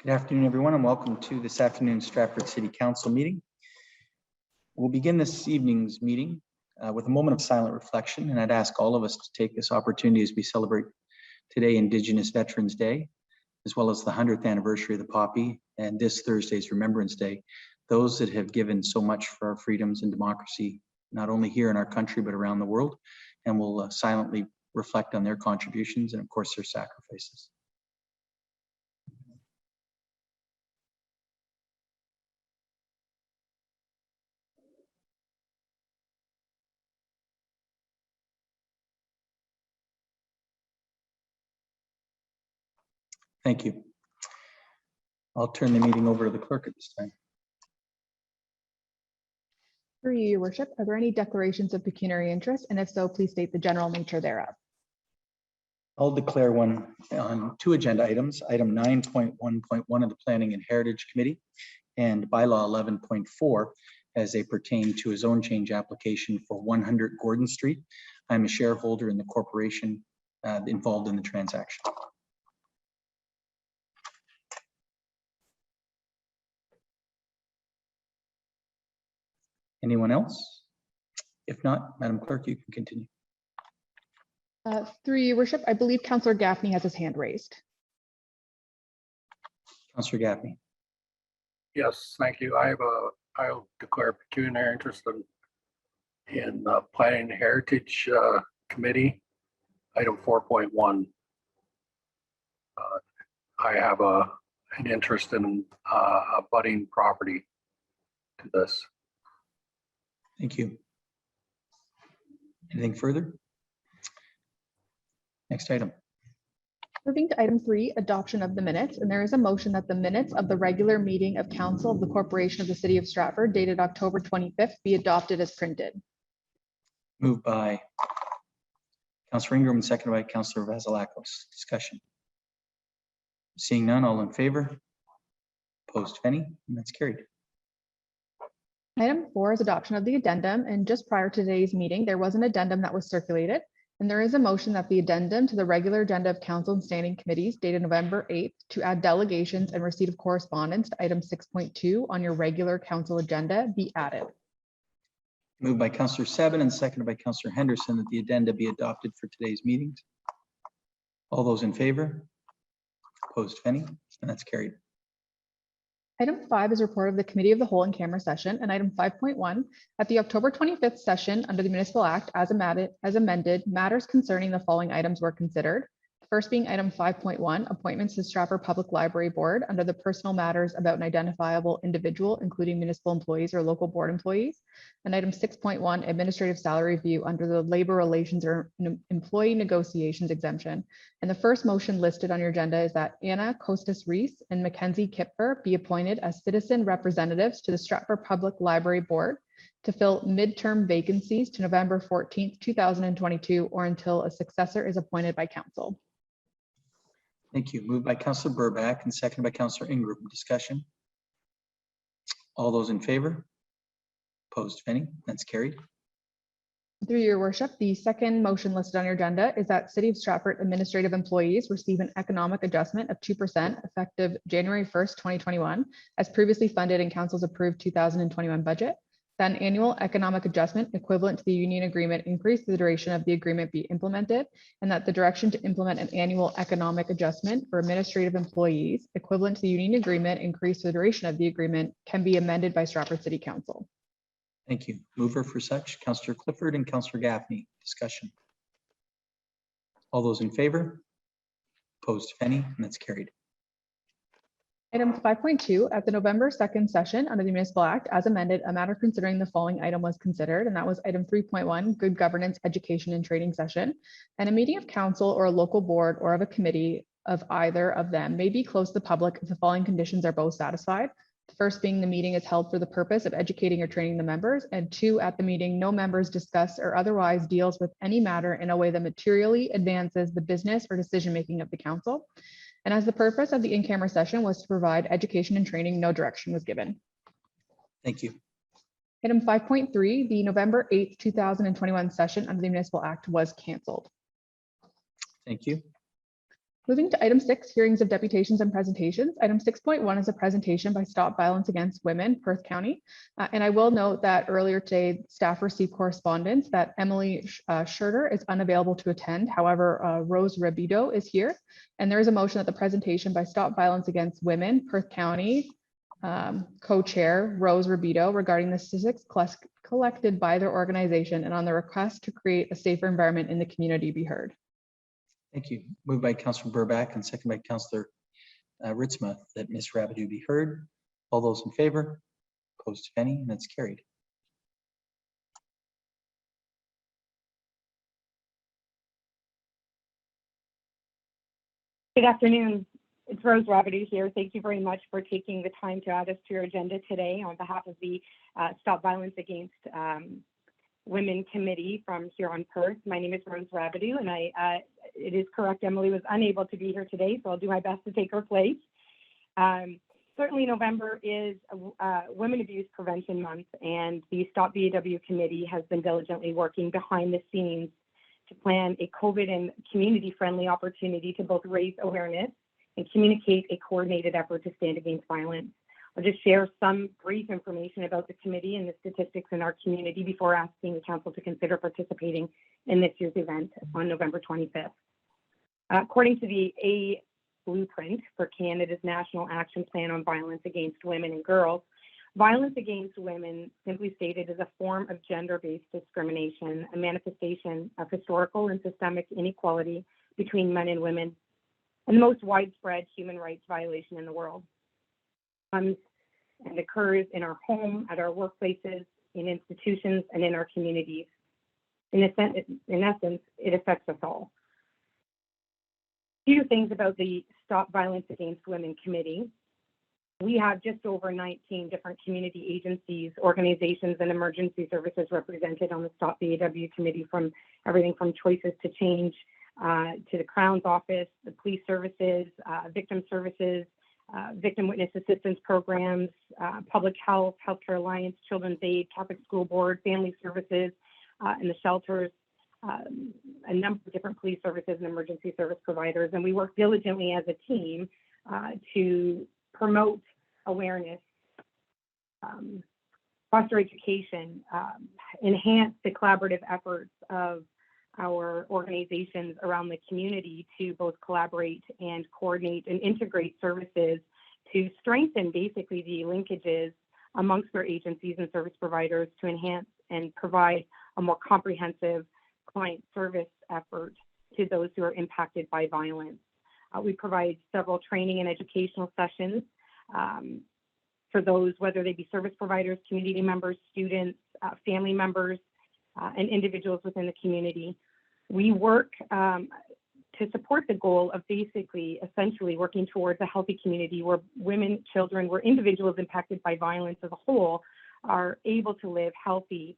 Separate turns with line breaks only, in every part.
Good afternoon, everyone, and welcome to this afternoon's Stratford City Council meeting. We'll begin this evening's meeting with a moment of silent reflection, and I'd ask all of us to take this opportunity as we celebrate today Indigenous Veterans Day, as well as the 100th anniversary of the Poppy and this Thursday's Remembrance Day, those that have given so much for our freedoms and democracy, not only here in our country, but around the world, and we'll silently reflect on their contributions and, of course, their sacrifices. Thank you. I'll turn the meeting over to the clerk at this time.
Through you, Your Worship, are there any declarations of pecuniary interest? And if so, please state the general nature thereof.
I'll declare one on two agenda items, item 9.1.1 of the Planning and Heritage Committee and Bylaw 11.4 as they pertain to a zone change application for 100 Gordon Street. I'm a shareholder in the corporation involved in the transaction. Anyone else? If not, Madam Clerk, you can continue.
Through you, Your Worship, I believe Councillor Gaffney has his hand raised.
Councillor Gaffney.
Yes, thank you. I'll declare pecuniary interest in Planning and Heritage Committee, item 4.1. I have an interest in abutting property to this.
Thank you. Anything further? Next item.
Moving to item 3, adoption of the minutes. And there is a motion that the minutes of the regular meeting of Council of the Corporation of the City of Stratford dated October 25th be adopted as printed.
Moved by Councillor Ingram and seconded by Councillor Vasilakos. Discussion. Seeing none, all in favor? Opposed, if any? And that's carried.
Item 4 is adoption of the addendum. And just prior to today's meeting, there was an addendum that was circulated. And there is a motion that the addendum to the regular agenda of Council and Standing Committees dated November 8th to add delegations and receipt of correspondence to item 6.2 on your regular Council agenda be added.
Moved by Councillor Sabin and seconded by Councillor Henderson that the addenda be adopted for today's meetings. All those in favor? Opposed, if any? And that's carried.
Item 5 is a report of the Committee of the Whole in camera session, and item 5.1 at the October 25th session under the Municipal Act as amended, matters concerning the following items were considered. The first being item 5.1, appointments to Stratford Public Library Board under the personal matters about an identifiable individual, including municipal employees or local board employees. And item 6.1, administrative salary review under the labor relations or employee negotiations exemption. And the first motion listed on your agenda is that Anna Costas-Reese and Mackenzie Kipfer be appointed as citizen representatives to the Stratford Public Library Board to fill midterm vacancies to November 14th, 2022, or until a successor is appointed by Council.
Thank you. Moved by Councillor Burbach and seconded by Councillor Ingram. Discussion. All those in favor? Opposed, if any? That's carried.
Through your worship, the second motion listed on your agenda is that City of Stratford administrative employees receive an economic adjustment of 2% effective January 1st, 2021, as previously funded in Council's approved 2021 budget. That an annual economic adjustment equivalent to the union agreement increase the duration of the agreement be implemented, and that the direction to implement an annual economic adjustment for administrative employees equivalent to the union agreement increase the duration of the agreement can be amended by Stratford City Council.
Thank you. Mover for such, Councillor Clifford and Councillor Gaffney. Discussion. All those in favor? Opposed, if any? And that's carried.
Item 5.2 at the November 2nd session under the Municipal Act as amended, a matter considering the following item was considered, and that was item 3.1, good governance, education and training session. And a meeting of council or a local board or of a committee of either of them may be closed to the public if the following conditions are both satisfied. The first being the meeting is held for the purpose of educating or training the members, and 2, at the meeting, no members discuss or otherwise deals with any matter in a way that materially advances the business or decision-making of the council. And as the purpose of the in-camera session was to provide education and training, no direction was given.
Thank you.
Item 5.3, the November 8th, 2021 session under the Municipal Act was canceled.
Thank you.
Moving to item 6, hearings of deputations and presentations. Item 6.1 is a presentation by Stop Violence Against Women, Perth County. And I will note that earlier today, staff received correspondence that Emily Schurter is unavailable to attend. However, Rose Rabido is here. And there is a motion that the presentation by Stop Violence Against Women, Perth County, co-chair Rose Rabido, regarding the statistics collected by their organization and on the request to create a safer environment in the community be heard.
Thank you. Moved by Councillor Burback and second by Councillor Ritzma that Ms. Rabideau be heard. All those in favor? Opposed, if any, and that's carried.
Good afternoon. It's Rose Rabideau here. Thank you very much for taking the time to add us to your agenda today on behalf of the Stop Violence Against Women Committee from here on Perth. My name is Rose Rabideau, and it is correct, Emily was unable to be here today, so I'll do my best to take her place. Certainly November is Women Abuse Prevention Month, and the Stop VAW Committee has been diligently working behind the scenes to plan a COVID and community-friendly opportunity to both raise awareness and communicate a coordinated effort to stand against violence. I'll just share some brief information about the committee and the statistics in our community before asking the council to consider participating in this year's event on November 25th. According to the A Blueprint for Canada's National Action Plan on Violence Against Women and Girls, violence against women, simply stated, is a form of gender-based discrimination, a manifestation of historical and systemic inequality between men and women, and the most widespread human rights violation in the world. And occurs in our home, at our workplaces, in institutions, and in our communities. In essence, it affects us all. A few things about the Stop Violence Against Women Committee. We have just over 19 different community agencies, organizations, and emergency services represented on the Stop VAW Committee, from everything from Choices to Change to the Crown's Office, the police services, victim services, victim witness assistance programs, public health, healthcare alliance, children's aid, Catholic school board, family services, and the shelters, a number of different police services and emergency service providers. And we work diligently as a team to promote awareness, foster education, enhance the collaborative efforts of our organizations around the community to both collaborate and coordinate and integrate services to strengthen basically the linkages amongst our agencies and service providers to enhance and provide a more comprehensive client service effort to those who are impacted by violence. We provide several training and educational sessions for those, whether they be service providers, community members, students, family members, and individuals within the community. We work to support the goal of essentially working towards a healthy community where women, children, where individuals impacted by violence as a whole are able to live healthy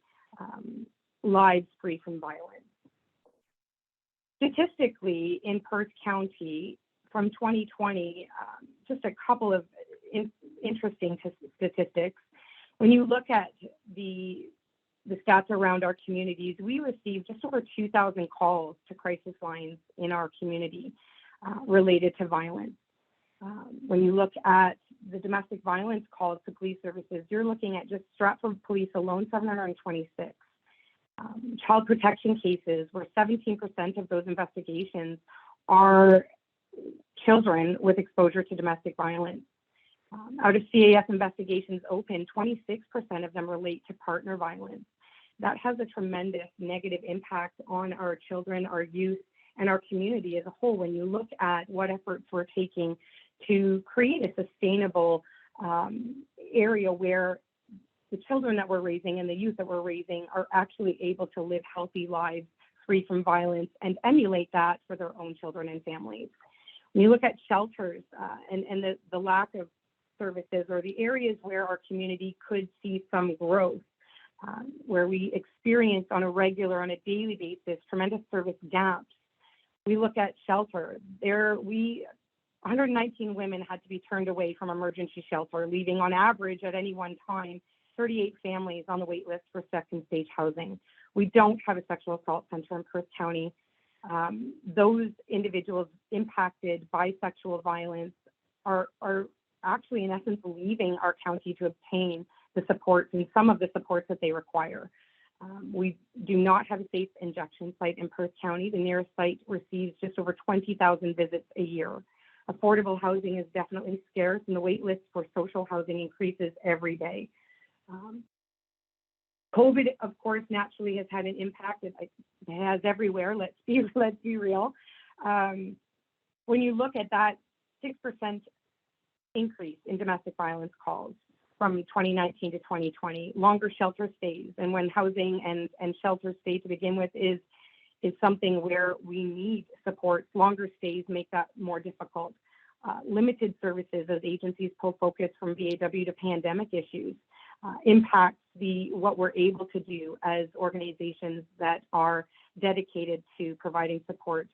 lives free from violence. Statistically, in Perth County from 2020, just a couple of interesting statistics. When you look at the stats around our communities, we received just over 2,000 calls to crisis lines in our community related to violence. When you look at the domestic violence calls to police services, you're looking at just Stratford Police alone, 726. Child protection cases, where 17% of those investigations are children with exposure to domestic violence. Out of CAS investigations open, 26% of them relate to partner violence. That has a tremendous negative impact on our children, our youth, and our community as a whole. When you look at what efforts we're taking to create a sustainable area where the children that we're raising and the youth that we're raising are actually able to live healthy lives free from violence and emulate that for their own children and families. When you look at shelters and the lack of services, or the areas where our community could see some growth, where we experience on a daily basis, tremendous service gaps. We look at shelter. 119 women had to be turned away from emergency shelter, leaving on average at any one time 38 families on the wait list for second stage housing. We don't have a sexual assault center in Perth County. those individuals impacted by sexual violence are actually in essence leaving our county to obtain the supports and some of the supports that they require. We do not have a safe injection site in Perth County. The nearest site receives just over 20,000 visits a year. Affordable housing is definitely scarce, and the wait list for social housing increases every day. COVID, of course, naturally has had an impact. It has everywhere. Let's be real. When you look at that 6% increase in domestic violence calls from 2019 to 2020, longer shelter stays, and when housing and shelter stay to begin with is something where we need support, longer stays make that more difficult. Limited services as agencies pull focus from VAW to pandemic issues impacts what we're able to do as organizations that are dedicated to providing support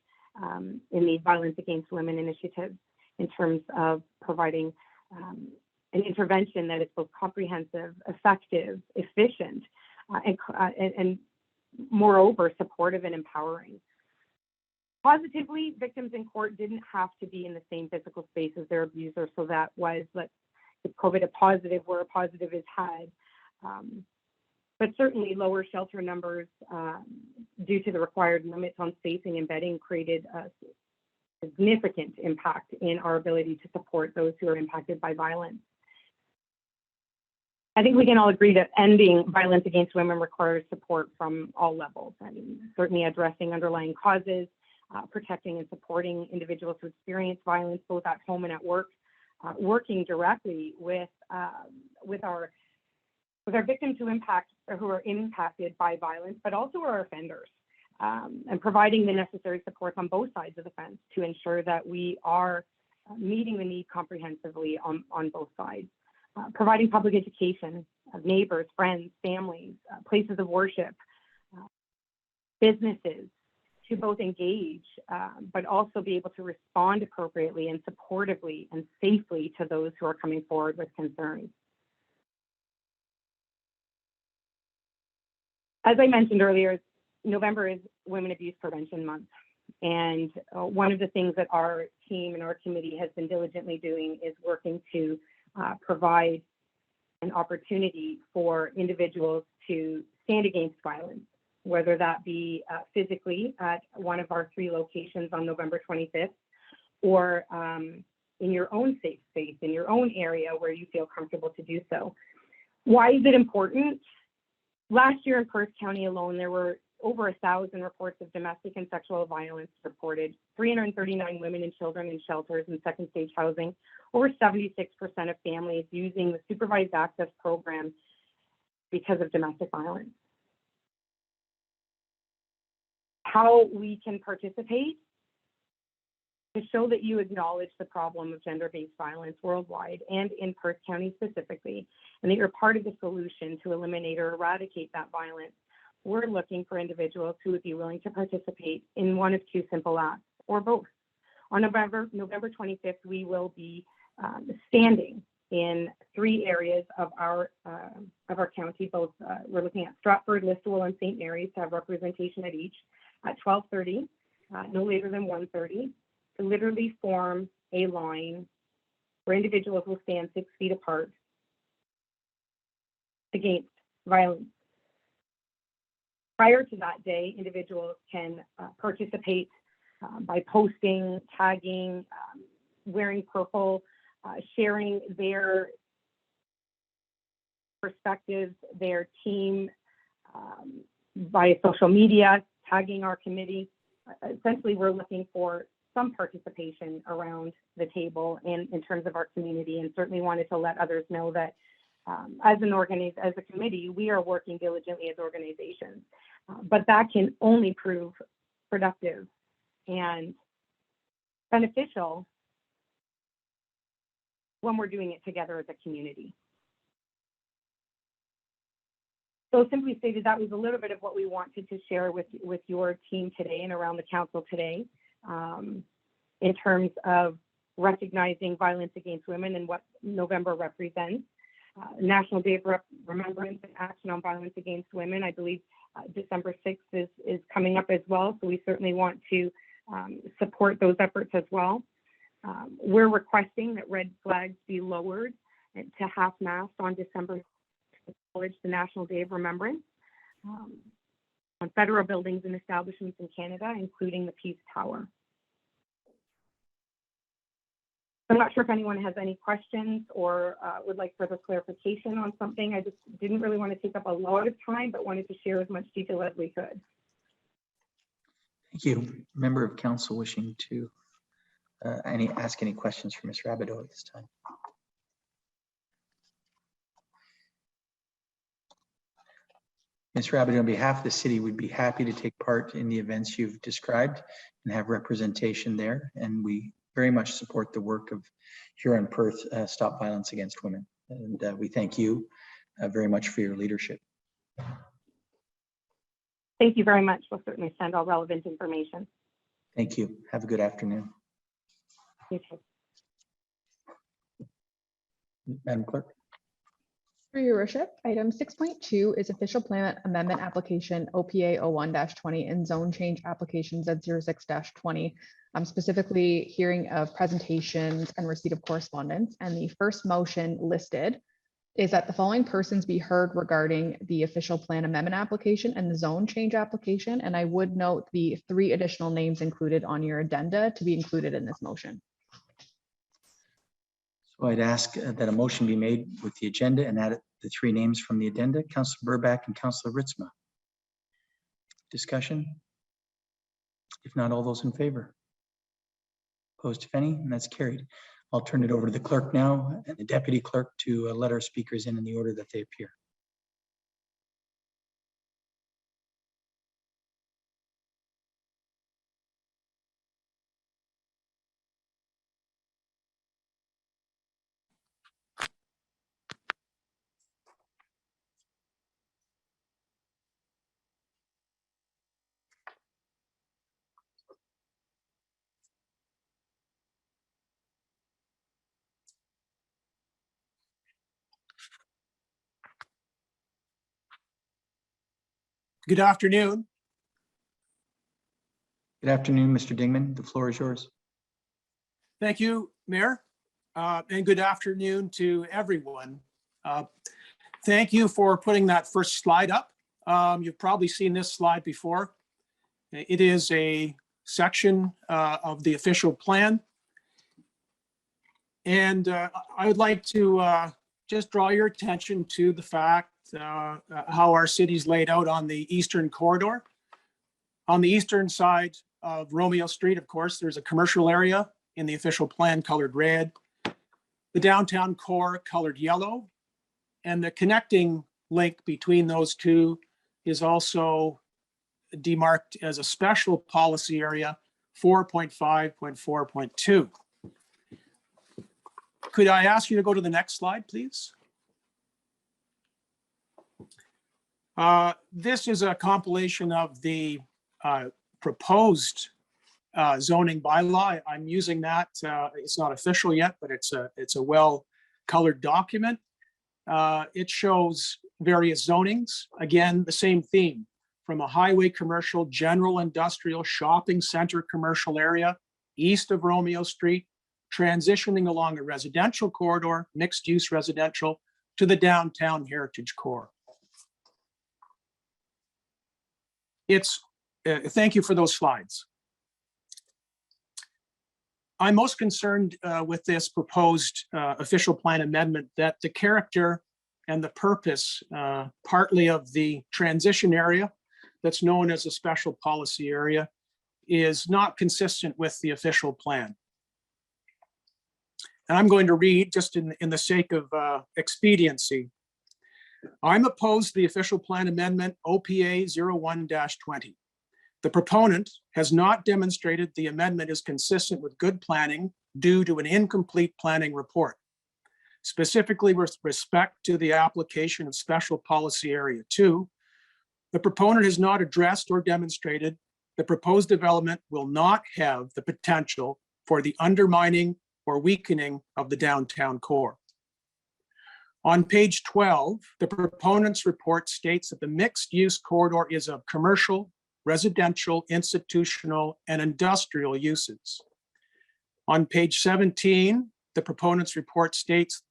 in the Violence Against Women initiative in terms of providing an intervention that is both comprehensive, effective, efficient, and moreover, supportive and empowering. Positively, victims in court didn't have to be in the same physical space as their abuser, so that was, if COVID a positive where a positive is had. But certainly lower shelter numbers due to the required limits on spacing and bedding created a significant impact in our ability to support those who are impacted by violence. I think we can all agree that ending violence against women requires support from all levels. I mean, certainly addressing underlying causes, protecting and supporting individuals who experience violence both at home and at work, working directly with our victims who are impacted by violence, but also our offenders, and providing the necessary support on both sides of the fence to ensure that we are meeting the need comprehensively on both sides. Providing public education of neighbors, friends, families, places of worship, businesses to both engage, but also be able to respond appropriately and supportively and safely to those who are coming forward with concerns. As I mentioned earlier, November is Women Abuse Prevention Month. And one of the things that our team and our committee has been diligently doing is working to provide an opportunity for individuals to stand against violence, whether that be physically at one of our 3 locations on November 25th, or in your own safe space, in your own area where you feel comfortable to do so. Why is it important? Last year in Perth County alone, there were over 1,000 reports of domestic and sexual violence reported, 339 women and children in shelters and second stage housing, over 76% of families using the supervised access program because of domestic violence. How we can participate to show that you acknowledge the problem of gender-based violence worldwide and in Perth County specifically, and that you're part of the solution to eliminate or eradicate that violence. We're looking for individuals who would be willing to participate in one of 2 simple acts, or both. On November 25th, we will be standing in 3 areas of our county. Both we're looking at Stratford, Listowel, and St. Mary's to have representation at each at 12:30, no later than 1:30, to literally form a line where individuals will stand 6 feet apart against violence. Prior to that day, individuals can participate by posting, tagging, wearing purple, sharing their perspectives, their team via social media, tagging our committee. Essentially, we're looking for some participation around the table and in terms of our community, and certainly wanted to let others know that as a committee, we are working diligently as organizations, but that can only prove productive and beneficial when we're doing it together as a community. So simply stated, that was a little bit of what we wanted to share with your team today and around the council today, in terms of recognizing violence against women and what November represents. National Day of Remembrance and Action on Violence Against Women. I believe December 6th is coming up as well, so we certainly want to support those efforts as well. We're requesting that red flags be lowered to half-mast on December 6th to acknowledge the National Day of Remembrance on federal buildings and establishments in Canada, including the Peace Tower. I'm not sure if anyone has any questions or would like further clarification on something. I just didn't really want to take up a lot of time, but wanted to share as much detail as we could.
Thank you. Member of council wishing to ask any questions for Ms. Rabideau at this time. Ms. Rabideau, on behalf of the city, we'd be happy to take part in the events you've described and have representation there. And we very much support the work of Huron-Perth Stop Violence Against Women. And we thank you very much for your leadership.
Thank you very much. We'll certainly send all relevant information.
Thank you. Have a good afternoon.
You too.
Madam Clerk.
For your worship, item 6.2 is official plan amendment application OPA 01-20 and zone change application Z06-20. Specifically hearing of presentations and receipt of correspondence. And the first motion listed is that the following persons be heard regarding the official plan amendment application and the zone change application. And I would note the 3 additional names included on your addenda to be included in this motion.
So I'd ask that a motion be made with the agenda and add the 3 names from the addenda, Councillor Burback and Councillor Ritzma. Discussion? If not, all those in favor? Opposed, if any, and that's carried. I'll turn it over to the clerk now and the deputy clerk to let our speakers in the order that they appear.
Good afternoon.
Good afternoon, Mr. Dingman. The floor is yours.
Thank you, Mayor, and good afternoon to everyone. Thank you for putting that first slide up. You've probably seen this slide before. It is a section of the official plan. And I would like to just draw your attention to the fact how our city's laid out on the eastern corridor. On the eastern side of Romeo Street, of course, there's a commercial area in the official plan colored red, the downtown core colored yellow, and the connecting link between those two is also demarked as a special policy area 4.5.4.2. Could I ask you to go to the next slide, please? This is a compilation of the proposed zoning bylaw. I'm using that. It's not official yet, but it's a well-colored document. It shows various zonings. Again, the same theme, from a highway commercial, general industrial, shopping center commercial area east of Romeo Street, transitioning along a residential corridor, mixed-use residential, to the downtown heritage core. Thank you for those slides. I'm most concerned with this proposed official plan amendment that the character and the purpose, partly of the transition area that's known as a special policy area, is not consistent with the official plan. And I'm going to read, just in the sake of expediency. I'm opposed to the official plan amendment OPA 01-20. The proponent has not demonstrated the amendment is consistent with good planning due to an incomplete planning report. Specifically with respect to the application of special policy area 2, the proponent has not addressed or demonstrated the proposed development will not have the potential for the undermining or weakening of the downtown core. On page 12, the proponent's report states that the mixed-use corridor is of commercial, residential, institutional, and industrial uses. On page 17, the proponent's report states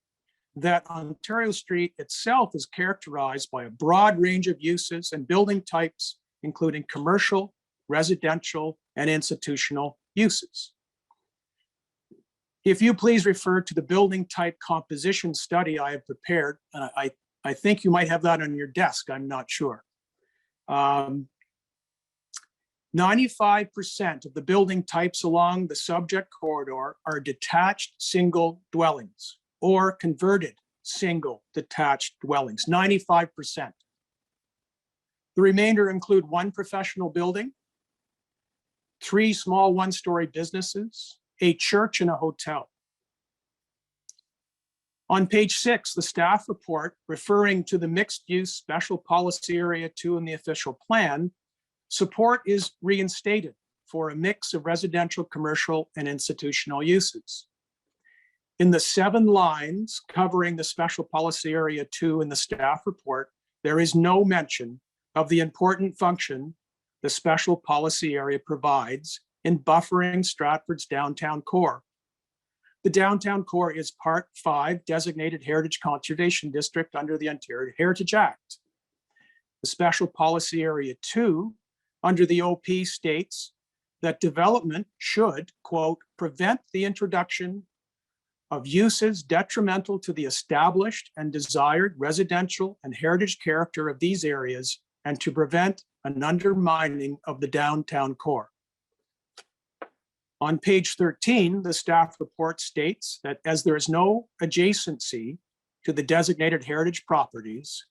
that Ontario Street itself is characterized by a broad range of uses and building types, including commercial, residential, and institutional uses. If you please refer to the building type composition study I have prepared, I think you might have that on your desk, I'm not sure. 95% of the building types along the subject corridor are detached single dwellings or converted single detached dwellings, 95%. The remainder include one professional building, 3 small one-story businesses, a church, and a hotel. On page 6, the staff report referring to the mixed-use special policy area 2 in the official plan, support is reinstated for a mix of residential, commercial, and institutional uses. In the 7 lines covering the special policy area 2 in the staff report, there is no mention of the important function the special policy area provides in buffering Stratford's downtown core. The downtown core is Part 5 designated Heritage Conservation District under the Ontario Heritage Act. The special policy area 2 under the OP states that development should, quote, prevent the introduction of uses detrimental to the established and desired residential and heritage character of these areas and to prevent an undermining of the downtown core. On page 13, the staff report states that as there is no adjacency to the designated heritage properties,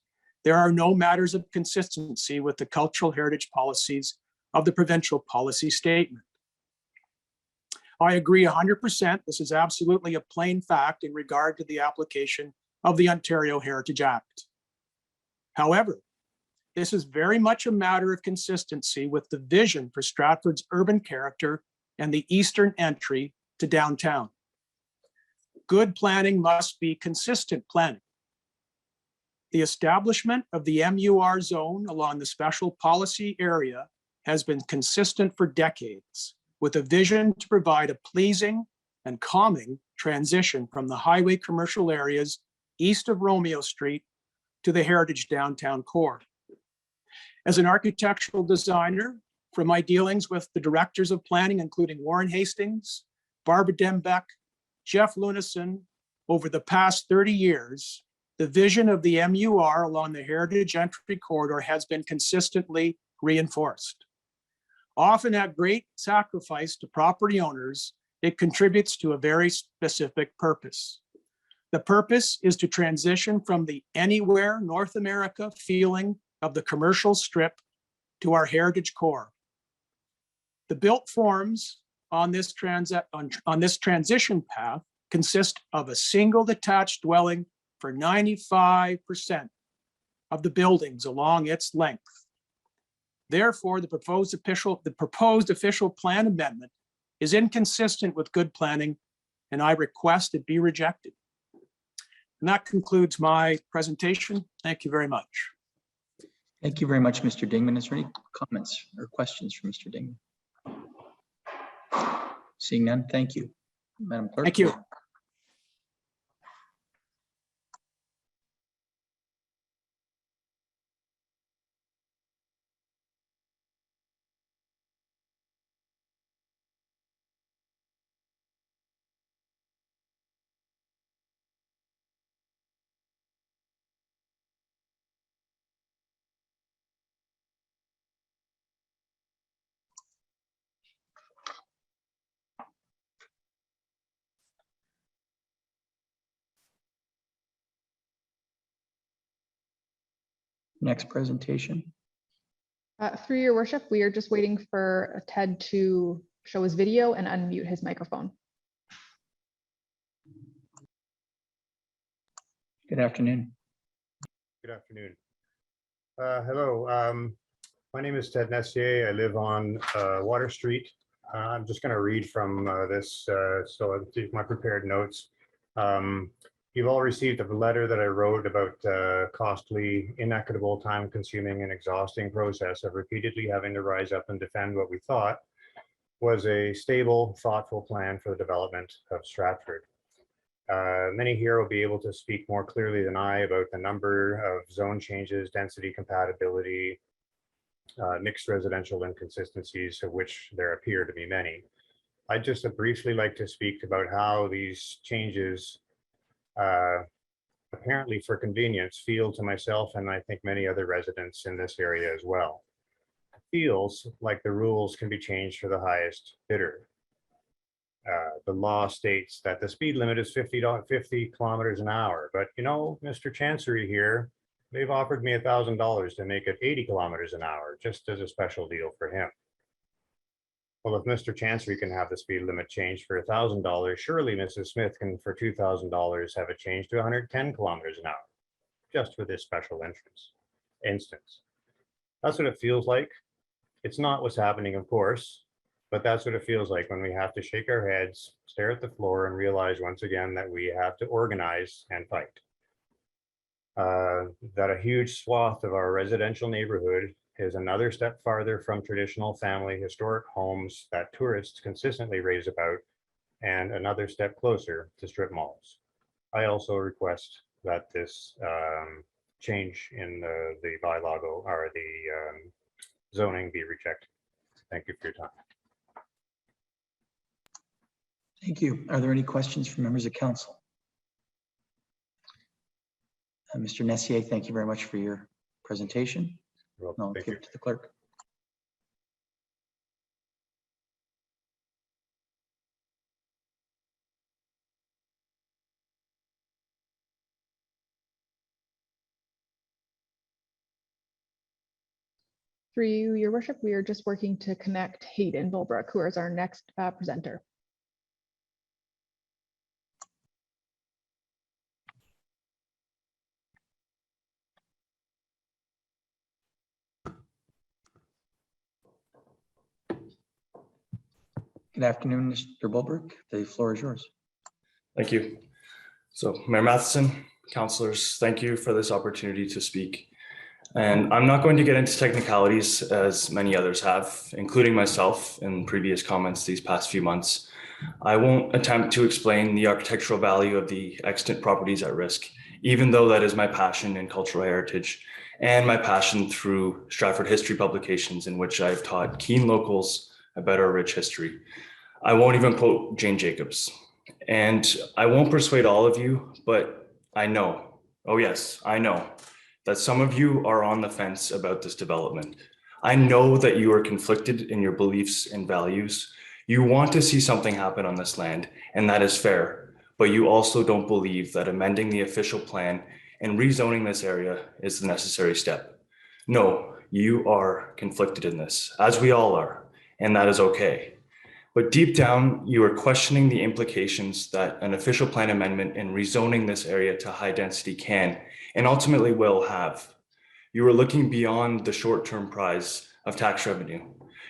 there are no matters of consistency with the cultural heritage policies of the provincial policy statement. I agree 100%. This is absolutely a plain fact in regard to the application of the Ontario Heritage Act. However, this is very much a matter of consistency with the vision for Stratford's urban character and the eastern entry to downtown. Good planning must be consistent planning. The establishment of the MUR zone along the special policy area has been consistent for decades, with a vision to provide a pleasing and calming transition from the highway commercial areas east of Romeo Street to the heritage downtown core. As an architectural designer, from my dealings with the directors of planning, including Warren Hastings, Barbara Dembeck, Jeff Lunison, over the past 30 years, the vision of the MUR along the heritage entry corridor has been consistently reinforced. Often at great sacrifice to property owners, it contributes to a very specific purpose. The purpose is to transition from the anywhere North America feeling of the commercial strip to our heritage core. The built forms on this transition path consist of a single detached dwelling for 95% of the buildings along its length. Therefore, the proposed official plan amendment is inconsistent with good planning, and I request it be rejected. And that concludes my presentation. Thank you very much.
Thank you very much, Mr. Dingman. Is there any comments or questions for Mr. Dingman? Seeing none, thank you. Madam Clerk.
Thank you.
Next presentation.
Through your worship, we are just waiting for Ted to show his video and unmute his microphone.
Good afternoon.
Good afternoon. Hello, my name is Ted Nessier. I live on Water Street. I'm just going to read from this, so my prepared notes. You've all received a letter that I wrote about costly, inequitable, time-consuming, and exhausting process of repeatedly having to rise up and defend what we thought was a stable, thoughtful plan for the development of Stratford. Many here will be able to speak more clearly than I about the number of zone changes, density compatibility, mixed residential inconsistencies, of which there appear to be many. I'd just briefly like to speak about how these changes, apparently for convenience, feel to myself and I think many other residents in this area as well. It feels like the rules can be changed for the highest bidder. The law states that the speed limit is 50 kilometers an hour, but you know, Mr. Chancery here, they've offered me $1,000 to make it 80 kilometers an hour, just as a special deal for him. Well, if Mr. Chancery can have the speed limit changed for $1,000, surely Mrs. Smith can, for $2,000, have it changed to 110 kilometers an hour, just for this special instance. That's what it feels like. It's not what's happening, of course, but that's what it feels like when we have to shake our heads, stare at the floor, and realize once again that we have to organize and fight. That a huge swath of our residential neighborhood is another step farther from traditional family historic homes that tourists consistently rave about, and another step closer to strip malls. I also request that this change in the bylaw or the zoning be rejected. Thank you for your time.
Thank you. Are there any questions from members of council? Mr. Nessier, thank you very much for your presentation.
You're welcome.
I'll
Thank
give
you.
it to the clerk.
Through you, your worship, we are just working to connect Hayden Volbrook, who is our next presenter.
Good afternoon, Mr. Bulbrook. The floor is yours.
Thank you. So Mayor Matheson, councillors, thank you for this opportunity to speak. And I'm not going to get into technicalities as many others have, including myself in previous comments these past few months. I won't attempt to explain the architectural value of the extant properties at risk, even though that is my passion in cultural heritage and my passion through Stratford history publications, in which I've taught keen locals about our rich history. I won't even quote Jane Jacobs. And I won't persuade all of you, but I know, oh yes, I know that some of you are on the fence about this development. I know that you are conflicted in your beliefs and values. You want to see something happen on this land, and that is fair, but you also don't believe that amending the official plan and rezoning this area is the necessary step. No, you are conflicted in this, as we all are, and that is okay. But deep down, you are questioning the implications that an official plan amendment and rezoning this area to high density can and ultimately will have. You are looking beyond the short-term prize of tax revenue.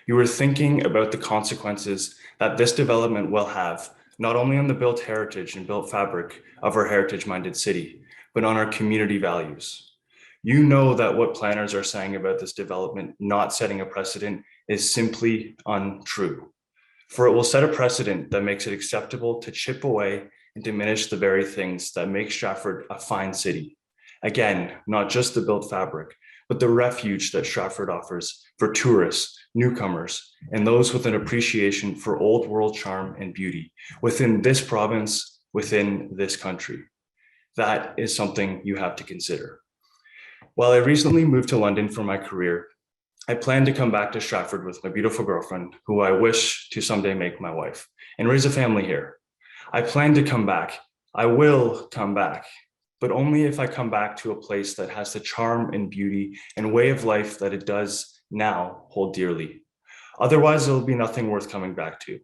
You are thinking about the consequences that this development will have, not only on the built heritage and built fabric of our heritage-minded city, but on our community values. You know that what planners are saying about this development not setting a precedent is simply untrue. For it will set a precedent that makes it acceptable to chip away and diminish the very things that make Stratford a fine city. Again, not just the built fabric, but the refuge that Stratford offers for tourists, newcomers, and those with an appreciation for old world charm and beauty within this province, within this country. That is something you have to consider. While I recently moved to London for my career, I plan to come back to Stratford with my beautiful girlfriend, who I wish to someday make my wife, and raise a family here. I plan to come back. I will come back, but only if I come back to a place that has the charm and beauty and way of life that it does now hold dearly. Otherwise, there will be nothing worth coming back to.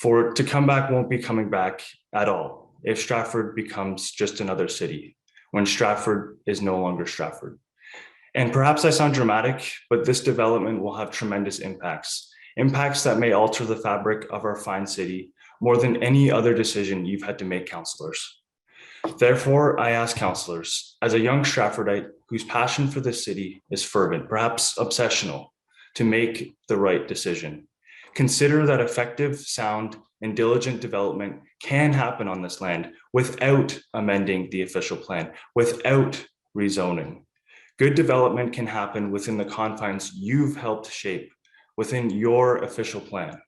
For to come back won't be coming back at all if Stratford becomes just another city, when Stratford is no longer Stratford. And perhaps I sound dramatic, but this development will have tremendous impacts that may alter the fabric of our fine city more than any other decision you've had to make, councillors. Therefore, I ask councillors, as a young Stratfordite whose passion for the city is fervent, perhaps obsessional, to make the right decision. Consider that effective, sound, and diligent development can happen on this land without amending the official plan, without rezoning. Good development can happen within the confines you've helped shape, within your official plan.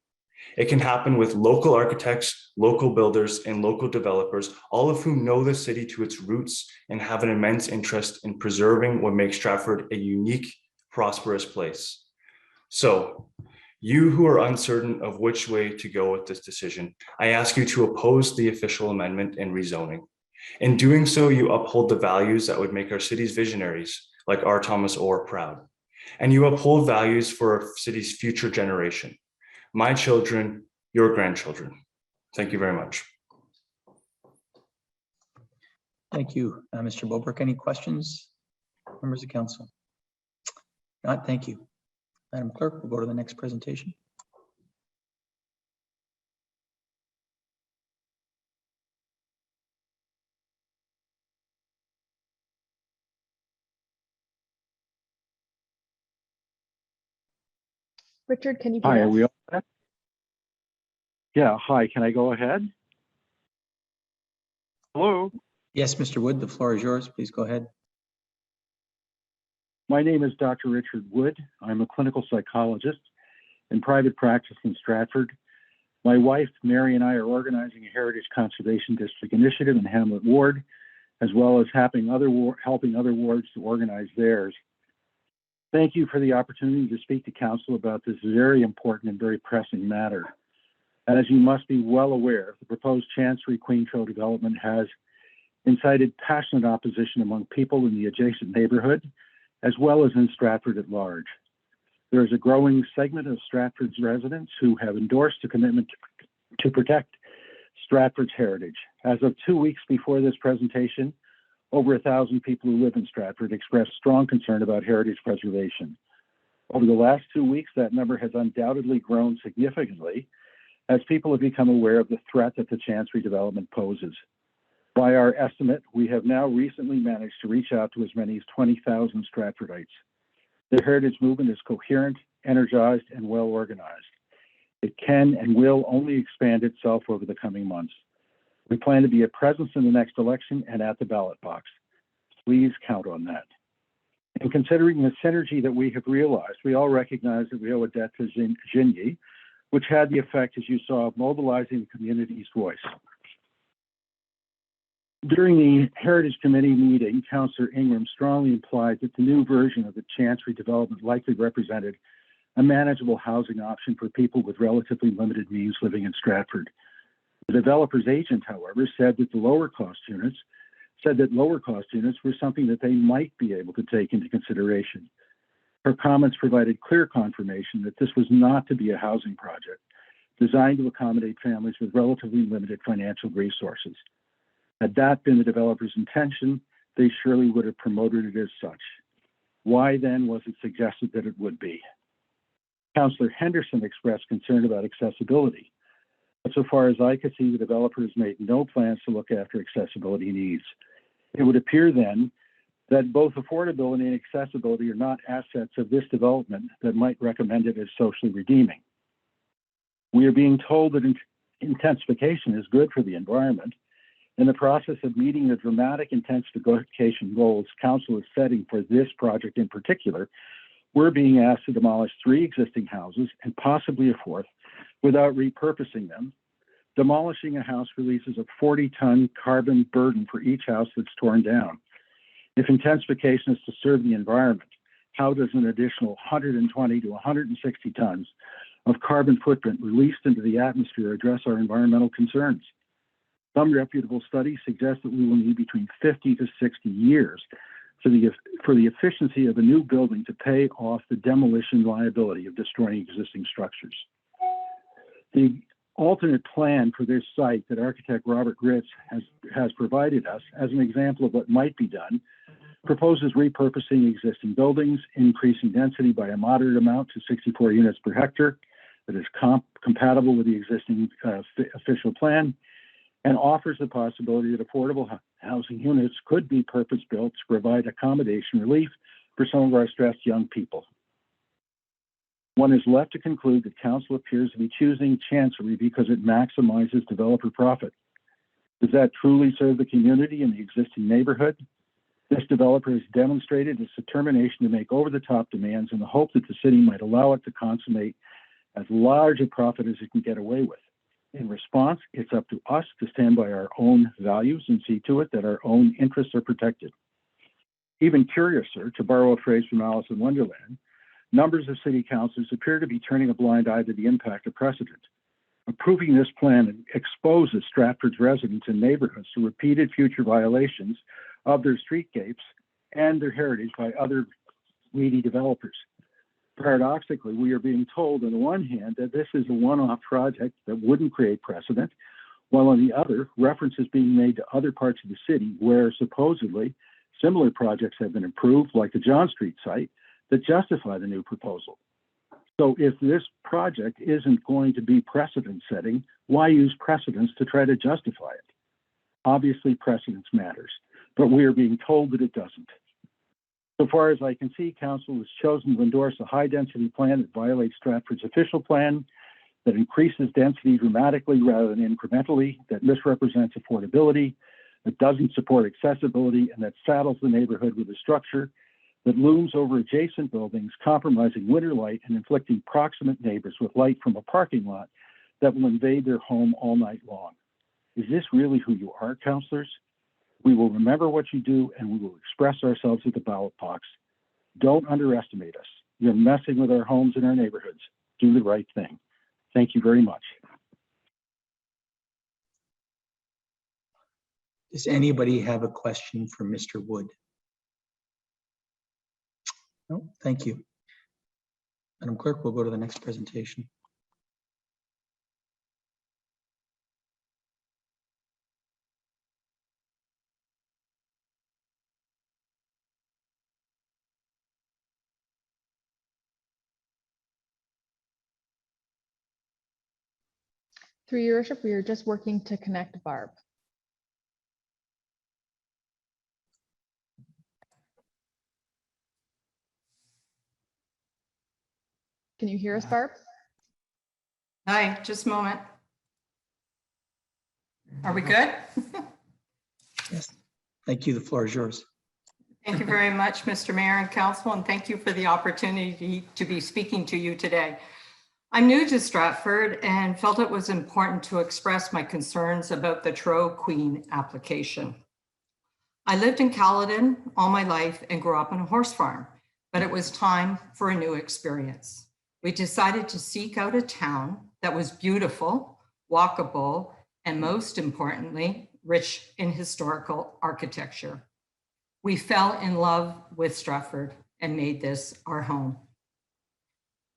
It can happen with local architects, local builders, and local developers, all of whom know the city to its roots and have an immense interest in preserving what makes Stratford a unique, prosperous place. So, you who are uncertain of which way to go with this decision, I ask you to oppose the official amendment and rezoning. In doing so, you uphold the values that would make our city's visionaries, like R. Thomas Orr, proud. And you uphold values for our city's future generation, my children, your grandchildren. Thank you very much.
Thank you, Mr. Boberg. Any questions, members of council? Not, thank you. Madam Clerk, we'll go to the next presentation.
Richard, can you
Hi,
hear
are
us?
we all set? Yeah, hi, can I go ahead? Hello,
Yes, Mr. Wood, the floor is yours. Please go ahead.
my name is Dr. Richard Wood. I'm a clinical psychologist in private practice in Stratford. My wife, Mary, and I are organizing a Heritage Conservation District initiative in Hamlet Ward, as well as helping other wards to organize theirs. Thank you for the opportunity to speak to council about this very important and very pressing matter. As you must be well aware, the proposed Chancery Queentrow development has incited passionate opposition among people in the adjacent neighborhood, as well as in Stratford at large. There is a growing segment of Stratford's residents who have endorsed a commitment to protect Stratford's heritage. As of 2 weeks before this presentation, over 1,000 people who live in Stratford expressed strong concern about heritage preservation. Over the last 2 weeks, that number has undoubtedly grown significantly as people have become aware of the threat that the Chancery development poses. By our estimate, we have now recently managed to reach out to as many as 20,000 Stratfordites. The heritage movement is coherent, energized, and well organized. It can and will only expand itself over the coming months. We plan to be a presence in the next election and at the ballot box. Please count on that. In considering the synergy that we have realized, we all recognize that we owe a debt to Jinyi, which had the effect, as you saw, of mobilizing the community's voice. During the Heritage Committee meeting, Councillor Ingram strongly implied that the new version of the Chancery development likely represented a manageable housing option for people with relatively limited means living in Stratford. The developer's agent, however, said that lower cost units were something that they might be able to take into consideration. Her comments provided clear confirmation that this was not to be a housing project designed to accommodate families with relatively limited financial resources. Had that been the developer's intention, they surely would have promoted it as such. Why then was it suggested that it would be? Councillor Henderson expressed concern about accessibility. But so far as I could see, the developer has made no plans to look after accessibility needs. It would appear then that both affordability and accessibility are not assets of this development that might recommend it as socially redeeming. We are being told that intensification is good for the environment. In the process of meeting the dramatic intensification goals Council is setting for this project in particular, we're being asked to demolish 3 existing houses and possibly a 4th without repurposing them. Demolishing a house releases a 40-ton carbon burden for each house that's torn down. If intensification is to serve the environment, how does an additional 120 to 160 tons of carbon footprint released into the atmosphere address our environmental concerns? Some reputable studies suggest that we will need between 50 to 60 years for the efficiency of a new building to pay off the demolition liability of destroying existing structures. The alternate plan for this site that architect Robert Ritz has provided us as an example of what might be done proposes repurposing existing buildings, increasing density by a moderate amount to 64 units per hectare that is compatible with the existing official plan, and offers the possibility that affordable housing units could be purpose-built to provide accommodation relief for some of our stressed young people. One is left to conclude that council appears to be choosing chancery because it maximizes developer profit. Does that truly serve the community and the existing neighborhood? This developer has demonstrated its determination to make over-the-top demands in the hope that the city might allow it to consummate as large a profit as it can get away with. In response, it's up to us to stand by our own values and see to it that our own interests are protected. Even curiouser, to borrow a phrase from Alice in Wonderland, numbers of city councillors appear to be turning a blind eye to the impact of precedent. Approving this plan exposes Stratford's residents and neighborhoods to repeated future violations of their streetscapes and their heritage by other greedy developers. Paradoxically, we are being told on the one hand that this is a one-off project that wouldn't create precedent, while on the other, reference is being made to other parts of the city where supposedly similar projects have been approved, like the John Street site, that justify the new proposal. So if this project isn't going to be precedent setting, why use precedents to try to justify it? Obviously, precedence matters, but we are being told that it doesn't. So far as I can see, council has chosen to endorse a high-density plan that violates Stratford's official plan, that increases density dramatically rather than incrementally, that misrepresents affordability, that doesn't support accessibility, and that saddles the neighborhood with a structure that looms over adjacent buildings, compromising winter light and inflicting proximate neighbors with light from a parking lot that will invade their home all night long. Is this really who you are, councillors? We will remember what you do and we will express ourselves at the ballot box. Don't underestimate us. You're messing with our homes and our neighborhoods. Do the right thing. Thank you very much.
Does anybody have a question for Mr. Wood? No, thank you. Madam Clerk, we'll go to the next presentation.
Through your worship, we are just working to connect Barb. Can you hear us, Barb?
Hi, just a moment. Are we good?
Yes. Thank you. The floor is yours.
Thank you very much, Mr. Mayor and Council, and thank you for the opportunity to be speaking to you today. I'm new to Stratford and felt it was important to express my concerns about the Tro Queen application. I lived in Caledon all my life and grew up on a horse farm, but it was time for a new experience. We decided to seek out a town that was beautiful, walkable, and most importantly, rich in historical architecture. We fell in love with Stratford and made this our home.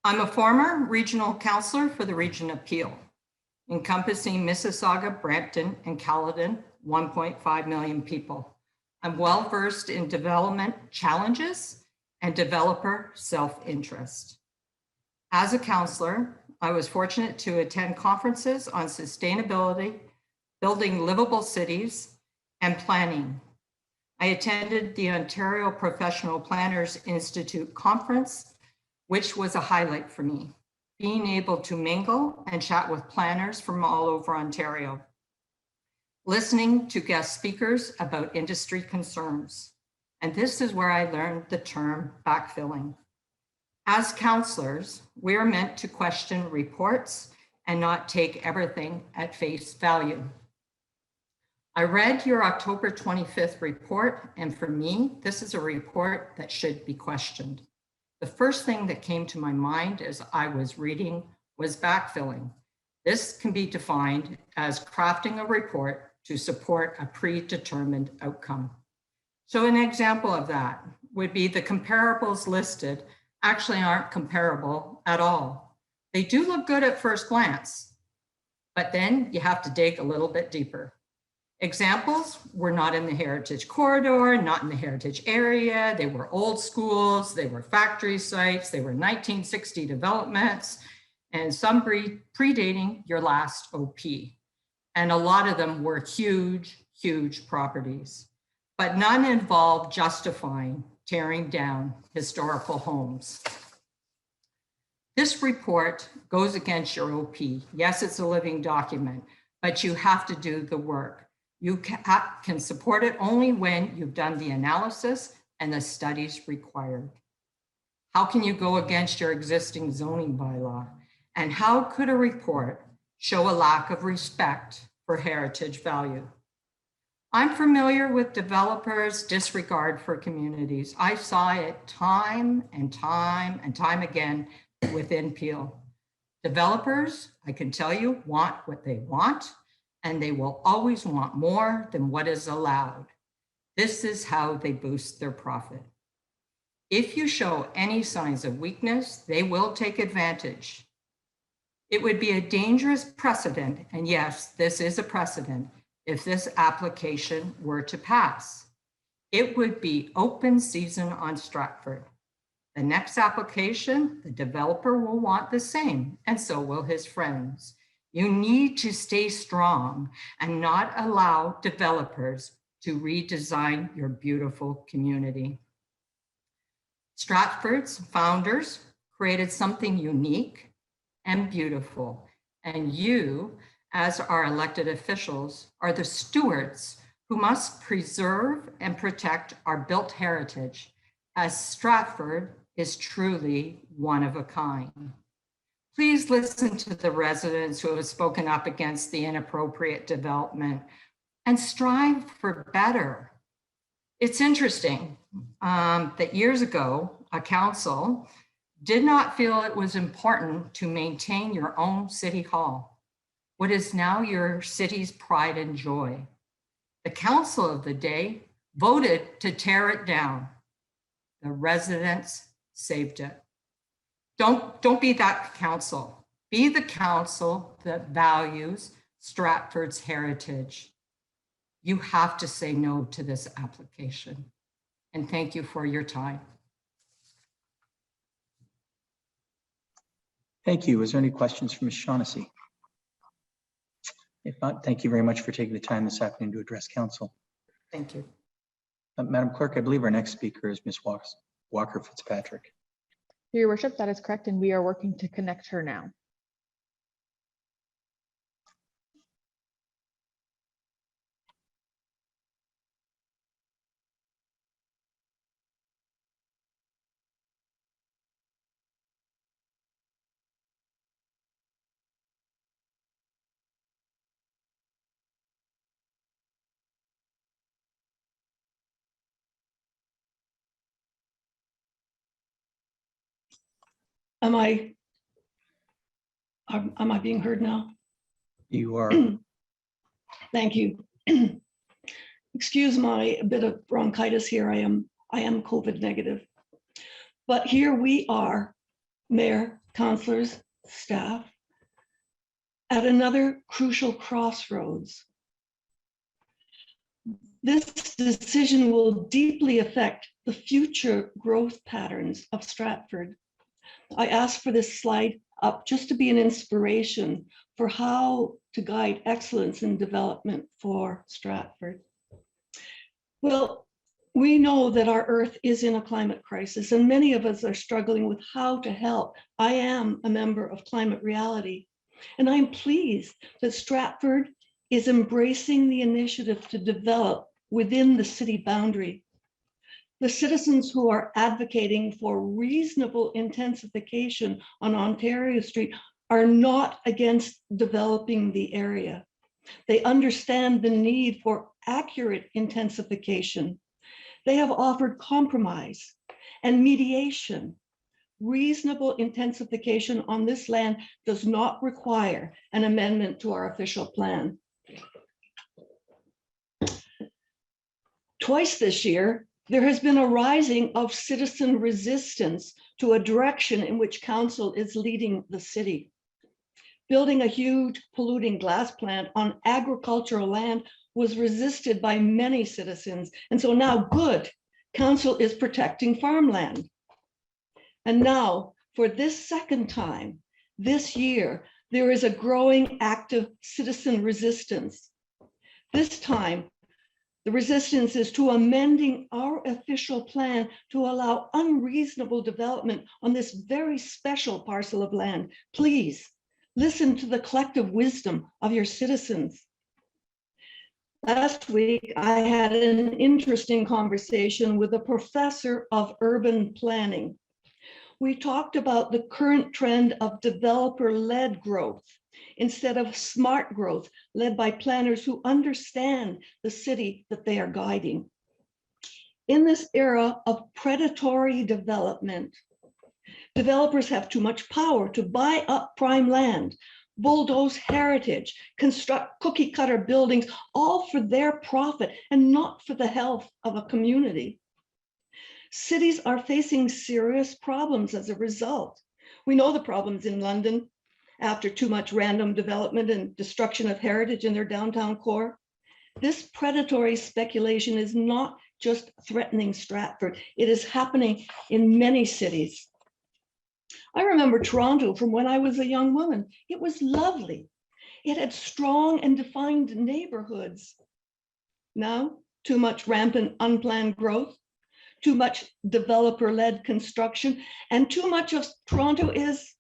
I'm a former regional councillor for the Region of Peel, encompassing Mississauga, Brampton, and Caledon, 1.5 million people. I'm well-versed in development challenges and developer self-interest. As a councillor, I was fortunate to attend conferences on sustainability, building livable cities, and planning. I attended the Ontario Professional Planners Institute conference, which was a highlight for me, being able to mingle and chat with planners from all over Ontario, listening to guest speakers about industry concerns. And this is where I learned the term backfilling. As councillors, we are meant to question reports and not take everything at face value. I read your October 25th report, and for me, this is a report that should be questioned. The first thing that came to my mind as I was reading was backfilling. This can be defined as crafting a report to support a predetermined outcome. So an example of that would be the comparables listed actually aren't comparable at all. They do look good at first glance, but then you have to dig a little bit deeper. Examples were not in the heritage corridor, not in the heritage area. They were old schools, they were factory sites, they were 1960 developments, and some predating your last OP. And a lot of them were huge, huge properties, but none involve justifying tearing down historical homes. This report goes against your OP. Yes, it's a living document, but you have to do the work. You can support it only when you've done the analysis and the studies required. How can you go against your existing zoning bylaw? And how could a report show a lack of respect for heritage value? I'm familiar with developers' disregard for communities. I saw it time and time and time again within Peel. Developers, I can tell you, want what they want, and they will always want more than what is allowed. This is how they boost their profit. If you show any signs of weakness, they will take advantage. It would be a dangerous precedent, and yes, this is a precedent, if this application were to pass. It would be open season on Stratford. The next application, the developer will want the same, and so will his friends. You need to stay strong and not allow developers to redesign your beautiful community. Stratford's founders created something unique and beautiful, and you, as our elected officials, are the stewards who must preserve and protect our built heritage, as Stratford is truly one of a kind. Please listen to the residents who have spoken up against the inappropriate development and strive for better. It's interesting that years ago, a council did not feel it was important to maintain your own city hall, what is now your city's pride and joy. The council of the day voted to tear it down. The residents saved it. Don't be that council. Be the council that values Stratford's heritage. You have to say no to this application. And thank you for your time.
Thank you. Is there any questions from Ms. Shaughnessy? If not, thank you very much for taking the time this afternoon to address council.
Thank you.
Madam Clerk, I believe our next speaker is Ms. Walker Fitzpatrick.
Your worship, that is correct, and we are working to connect her now.
Am I being heard now?
You are.
Thank you. Excuse my bit of bronchitis here. I am COVID negative. But here we are, mayor, councillors, staff, at another crucial crossroads. This decision will deeply affect the future growth patterns of Stratford. I asked for this slide up just to be an inspiration for how to guide excellence in development for Stratford. Well, we know that our Earth is in a climate crisis, and many of us are struggling with how to help. I am a member of Climate Reality, and I'm pleased that Stratford is embracing the initiative to develop within the city boundary. The citizens who are advocating for reasonable intensification on Ontario Street are not against developing the area. They understand the need for accurate intensification. They have offered compromise and mediation. Reasonable intensification on this land does not require an amendment to our official plan. Twice this year, there has been a rising of citizen resistance to a direction in which council is leading the city. Building a huge polluting glass plant on agricultural land was resisted by many citizens. And so now good, council is protecting farmland. And now for this second time this year, there is a growing active citizen resistance. This time The resistance is to amending our official plan to allow unreasonable development on this very special parcel of land. Please listen to the collective wisdom of your citizens. Last week, I had an interesting conversation with a professor of urban planning. We talked about the current trend of developer-led growth instead of smart growth led by planners who understand the city that they are guiding. In this era of predatory development, developers have too much power to buy up prime land, bulldoze heritage, construct cookie cutter buildings, all for their profit and not for the health of a community. Cities are facing serious problems as a result. We know the problems in London after too much random development and destruction of heritage in their downtown core. This predatory speculation is not just threatening Stratford, it is happening in many cities. I remember Toronto from when I was a young woman. It was lovely. It had strong and defined neighborhoods. Now, too much rampant unplanned growth, too much developer-led construction, and too much of Toronto is,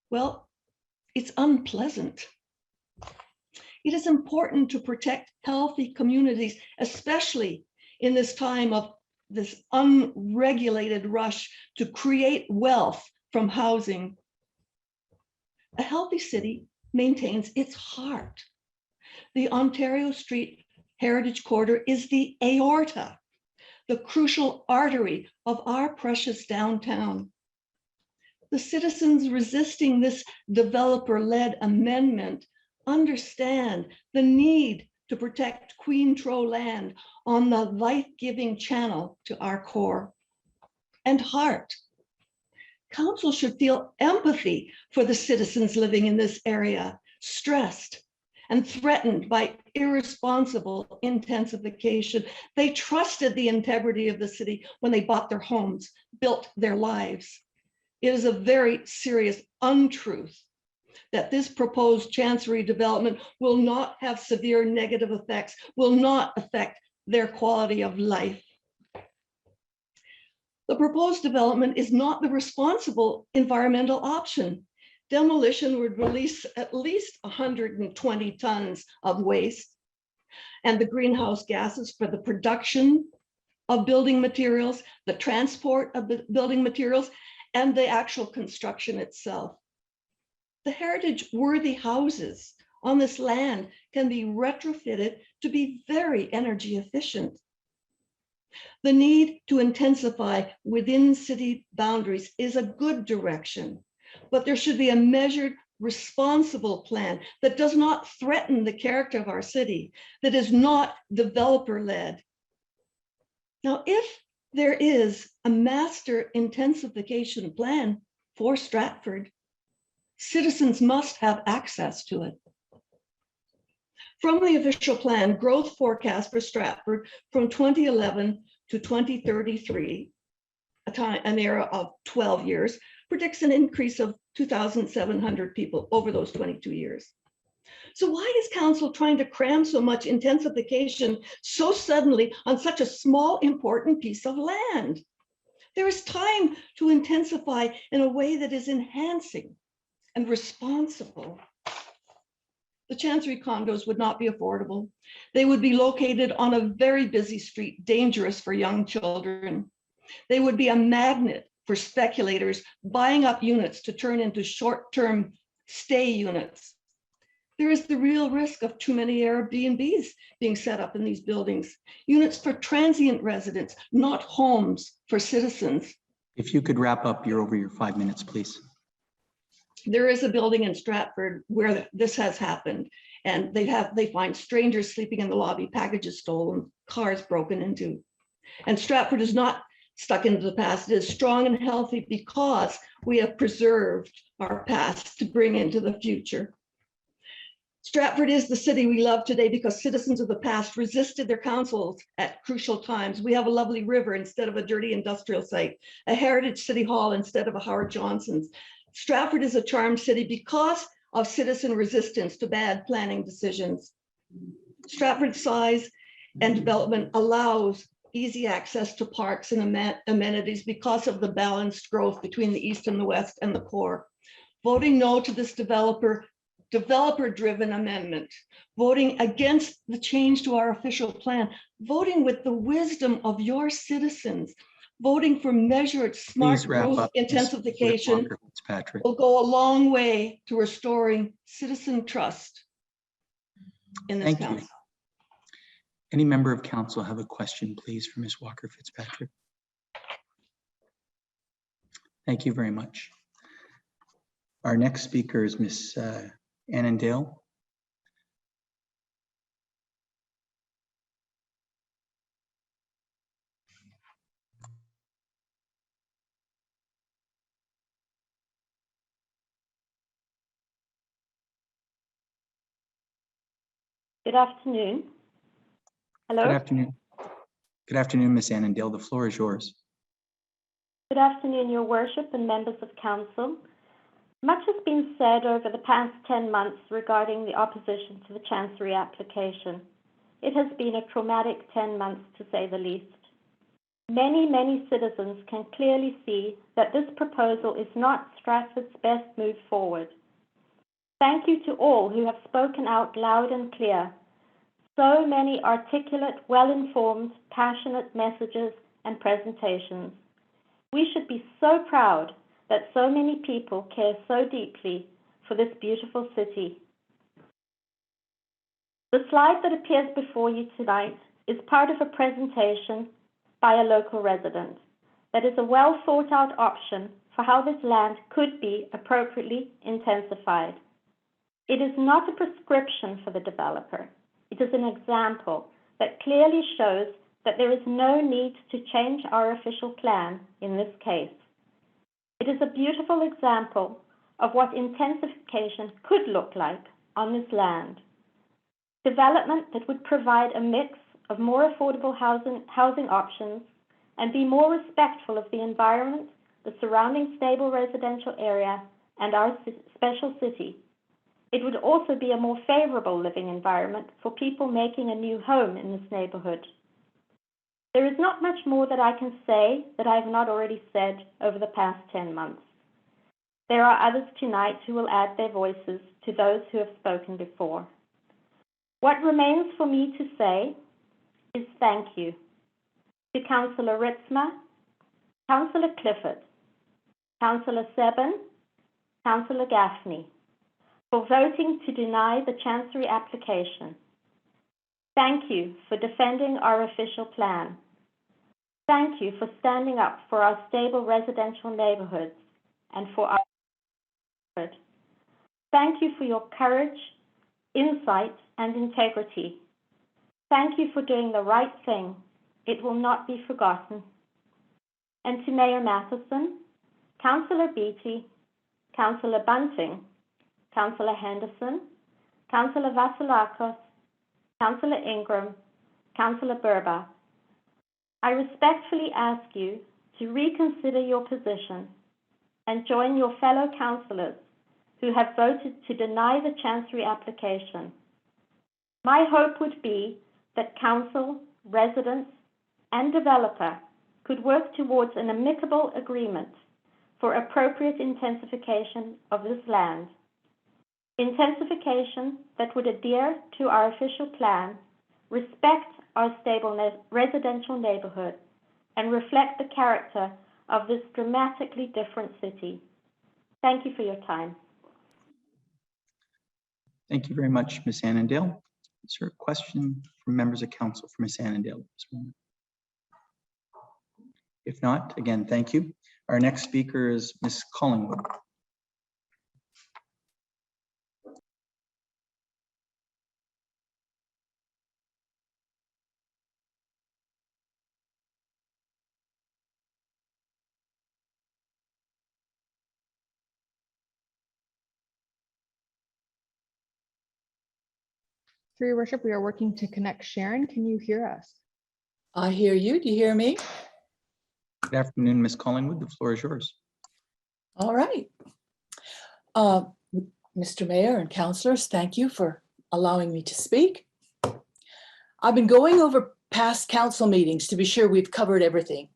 well, it's unpleasant. It is important to protect healthy communities, especially in this time of this unregulated rush to create wealth from housing. A healthy city maintains its heart. The Ontario Street Heritage Corridor is the aorta, the crucial artery of our precious downtown. The citizens resisting this developer-led amendment understand the need to protect Queen Tro land on the life-giving channel to our core and heart. Council should feel empathy for the citizens living in this area, stressed and threatened by irresponsible intensification. They trusted the integrity of the city when they bought their homes, built their lives. It is a very serious untruth that this proposed chancery development will not have severe negative effects, will not affect their quality of life. The proposed development is not the responsible environmental option. Demolition would release at least 120 tons of waste, and the greenhouse gases for the production of building materials, the transport of the building materials, and the actual construction itself. The heritage-worthy houses on this land can be retrofitted to be very energy efficient. The need to intensify within city boundaries is a good direction, but there should be a measured, responsible plan that does not threaten the character of our city, that is not developer-led. Now, if there is a master intensification plan for Stratford, citizens must have access to it. From the official plan, growth forecast for Stratford from 2011 to 2033, an era of 12 years, predicts an increase of 2,700 people over those 22 years. So why is council trying to cram so much intensification so suddenly on such a small, important piece of land? There is time to intensify in a way that is enhancing and responsible. The Chancery condos would not be affordable. They would be located on a very busy street, dangerous for young children. They would be a magnet for speculators buying up units to turn into short-term stay units. There is the real risk of too many Airbnbs being set up in these buildings, units for transient residents, not homes for citizens.
If you could wrap up, you're over your 5 minutes, please.
There is a building in Stratford where this has happened, and they find strangers sleeping in the lobby, packages stolen, cars broken into. And Stratford is not stuck into the past. It is strong and healthy because we have preserved our past to bring into the future. Stratford is the city we love today because citizens of the past resisted their councils at crucial times. We have a lovely river instead of a dirty industrial site, a heritage city hall instead of a Howard Johnson's. Stratford is a charmed city because of citizen resistance to bad planning decisions. Stratford's size and development allows easy access to parks and amenities because of the balanced growth between the east and the west and the core. Voting no to this developer-driven amendment, voting against the change to our official plan, voting with the wisdom of your citizens, voting for measured smart
Please wrap
growth
up, Ms.
intensification
Whitwalker-Fitzpatrick.
will go a long way to restoring citizen trust in this
Thank you.
council.
Any member of council have a question, please, for Ms. Walker-Fitzpatrick? Thank you very much. Our next speaker is Ms. Annandale.
Good afternoon. Hello.
Good afternoon. Good afternoon, Ms. Annandale. The floor is yours.
Good afternoon, Your Worship and members of council. Much has been said over the past 10 months regarding the opposition to the Chancery application. It has been a traumatic 10 months, to say the least. Many citizens can clearly see that this proposal is not Stratford's best move forward. Thank you to all who have spoken out loud and clear. So many articulate, well-informed, passionate messages and presentations. We should be so proud that so many people care so deeply for this beautiful city. The slide that appears before you tonight is part of a presentation by a local resident that is a well thought out option for how this land could be appropriately intensified. It is not a prescription for the developer. It is an example that clearly shows that there is no need to change our official plan in this case. It is a beautiful example of what intensification could look like on this land. Development that would provide a mix of more affordable housing options and be more respectful of the environment, the surrounding stable residential area, and our special city. It would also be a more favorable living environment for people making a new home in this neighborhood. There is not much more that I can say that I have not already said over the past 10 months. There are others tonight who will add their voices to those who have spoken before. What remains for me to say is thank you to Councillor Ritzma, Councillor Clifford, Councillor Seban, Councillor Gaffney, for voting to deny the Chancery application. Thank you for defending our official plan. Thank you for standing up for our stable residential neighborhoods and for our neighborhood. Thank you for your courage, insight, and integrity. Thank you for doing the right thing. It will not be forgotten. And to Mayor Matheson, Councillor Beattie, Councillor Bunting, Councillor Henderson, Councillor Vasilakos, Councillor Ingram, Councillor Burba, I respectfully ask you to reconsider your position and join your fellow councillors who have voted to deny the Chancery application. My hope would be that council, residents, and developer could work towards an amicable agreement for appropriate intensification of this land. Intensification that would adhere to our official plan, respect our stable residential neighborhood, and reflect the character of this dramatically different city. Thank you for your time.
Thank you very much, Ms. Annandale. Is there a question from members of council for Ms. Annandale at this moment? If not, again, thank you. Our next speaker is Ms. Collingwood.
Through your worship, we are working to connect Sharon. Can you hear us?
I hear you. Do you hear me?
Good afternoon, Ms. Collingwood. The floor is yours.
All right. Mr. Mayor and councilors, thank you for allowing me to speak. I've been going over past council meetings to be sure we've covered everything.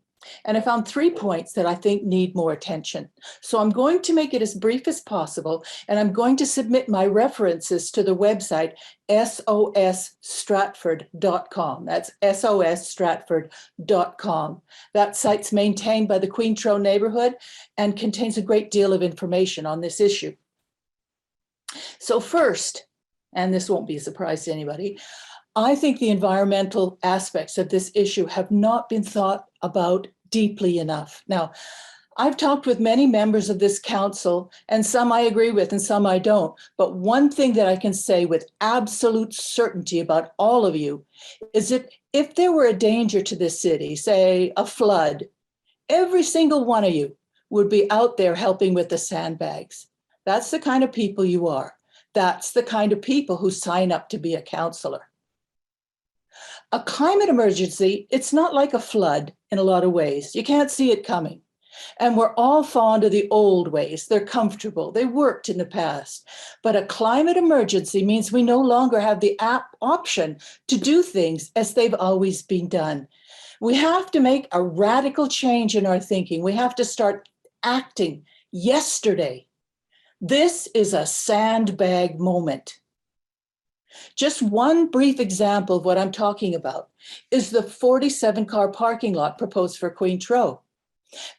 And I found 3 points that I think need more attention. So I'm going to make it as brief as possible, and I'm going to submit my references to the website sosstratford.com. That's sosstratford.com. That site's maintained by the Queentrow neighborhood and contains a great deal of information on this issue. So first, and this won't be a surprise to anybody, I think the environmental aspects of this issue have not been thought about deeply enough. Now, I've talked with many members of this council, and some I agree with and some I don't. But one thing that I can say with absolute certainty about all of you is that if there were a danger to this city, say a flood, every single one of you would be out there helping with the sandbags. That's the kind of people you are. That's the kind of people who sign up to be a councillor. A climate emergency, it's not like a flood in a lot of ways. You can't see it coming. And we're all fond of the old ways. They're comfortable. They worked in the past. But a climate emergency means we no longer have the option to do things as they've always been done. We have to make a radical change in our thinking. We have to start acting yesterday. This is a sandbag moment. Just one brief example of what I'm talking about is the 47-car parking lot proposed for Queentrow.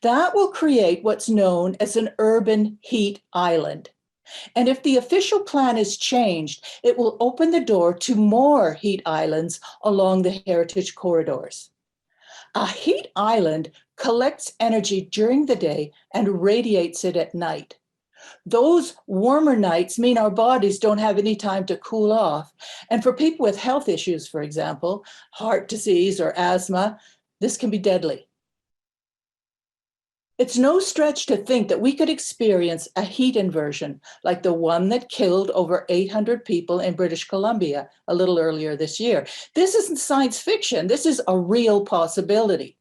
That will create what's known as an urban heat island. And if the official plan is changed, it will open the door to more heat islands along the heritage corridors. A heat island collects energy during the day and radiates it at night. Those warmer nights mean our bodies don't have any time to cool off. And for people with health issues, for example, heart disease or asthma, this can be deadly. It's no stretch to think that we could experience a heat inversion like the one that killed over 800 people in British Columbia a little earlier this year. This isn't science fiction. This is a real possibility.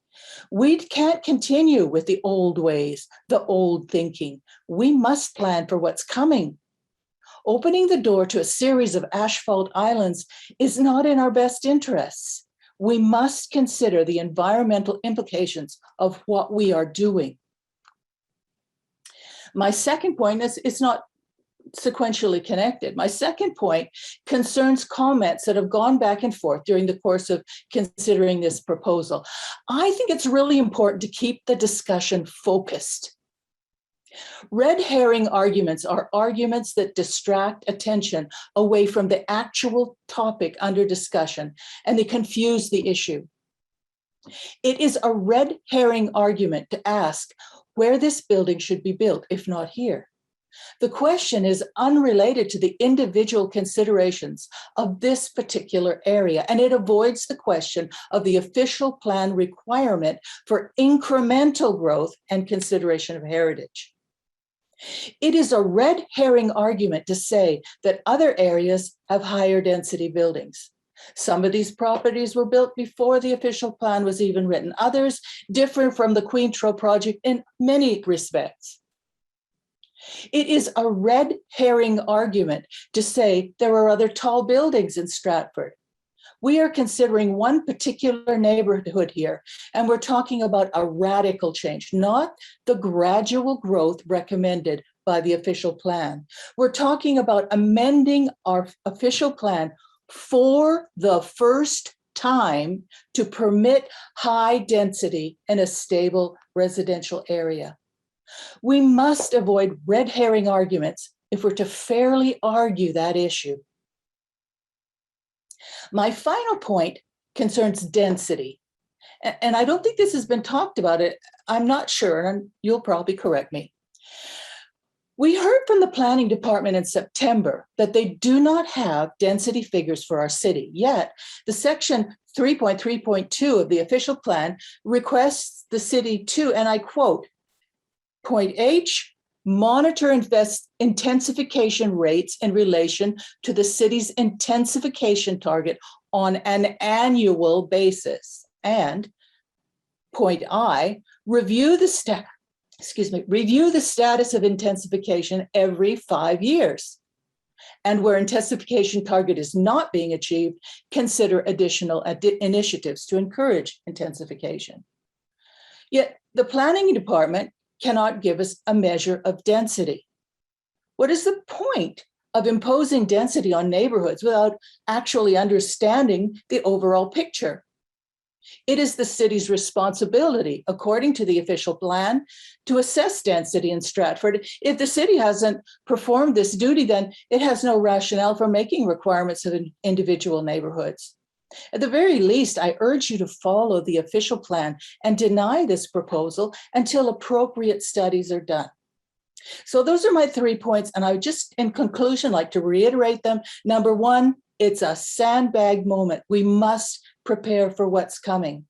We can't continue with the old ways, the old thinking. We must plan for what's coming. Opening the door to a series of asphalt islands is not in our best interests. We must consider the environmental implications of what we are doing. My second point is it's not sequentially connected. My second point concerns comments that have gone back and forth during the course of considering this proposal. I think it's really important to keep the discussion focused. Red herring arguments are arguments that distract attention away from the actual topic under discussion, and they confuse the issue. It is a red herring argument to ask where this building should be built, if not here. The question is unrelated to the individual considerations of this particular area, and it avoids the question of the official plan requirement for incremental growth and consideration of heritage. It is a red herring argument to say that other areas have higher density buildings. Some of these properties were built before the official plan was even written. Others differ from the Queentrow project in many respects. It is a red herring argument to say there are other tall buildings in Stratford. We are considering one particular neighborhood here, and we're talking about a radical change, not the gradual growth recommended by the official plan. We're talking about amending our official plan for the first time to permit high density in a stable residential area. We must avoid red herring arguments if we're to fairly argue that issue. My final point concerns density. And I don't think this has been talked about. I'm not sure, and you'll probably correct me. We heard from the planning department in September that they do not have density figures for our city. Yet the section 3.3.2 of the official plan requests the city to, and I quote, point H, monitor intensification rates in relation to the city's intensification target on an annual basis. And point I, review the status of intensification every 5 years. And where intensification target is not being achieved, consider additional initiatives to encourage intensification. Yet the planning department cannot give us a measure of density. What is the point of imposing density on neighborhoods without actually understanding the overall picture? It is the city's responsibility, according to the official plan, to assess density in Stratford. If the city hasn't performed this duty, then it has no rationale for making requirements of individual neighborhoods. At the very least, I urge you to follow the official plan and deny this proposal until appropriate studies are done. So those are my 3 points, and I would just, in conclusion, like to reiterate them. Number one, it's a sandbag moment. We must prepare for what's coming.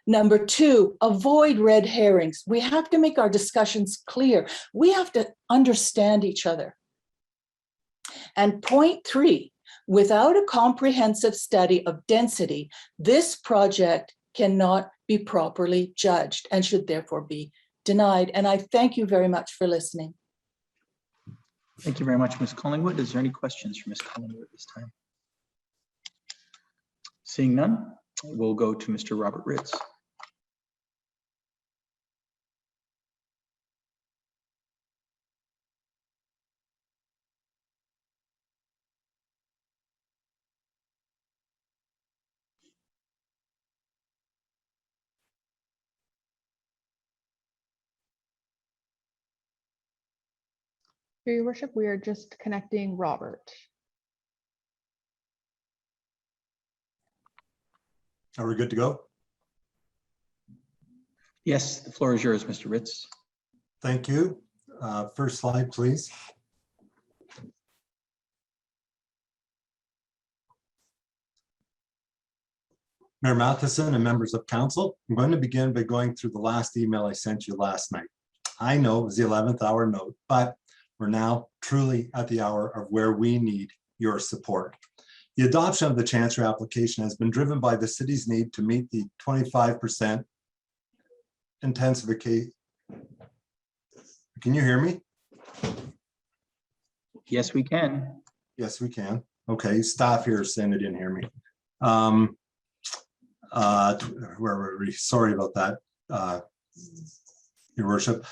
Number two, avoid red herrings. We have to make our discussions clear. We have to understand each other. And point three, without a comprehensive study of density, this project cannot be properly judged and should therefore be denied. And I thank you very much for listening.
Thank you very much, Ms. Collingwood. Is there any questions for Ms. Collingwood at this time? Seeing none, we'll go to Mr. Robert Ritz.
Your worship, we are just connecting Robert.
Are we good to go?
Yes, the floor is yours, Mr. Ritz.
Thank you. First slide, please. Mayor Matheson and members of council, I'm going to begin by going through the last email I sent you last night. I know it was the 11th hour note, but we're now truly at the hour of where we need your support. The adoption of the Chancery application has been driven by the city's need to meet the 25% intensification. Can you hear me?
Yes, we can.
Yes, we can. Okay, staff here is saying they didn't hear me. Where were we? Sorry about that, Your Worship.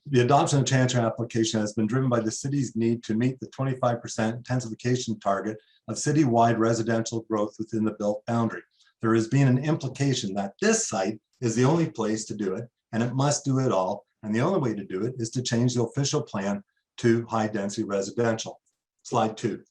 The adoption of the Chancery application has been driven by the city's need to meet the 25% intensification target of citywide residential growth within the built boundary. There has been an implication that this site is the only place to do it, and it must do it all. And the only way to do it is to change the official plan to high density residential. Slide 2.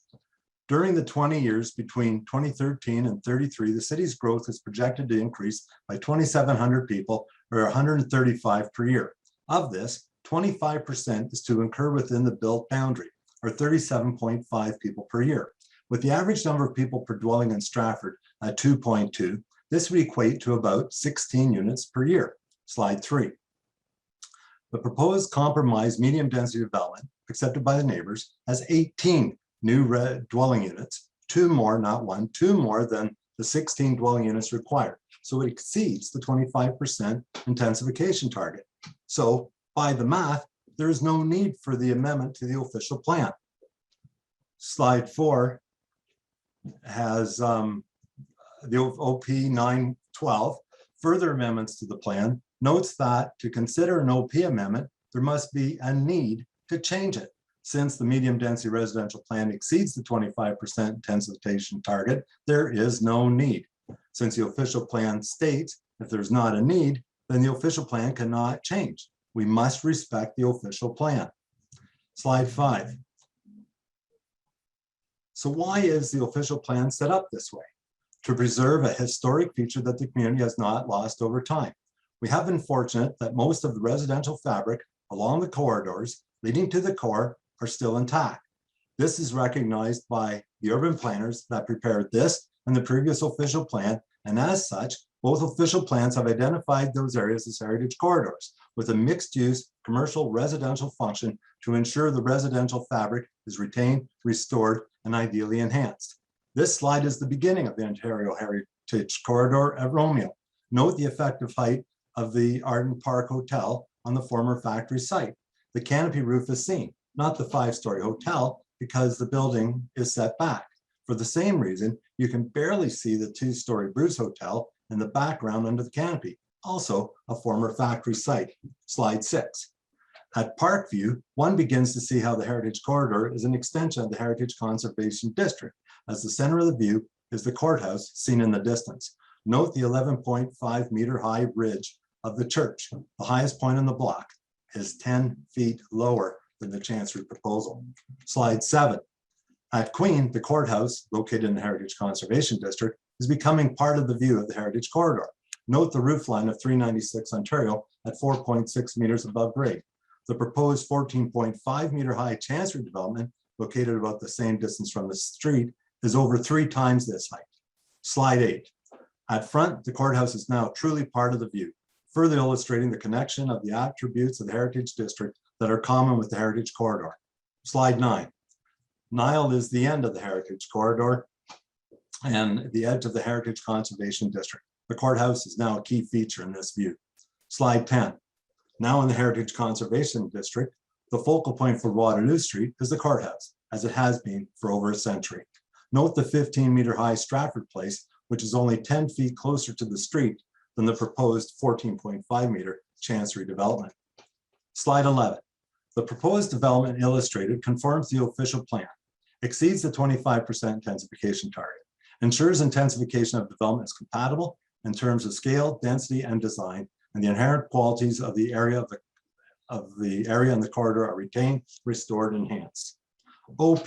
During the 20 years between 2013 and 33, the city's growth is projected to increase by 2,700 people, or 135 per year. Of this, 25% is to incur within the built boundary, or 37.5 people per year. With the average number of people per dwelling in Stratford at 2.2, this would equate to about 16 units per year. Slide 3. The proposed compromise medium density development accepted by the neighbors has 18 new dwelling units, 2 more, not 1, 2 more than the 16 dwelling units required. So it exceeds the 25% intensification target. So by the math, there is no need for the amendment to the official plan. Slide 4 has the OP 912. Further amendments to the plan notes that to consider an OP amendment, there must be a need to change it. Since the medium density residential plan exceeds the 25% intensification target, there is no need. Since the official plan states if there's not a need, then the official plan cannot change. We must respect the official plan. Slide 5. So why is the official plan set up this way? To preserve a historic feature that the community has not lost over time. We have been fortunate that most of the residential fabric along the corridors leading to the core are still intact. This is recognized by the urban planners that prepared this and the previous official plan, and as such, both official plans have identified those areas as heritage corridors with a mixed-use commercial residential function to ensure the residential fabric is retained, restored, and ideally enhanced. This slide is the beginning of the Ontario Heritage Corridor at Romeo. Note the effective height of the Arden Park Hotel on the former factory site. The canopy roof is seen, not the 5-story hotel, because the building is set back. For the same reason, you can barely see the two-story Bruce Hotel in the background under the canopy, also a former factory site. Slide 6. At Parkview, one begins to see how the Heritage Corridor is an extension of the Heritage Conservation District, as the center of the view is the courthouse seen in the distance. Note the 11.5 meter high ridge of the church. The highest point on the block is 10 feet lower than the Chancery proposal. Slide 7. At Queen, the courthouse, located in the Heritage Conservation District, is becoming part of the view of the Heritage Corridor. Note the roof line of 396 Ontario at 4.6 meters above grade. The proposed 14.5 meter high Chancery development, located about the same distance from the street, is over 3 times this height. Slide 8. At front, the courthouse is now truly part of the view, further illustrating the connection of the attributes of the Heritage District that are common with the Heritage Corridor. Slide 9. Nile is the end of the Heritage Corridor and the edge of the Heritage Conservation District. The courthouse is now a key feature in this view. Slide 10. Now in the Heritage Conservation District, the focal point for Waterloo Street is the courthouse, as it has been for over a century. Note the 15 meter high Stratford Place, which is only 10 feet closer to the street than the proposed 14.5 meter Chancery development. Slide 11. The proposed development illustrated conforms to the official plan, exceeds the 25% intensification target, ensures intensification of development is compatible in terms of scale, density, and design, and the inherent qualities of the area and the corridor are retained, restored, enhanced. OP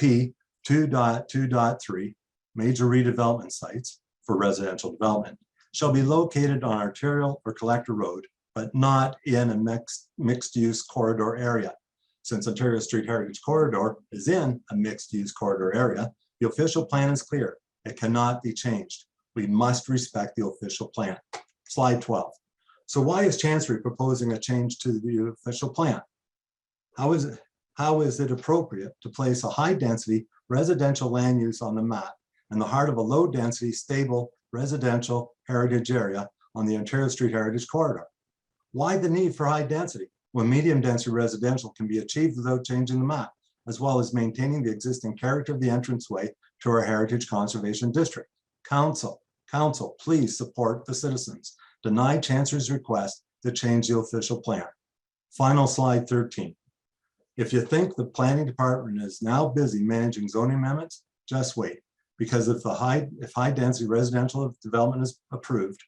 2.2.3, major redevelopment sites for residential development, shall be located on arterial or collector road, but not in a mixed-use corridor area. Since Ontario Street Heritage Corridor is in a mixed-use corridor area, the official plan is clear. It cannot be changed. We must respect the official plan. Slide 12. So why is Chancery proposing a change to the official plan? How is it appropriate to place a high-density residential land use on the map in the heart of a low-density, stable residential heritage area on the Ontario Street Heritage Corridor? Why the need for high density when medium density residential can be achieved without changing the map, as well as maintaining the existing character of the entranceway to our Heritage Conservation District? Council, please support the citizens. Deny Chancery's request to change the official plan. Final slide 13. If you think the planning department is now busy managing zoning amendments, just wait, because if high density residential development is approved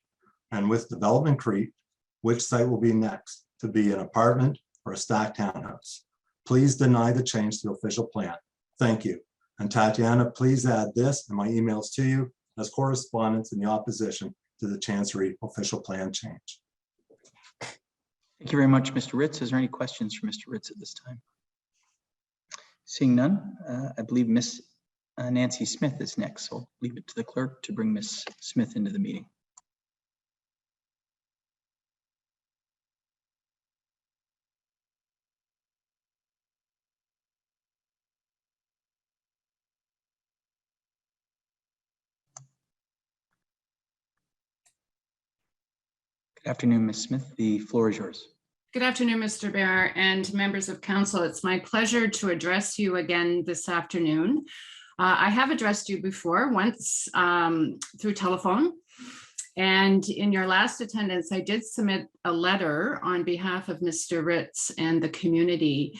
and with development creep, which site will be next to be an apartment or a stacked townhouse? Please deny the change to the official plan. Thank you. And Tatiana, please add this and my emails to you as correspondence in the opposition to the Chancery official plan change.
Thank you very much, Mr. Ritz. Is there any questions for Mr. Ritz at this time? Seeing none, I believe Miss Nancy Smith is next, so I'll leave it to the clerk to bring Miss Smith into the meeting. Good afternoon, Ms. Smith. The floor is yours.
Good afternoon, Mr. Mayor and members of council. It's my pleasure to address you again this afternoon. I have addressed you before, once through telephone. And in your last attendance, I did submit a letter on behalf of Mr. Ritz and the community.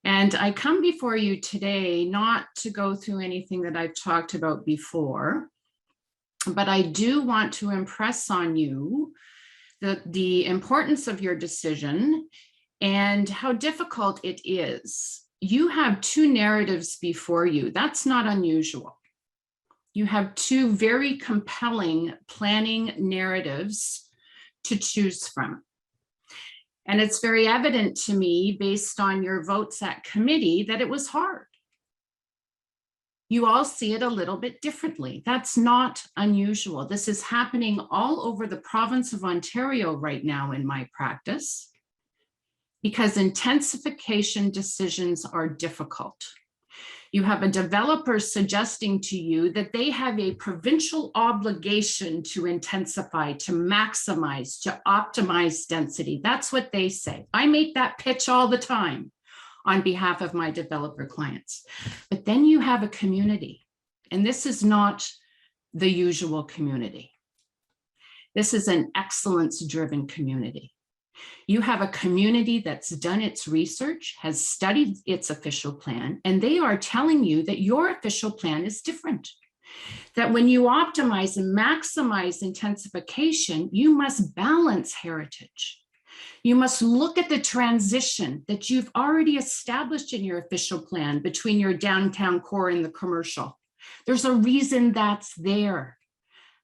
And I come before you today not to go through anything that I've talked about before, but I do want to impress on you the importance of your decision and how difficult it is. You have two narratives before you. That's not unusual. You have two very compelling planning narratives to choose from. And it's very evident to me, based on your votes at committee, that it was hard. You all see it a little bit differently. That's not unusual. This is happening all over the province of Ontario right now in my practice, because intensification decisions are difficult. You have a developer suggesting to you that they have a provincial obligation to intensify, to maximize, to optimize density. That's what they say. I make that pitch all the time. on behalf of my developer clients. But then you have a community, and this is not the usual community. This is an excellence-driven community. You have a community that's done its research, has studied its official plan, and they are telling you that your official plan is different. That when you optimize and maximize intensification, you must balance heritage. You must look at the transition that you've already established in your official plan between your downtown core and the commercial. There's a reason that's there.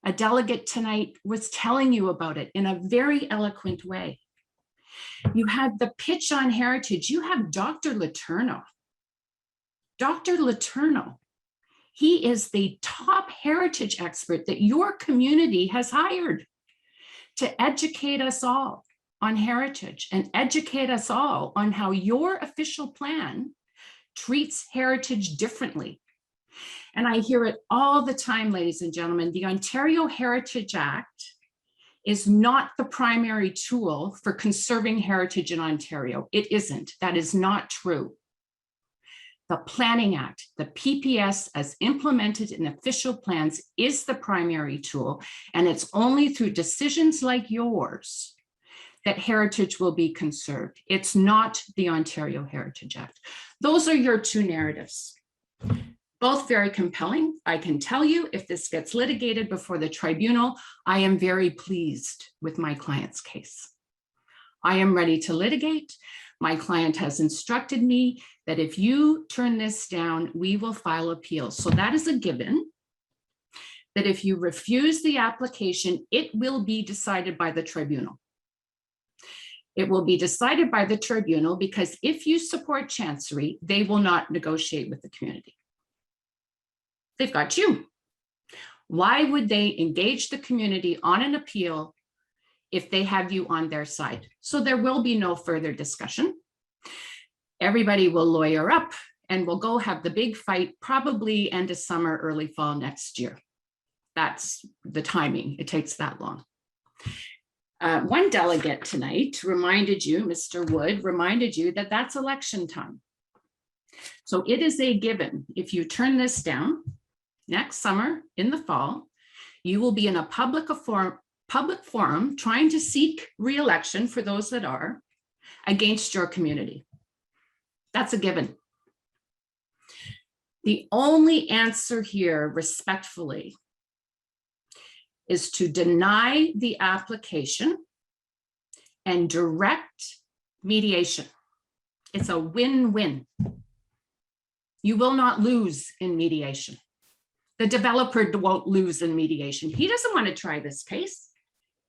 A delegate tonight was telling you about it in a very eloquent way. You had the pitch on heritage. You have Dr. Letourneau. Dr. Letourneau, he is the top heritage expert that your community has hired to educate us all on heritage and educate us all on how your official plan treats heritage differently. And I hear it all the time, ladies and gentlemen, the Ontario Heritage Act is not the primary tool for conserving heritage in Ontario. It isn't. That is not true. The Planning Act, the PPS as implemented in official plans, is the primary tool. And it's only through decisions like yours that heritage will be conserved. It's not the Ontario Heritage Act. Those are your two narratives. Both very compelling. I can tell you, if this gets litigated before the tribunal, I am very pleased with my client's case. I am ready to litigate. My client has instructed me that if you turn this down, we will file appeals. So that is a given, that if you refuse the application, it will be decided by the tribunal. It will be decided by the tribunal because if you support Chancery, they will not negotiate with the community. They've got you. Why would they engage the community on an appeal if they have you on their side? So there will be no further discussion. Everybody will lawyer up and we'll go have the big fight, probably end of summer, early fall next year. That's the timing. It takes that long. One delegate tonight reminded you, Mr. Wood, reminded you that that's election time. So it is a given. If you turn this down, next summer, in the fall, you will be in a public forum trying to seek re-election for those that are against your community. That's a given. The only answer here, respectfully, is to deny the application and direct mediation. It's a win-win. You will not lose in mediation. The developer won't lose in mediation. He doesn't want to try this case.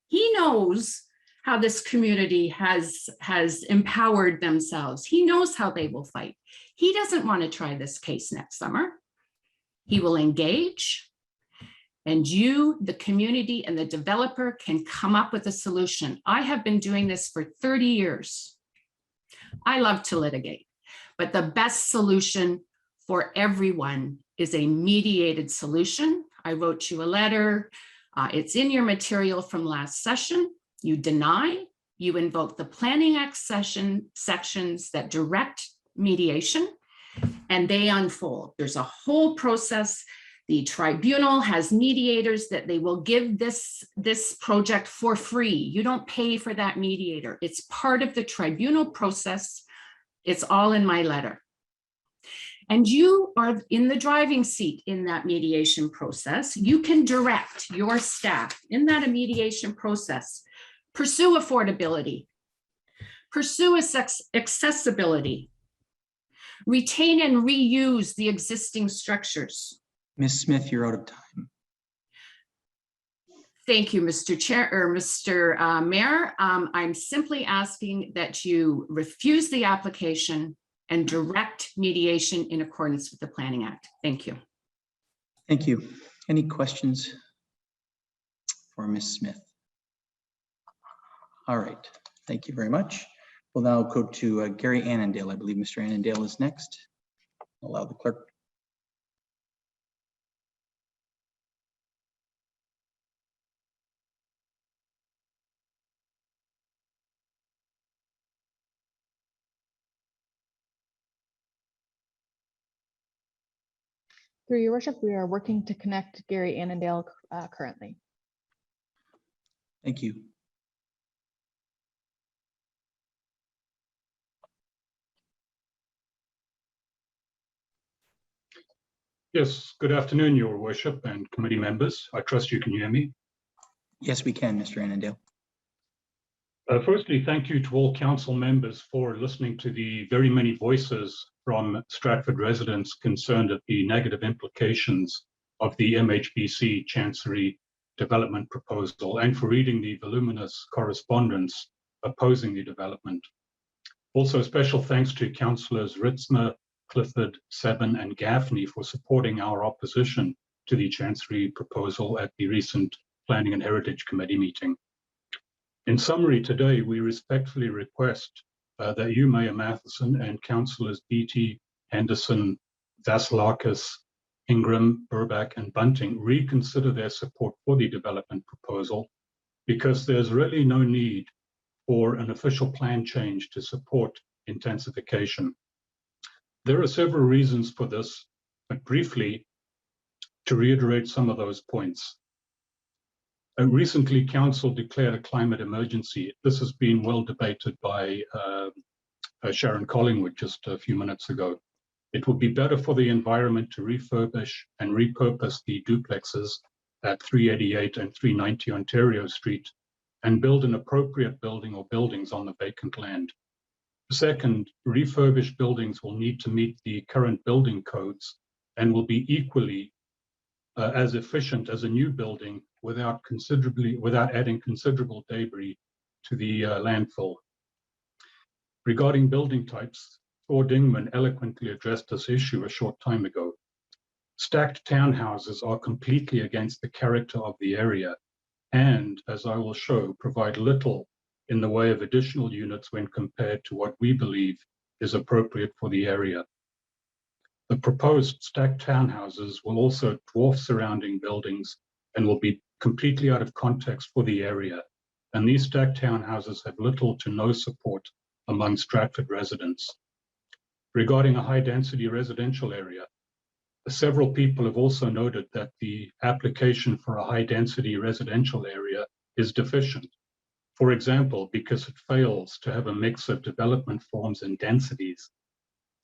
He knows how this community has empowered themselves. He knows how they will fight. He doesn't want to try this case next summer. He will engage, and you, the community, and the developer can come up with a solution. I have been doing this for 30 years. I love to litigate, but the best solution for everyone is a mediated solution. I wrote you a letter. It's in your material from last session. You deny, you invoke the Planning Act sections that direct mediation, and they unfold. There's a whole process. The tribunal has mediators that they will give this project for free. You don't pay for that mediator. It's part of the tribunal process. It's all in my letter. And you are in the driving seat in that mediation process. You can direct your staff in that mediation process. Pursue affordability, pursue accessibility, retain and reuse the existing structures.
Ms. Smith, you're out of time.
Thank you, Mr. Chair or Mr. Mayor. I'm simply asking that you refuse the application and direct mediation in accordance with the Planning Act. Thank you.
Thank you. Any questions for Ms. Smith? All right, thank you very much. We'll now go to Gary Annandale. I believe Mr. Annandale is next. Allow the clerk.
Through your worship, we are working to connect Gary Annandale currently.
Thank you.
Yes, good afternoon, Your Worship and committee members. I trust you can hear me.
Yes, we can, Mr. Annandale.
Firstly, thank you to all council members for listening to the very many voices from Stratford residents concerned at the negative implications of the MHBC Chancery development proposal and for reading the voluminous correspondence opposing the development. Also, special thanks to councillors Ritzmer, Clifford, Seven, and Gaffney for supporting our opposition to the Chancery proposal at the recent Planning and Heritage Committee meeting. In summary, today we respectfully request that you, Mayor Matheson, and councillors Beattie, Henderson, Vasilakis, Ingram, Burback, and Bunting reconsider their support for the development proposal, because there's really no need for an official plan change to support intensification. There are several reasons for this, but briefly, to reiterate some of those points. Recently, Council declared a climate emergency. This has been well debated by Sharon Collingwood just a few minutes ago. It would be better for the environment to refurbish and repurpose the duplexes at 388 and 390 Ontario Street and build an appropriate building or buildings on the vacant land. Second, refurbished buildings will need to meet the current building codes and will be equally as efficient as a new building without adding considerable debris to the landfill. Regarding building types, Thor Dingman eloquently addressed this issue a short time ago. Stacked townhouses are completely against the character of the area and, as I will show, provide little in the way of additional units when compared to what we believe is appropriate for the area. The proposed stacked townhouses will also dwarf surrounding buildings and will be completely out of context for the area. And these stacked townhouses have little to no support among Stratford residents. Regarding a high-density residential area, several people have also noted that the application for a high-density residential area is deficient. For example, because it fails to have a mix of development forms and densities,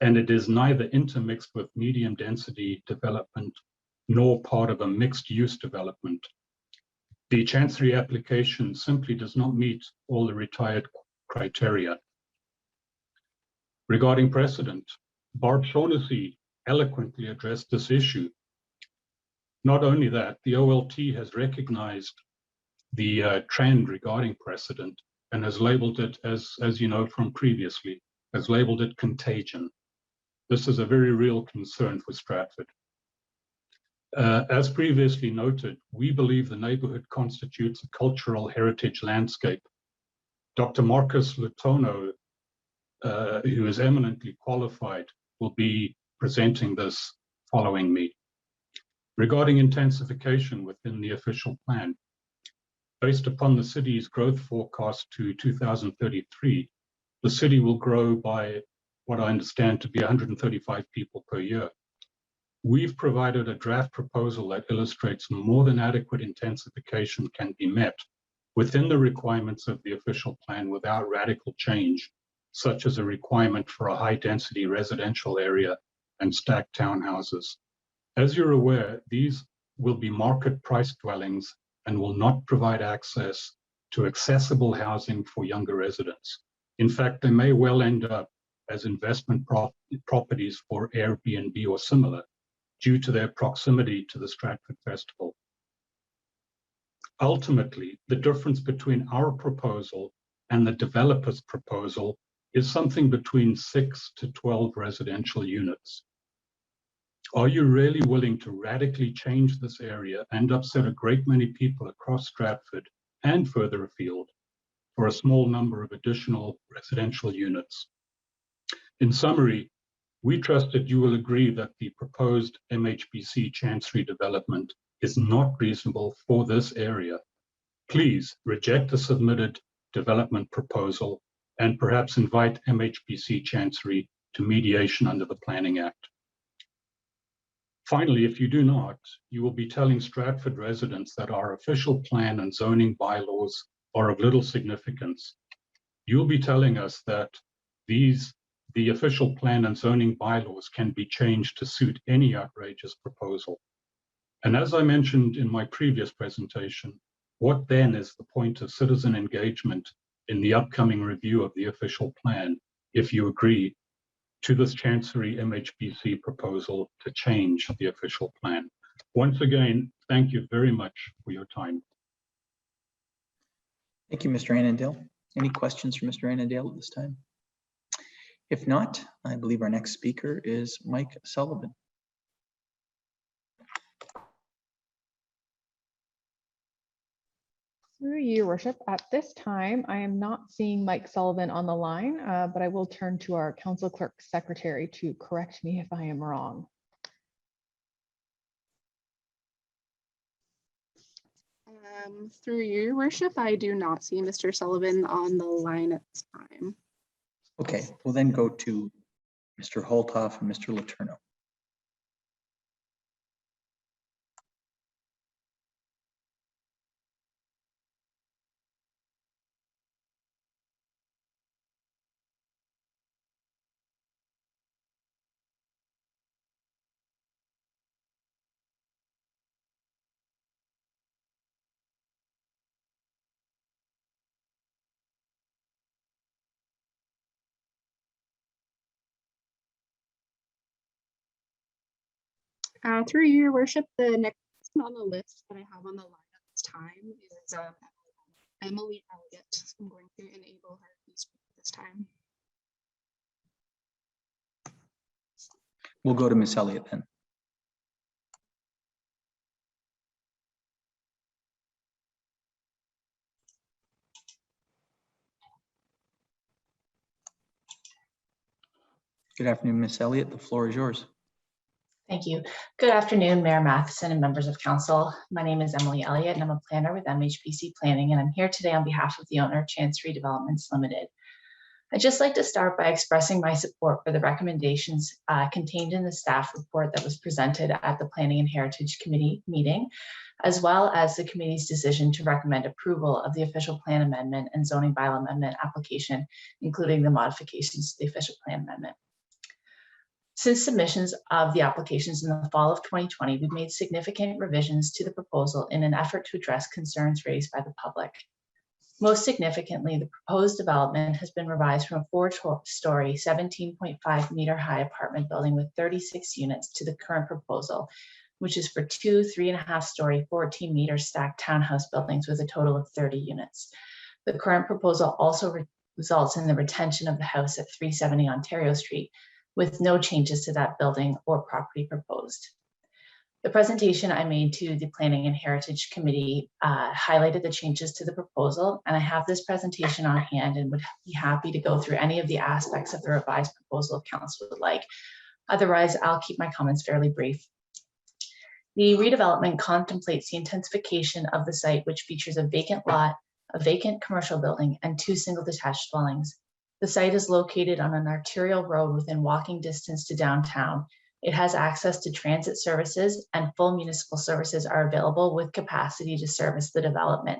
and it is neither intermixed with medium density development nor part of a mixed use development. The Chancery application simply does not meet all the retired criteria. Regarding precedent, Barb Shaughnessy eloquently addressed this issue. Not only that, the OLT has recognized the trend regarding precedent and has labeled it, as you know from previously, has labeled it contagion. This is a very real concern for Stratford. As previously noted, we believe the neighborhood constitutes a cultural heritage landscape. Dr. Marcus Lutono, who is eminently qualified, will be presenting this following me. Regarding intensification within the official plan, based upon the city's growth forecast to 2033, the city will grow by what I understand to be 135 people per year. We've provided a draft proposal that illustrates more than adequate intensification can be met within the requirements of the official plan without radical change, such as a requirement for a high-density residential area and stacked townhouses. As you're aware, these will be market-priced dwellings and will not provide access to accessible housing for younger residents. In fact, they may well end up as investment properties for Airbnb or similar, due to their proximity to the Stratford Festival. Ultimately, the difference between our proposal and the developer's proposal is something between 6 to 12 residential units. Are you really willing to radically change this area and upset a great many people across Stratford and further afield for a small number of additional residential units? In summary, we trust that you will agree that the proposed MHBC Chancery development is not reasonable for this area. Please reject the submitted development proposal and perhaps invite MHBC Chancery to mediation under the Planning Act. Finally, if you do not, you will be telling Stratford residents that our official plan and zoning bylaws are of little significance. You'll be telling us that the official plan and zoning bylaws can be changed to suit any outrageous proposal. And as I mentioned in my previous presentation, what then is the point of citizen engagement in the upcoming review of the official plan if you agree to this Chancery MHBC proposal to change the official plan? Once again, thank you very much for your time.
Thank you, Mr. Annandale. Any questions for Mr. Annandale at this time? If not, I believe our next speaker is Mike Sullivan.
Through you, Your Worship, at this time, I am not seeing Mike Sullivan on the line, but I will turn to our Council Clerk Secretary to correct me if I am wrong.
Through you, Your Worship, I do not see Mr. Sullivan on the line at this time.
Okay, we'll then go to Mr. Holthoff and Mr. Letourneau.
Through you, Your Worship, the next person on the list that I have on the line at this time is Emily Elliott. So I'm going to enable her to speak this time.
We'll go to Ms. Elliott then. Good afternoon, Ms. Elliott. The floor is yours.
Thank you. Good afternoon, Mayor Matheson and members of council. My name is Emily Elliott and I'm a planner with MHBC Planning, and I'm here today on behalf of the owner, Chancery Developments Limited. I'd just like to start by expressing my support for the recommendations contained in the staff report that was presented at the Planning and Heritage Committee meeting, as well as the committee's decision to recommend approval of the official plan amendment and zoning bylaw amendment application, including the modifications to the official plan amendment. Since submissions of the applications in the fall of 2020, we've made significant revisions to the proposal in an effort to address concerns raised by the public. Most significantly, the proposed development has been revised from a 4-story, 17.5 meter high apartment building with 36 units to the current proposal, which is for 2 3.5-story, 14 meter stacked townhouse buildings with a total of 30 units. The current proposal also results in the retention of the house at 370 Ontario Street, with no changes to that building or property proposed. The presentation I made to the Planning and Heritage Committee highlighted the changes to the proposal, and I have this presentation on hand and would be happy to go through any of the aspects of the revised proposal if council would like. Otherwise, I'll keep my comments fairly brief. The redevelopment contemplates the intensification of the site, which features a vacant lot, a vacant commercial building, and 2 single detached dwellings. The site is located on an arterial road within walking distance to downtown. It has access to transit services, and full municipal services are available with capacity to service the development.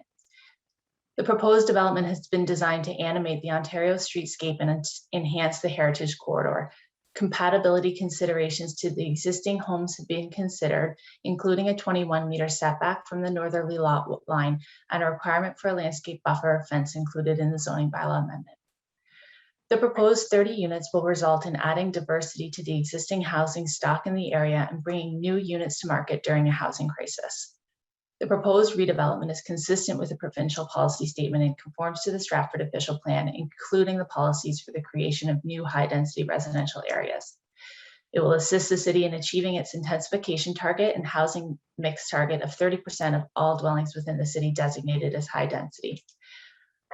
The proposed development has been designed to animate the Ontario streetscape and enhance the heritage corridor. Compatibility considerations to the existing homes have been considered, including a 21 meter setback from the northerly lot line and a requirement for a landscape buffer fence included in the zoning bylaw amendment. The proposed 30 units will result in adding diversity to the existing housing stock in the area and bringing new units to market during a housing crisis. The proposed redevelopment is consistent with the provincial policy statement and conforms to the Stratford official plan, including the policies for the creation of new high-density residential areas. It will assist the city in achieving its intensification target and housing mix target of 30% of all dwellings within the city designated as high density.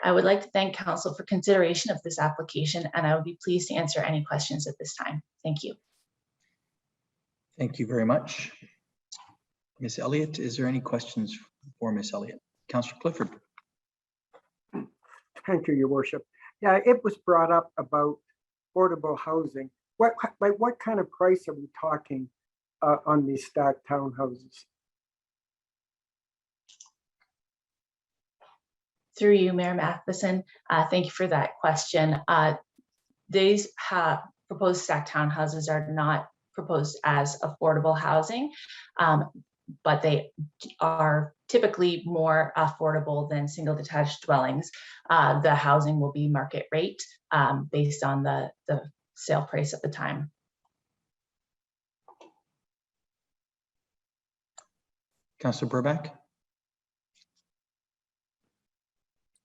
I would like to thank council for consideration of this application, and I would be pleased to answer any questions at this time. Thank you.
Thank you very much. Ms. Elliott, is there any questions for Ms. Elliott? Councillor Clifford.
Thank you, Your Worship. Yeah, it was brought up about affordable housing. What kind of price are we talking on these stacked townhouses?
Through you, Mayor Matheson, thank you for that question. These proposed stacked townhouses are not proposed as affordable housing, but they are typically more affordable than single detached dwellings. The housing will be market rate based on the sale price at the time.
Councillor Burback.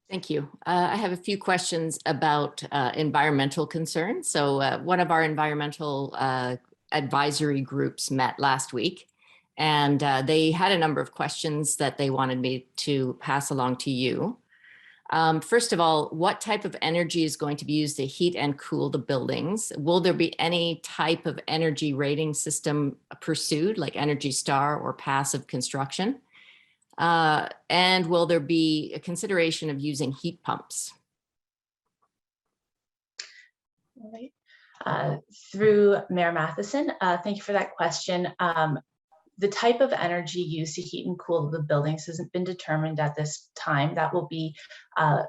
Thank you. I have a few questions about environmental concerns. So one of our environmental advisory groups met last week, and they had a number of questions that they wanted me to pass along to you. First of all, what type of energy is going to be used to heat and cool the buildings? Will there be any type of energy rating system pursued, like Energy Star or passive construction? And will there be a consideration of using heat pumps?
All right. Through Mayor Matheson, thank you for that question. The type of energy used to heat and cool the buildings hasn't been determined at this time. That will be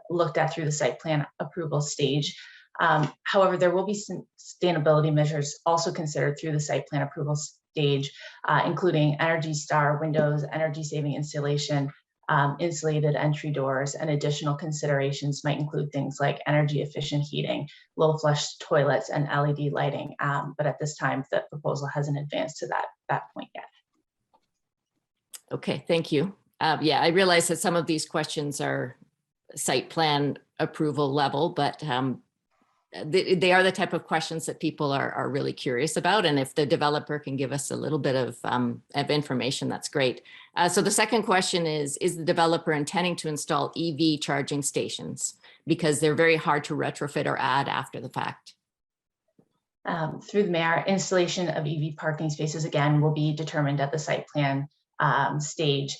looked at through the site plan approval stage. However, there will be some sustainability measures also considered through the site plan approval stage, including Energy Star windows, energy saving installation, insulated entry doors, and additional considerations might include things like energy efficient heating, low flush toilets, and LED lighting. But at this time, the proposal hasn't advanced to that point yet.
Okay, thank you. Yeah, I realize that some of these questions are site plan approval level, but they are the type of questions that people are really curious about. And if the developer can give us a little bit of information, that's great. So the second question is the developer intending to install EV charging stations? Because they're very hard to retrofit or add after the fact.
Through the mayor, installation of EV parking spaces, again, will be determined at the site plan stage.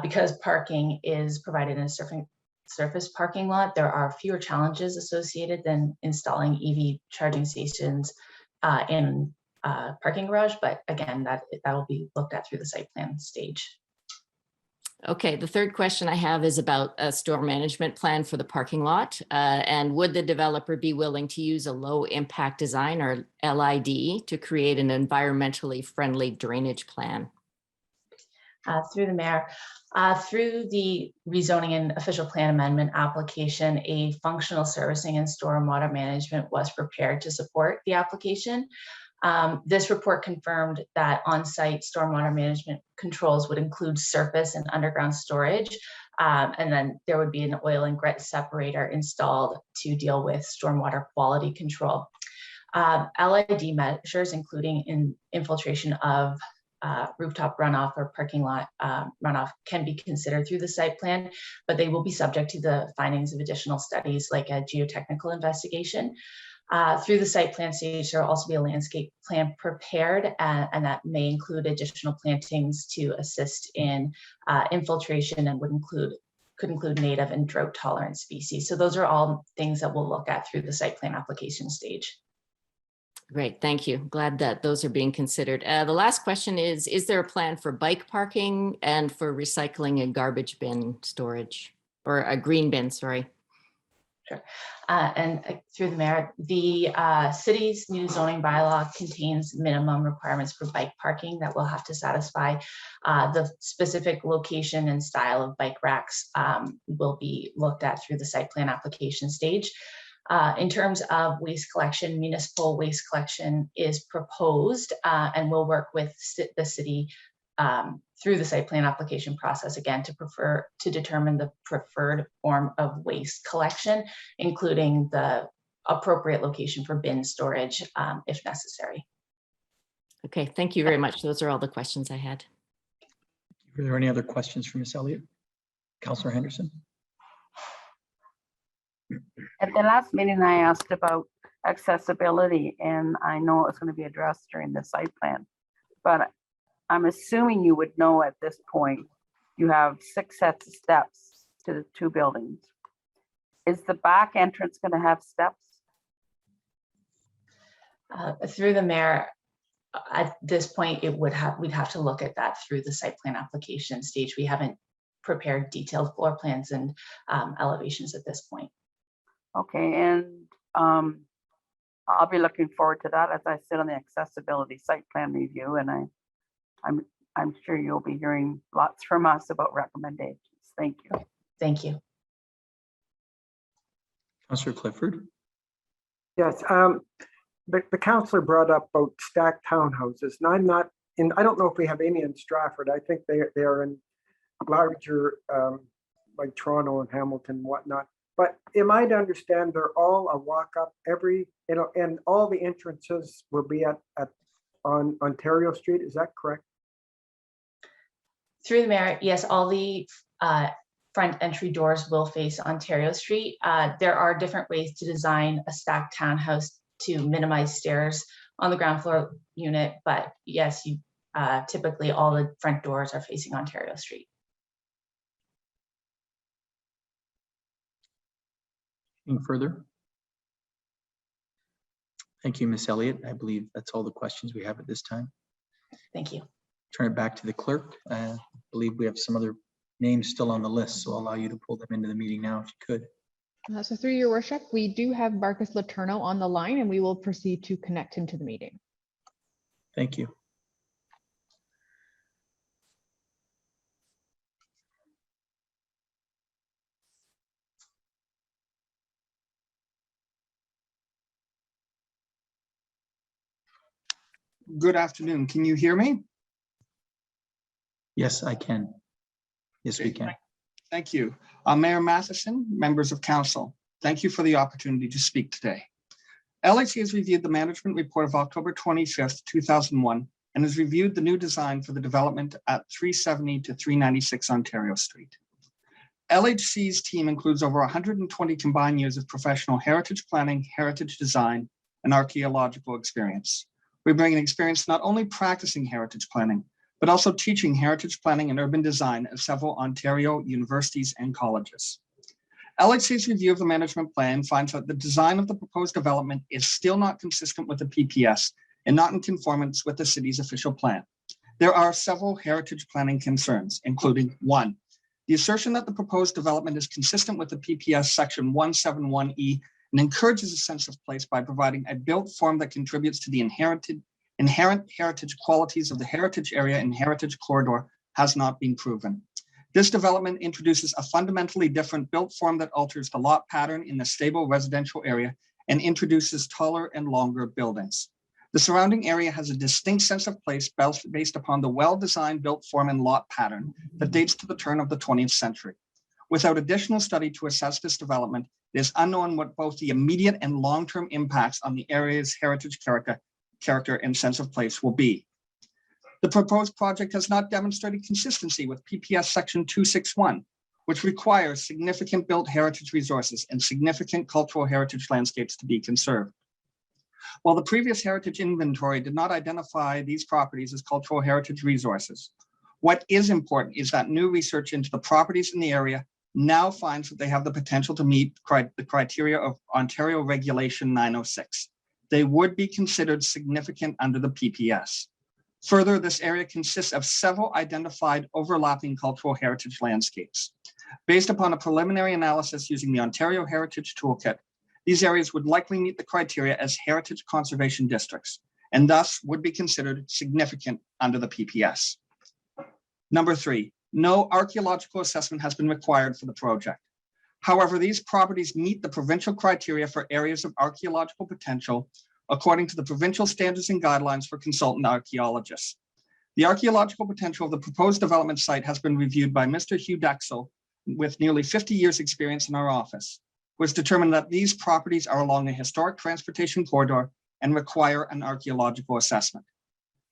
Because parking is provided in a surface parking lot, there are fewer challenges associated than installing EV charging stations in parking garage. But again, that will be looked at through the site plan stage.
Okay, the third question I have is about a storm management plan for the parking lot. And would the developer be willing to use a low impact design or LID to create an environmentally friendly drainage plan?
Through the mayor, through the rezoning and official plan amendment application, a functional servicing and stormwater management was prepared to support the application. This report confirmed that on-site stormwater management controls would include surface and underground storage, and then there would be an oil and grit separator installed to deal with stormwater quality control. LID measures, including infiltration of rooftop runoff or parking lot runoff, can be considered through the site plan, but they will be subject to the findings of additional studies like a geotechnical investigation. Through the site plan stage, there will also be a landscape plan prepared, and that may include additional plantings to assist in infiltration and could include native and drought tolerant species. So those are all things that we'll look at through the site plan application stage.
Great, thank you. Glad that those are being considered. The last question is there a plan for bike parking and for recycling and garbage bin storage, or a green bin, sorry?
Sure. And through the mayor, the city's new zoning bylaw contains minimum requirements for bike parking that will have to satisfy. The specific location and style of bike racks will be looked at through the site plan application stage. In terms of waste collection, municipal waste collection is proposed, and we'll work with the city through the site plan application process, again, to determine the preferred form of waste collection, including the appropriate location for bin storage if necessary.
Okay, thank you very much. Those are all the questions I had.
Are there any other questions for Ms. Elliott? Councillor Henderson?
At the last meeting, I asked about accessibility, and I know it's going to be addressed during the site plan, but I'm assuming you would know at this point, you have 6 sets of steps to the 2 buildings. Is the back entrance going to have steps?
Through the mayor, at this point, we'd have to look at that through the site plan application stage. We haven't prepared detailed floor plans and elevations at this point.
Okay, and I'll be looking forward to that as I sit on the accessibility site plan review, and I'm sure you'll be hearing lots from us about recommendations. Thank you.
Thank you.
Councillor Clifford.
Yes, the councillor brought up about stacked townhouses, and I'm not in. I don't know if we have any in Stratford. I think they are in larger, like Toronto and Hamilton and whatnot. But am I to understand they're all a walk up every, and all the entrances will be on Ontario Street? Is that correct?
Through the mayor, yes, all the front entry doors will face Ontario Street. There are different ways to design a stacked townhouse to minimize stairs on the ground floor unit, but yes, typically all the front doors are facing Ontario Street.
Anything further? Thank you, Ms. Elliott. I believe that's all the questions we have at this time.
Thank you.
Turn it back to the clerk. I believe we have some other names still on the list, so I'll allow you to pull them into the meeting now if you could.
So through your worship, we do have Marcus Letourneau on the line, and we will proceed to connect him to the meeting.
Thank you.
Good afternoon. Can you hear me?
Yes, I can. Yes, we can.
Thank you. Mayor Matheson, members of council, thank you for the opportunity to speak today. LHC has reviewed the management report of October 25th, 2001, and has reviewed the new design for the development at 370 to 396 Ontario Street. LHC's team includes over 120 combined years of professional heritage planning, heritage design, and archaeological experience. We bring an experience not only practicing heritage planning, but also teaching heritage planning and urban design at several Ontario universities and colleges. LHC's review of the management plan finds that the design of the proposed development is still not consistent with the PPS and not in conformance with the city's official plan. There are several heritage planning concerns, including 1, the assertion that the proposed development is consistent with the PPS section 171E and encourages a sense of place by providing a built form that contributes to the inherent heritage qualities of the heritage area and heritage corridor has not been proven. This development introduces a fundamentally different built form that alters the lot pattern in the stable residential area and introduces taller and longer buildings. The surrounding area has a distinct sense of place based upon the well-designed built form and lot pattern that dates to the turn of the 20th century. Without additional study to assess this development, it is unknown what both the immediate and long-term impacts on the area's heritage character and sense of place will be. The proposed project has not demonstrated consistency with PPS section 261, which requires significant built heritage resources and significant cultural heritage landscapes to be conserved. While the previous heritage inventory did not identify these properties as cultural heritage resources, what is important is that new research into the properties in the area now finds that they have the potential to meet the criteria of Ontario Regulation 906. They would be considered significant under the PPS. Further, this area consists of several identified overlapping cultural heritage landscapes. Based upon a preliminary analysis using the Ontario Heritage Toolkit, these areas would likely meet the criteria as heritage conservation districts, and thus would be considered significant under the PPS. Number 3, no archaeological assessment has been required for the project. However, these properties meet the provincial criteria for areas of archaeological potential according to the provincial standards and guidelines for consultant archaeologists. The archaeological potential of the proposed development site has been reviewed by Mr. Hugh Dexel with nearly 50 years experience in our office, who has determined that these properties are along a historic transportation corridor and require an archaeological assessment.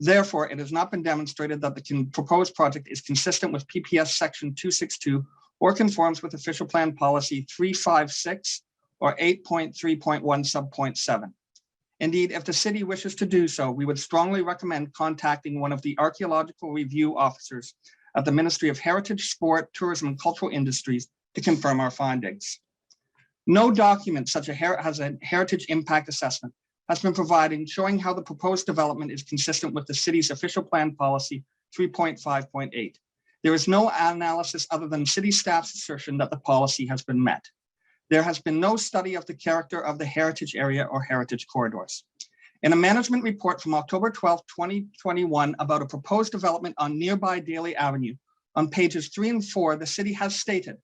Therefore, it has not been demonstrated that the proposed project is consistent with PPS section 262 or conforms with official plan policy 356 or 8.3.1 subpoint 7. Indeed, if the city wishes to do so, we would strongly recommend contacting one of the archaeological review officers at the Ministry of Heritage, Sport, Tourism, and Cultural Industries to confirm our findings. No document such as a heritage impact assessment has been provided showing how the proposed development is consistent with the city's official plan policy 3.5.8. There is no analysis other than city staff's assertion that the policy has been met. There has been no study of the character of the heritage area or heritage corridors. In a management report from October 12, 2021 about a proposed development on nearby Daly Avenue, on pages 3 and 4, the city has stated,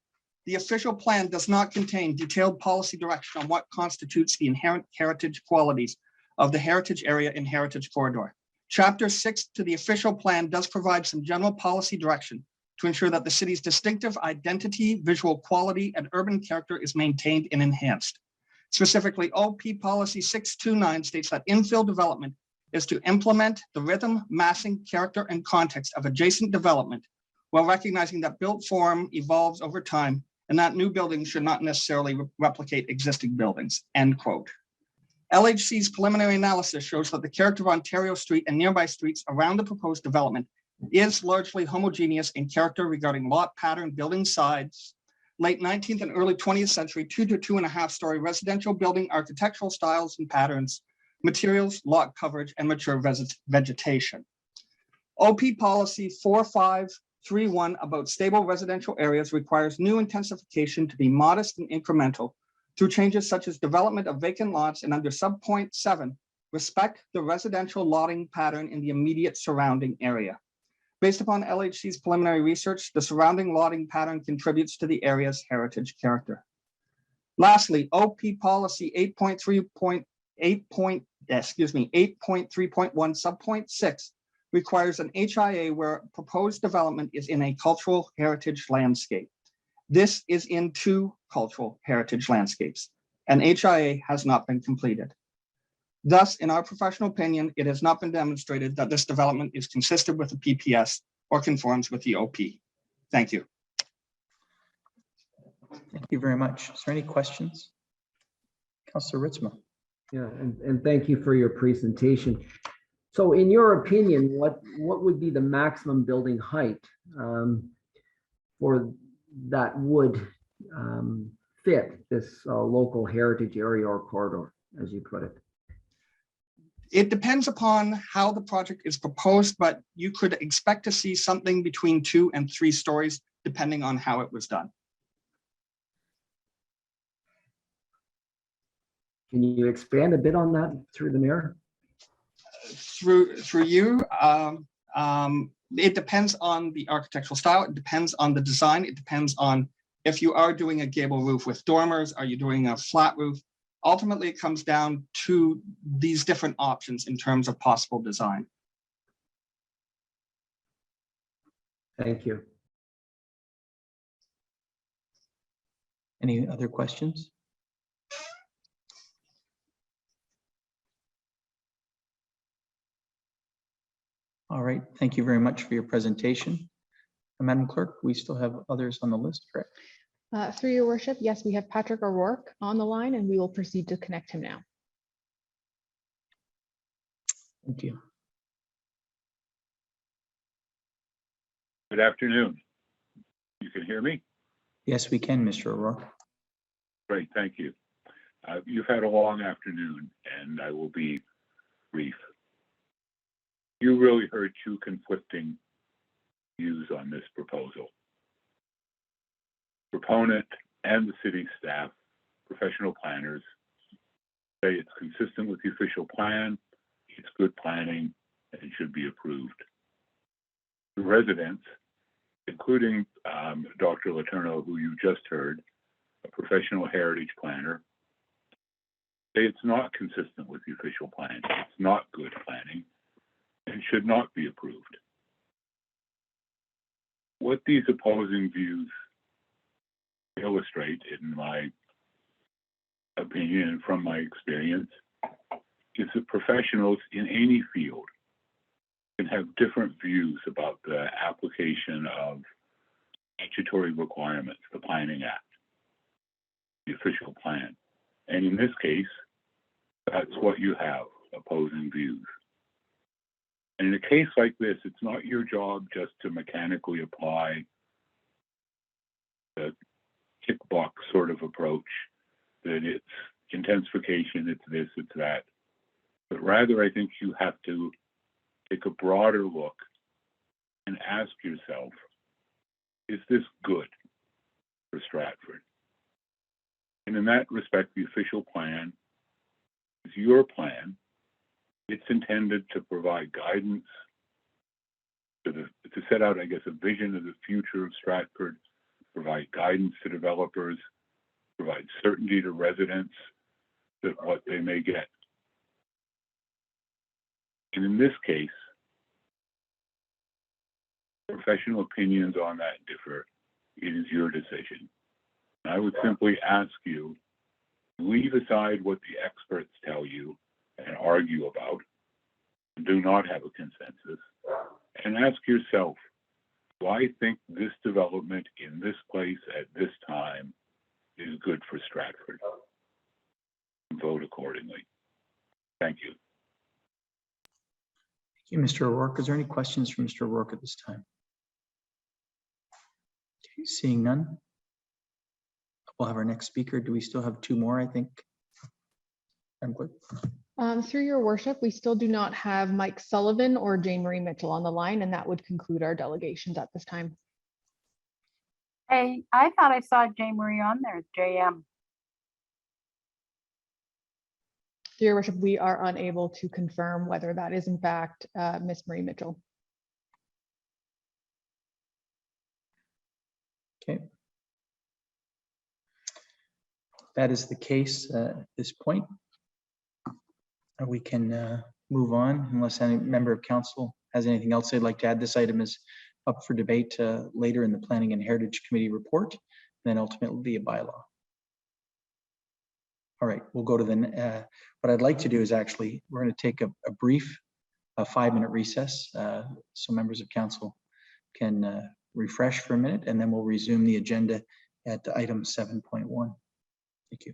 the official plan does not contain detailed policy direction on what constitutes the inherent heritage qualities of the heritage area and heritage corridor. Chapter 6 to the official plan does provide some general policy direction to ensure that the city's distinctive identity, visual quality, and urban character is maintained and enhanced. Specifically, OP Policy 629 states that infill development is to implement the rhythm, massing, character, and context of adjacent development while recognizing that built form evolves over time and that new buildings should not necessarily replicate existing buildings, end quote. LHC's preliminary analysis shows that the character of Ontario Street and nearby streets around the proposed development is largely homogeneous in character regarding lot pattern, building size, late 19th and early 20th century 2 to 2.5 story residential building architectural styles and patterns, materials, lot coverage, and mature vegetation. OP Policy 4531 about stable residential areas requires new intensification to be modest and incremental through changes such as development of vacant lots, and under sub-point 7, respect the residential lotting pattern in the immediate surrounding area. Based upon LHC's preliminary research, the surrounding lotting pattern contributes to the area's heritage character. Lastly, OP Policy 8.3.1 sub-point 6 requires an HIA where proposed development is in a cultural heritage landscape. This is in 2 cultural heritage landscapes. An HIA has not been completed. Thus, in our professional opinion, it has not been demonstrated that this development is consistent with the PPS or conforms with the OP. Thank you.
Thank you very much. Is there any questions? Councillor Ritzma.
Yeah, and thank you for your presentation. So in your opinion, what would be the maximum building height for that would fit this local heritage area or corridor, as you put it?
It depends upon how the project is proposed, but you could expect to see something between 2 and 3 stories, depending on how it was done.
Can you expand a bit on that through the mayor?
Through you, it depends on the architectural style. It depends on the design. It depends on if you are doing a gable roof with dormers, are you doing a flat roof? Ultimately, it comes down to these different options in terms of possible design.
Thank you.
Any other questions? All right, thank you very much for your presentation. Madam Clerk, we still have others on the list, correct?
Through your worship, yes, we have Patrick O'Rourke on the line and we will proceed to connect him now.
Thank you.
Good afternoon. You can hear me?
Yes, we can, Mr. O'Rourke.
Great, thank you. You've had a long afternoon and I will be brief. You really heard 2 conflicting views on this proposal. Proponent and the city staff, professional planners, say it's consistent with the official plan, it's good planning, and should be approved. The residents, including Dr. Letourneau, who you just heard, a professional heritage planner, say it's not consistent with the official plan, it's not good planning, and should not be approved. What these opposing views illustrate, in my opinion and from my experience, is that professionals in any field can have different views about the application of statutory requirements, the Planning Act, the official plan. And in this case, that's what you have, opposing views. And in a case like this, it's not your job just to mechanically apply the tick box sort of approach that it's intensification, it's this, it's that. but rather I think you have to take a broader look and ask yourself, is this good for Stratford? And in that respect, the official plan is your plan. It's intended to provide guidance, to set out, I guess, a vision of the future of Stratford, provide guidance to developers, provide certainty to residents that what they may get. And in this case, professional opinions on that differ. It is your decision. I would simply ask you, leave aside what the experts tell you and argue about, and do not have a consensus, and ask yourself, do I think this development in this place at this time is good for Stratford? Vote accordingly. Thank you.
Thank you, Mr. O'Rourke. Is there any questions from Mr. O'Rourke at this time? Okay, seeing none. We'll have our next speaker. Do we still have two more, I think?
Through your worship, we still do not have Mike Sullivan or Jane Marie Mitchell on the line, and that would conclude our delegations at this time.
Hey, I thought I saw Jane Marie on there, JM.
Through your worship, we are unable to confirm whether that is in fact Miss Marie Mitchell.
Okay. That is the case at this point. We can move on unless any member of council has anything else they'd like to add. This item is up for debate later in the Planning and Heritage Committee report, and then ultimately be a bylaw. All right, we'll go to the, what I'd like to do is actually, we're going to take a brief 5-minute recess so members of council can refresh for a minute, and then we'll resume the agenda at item 7.1. Thank you.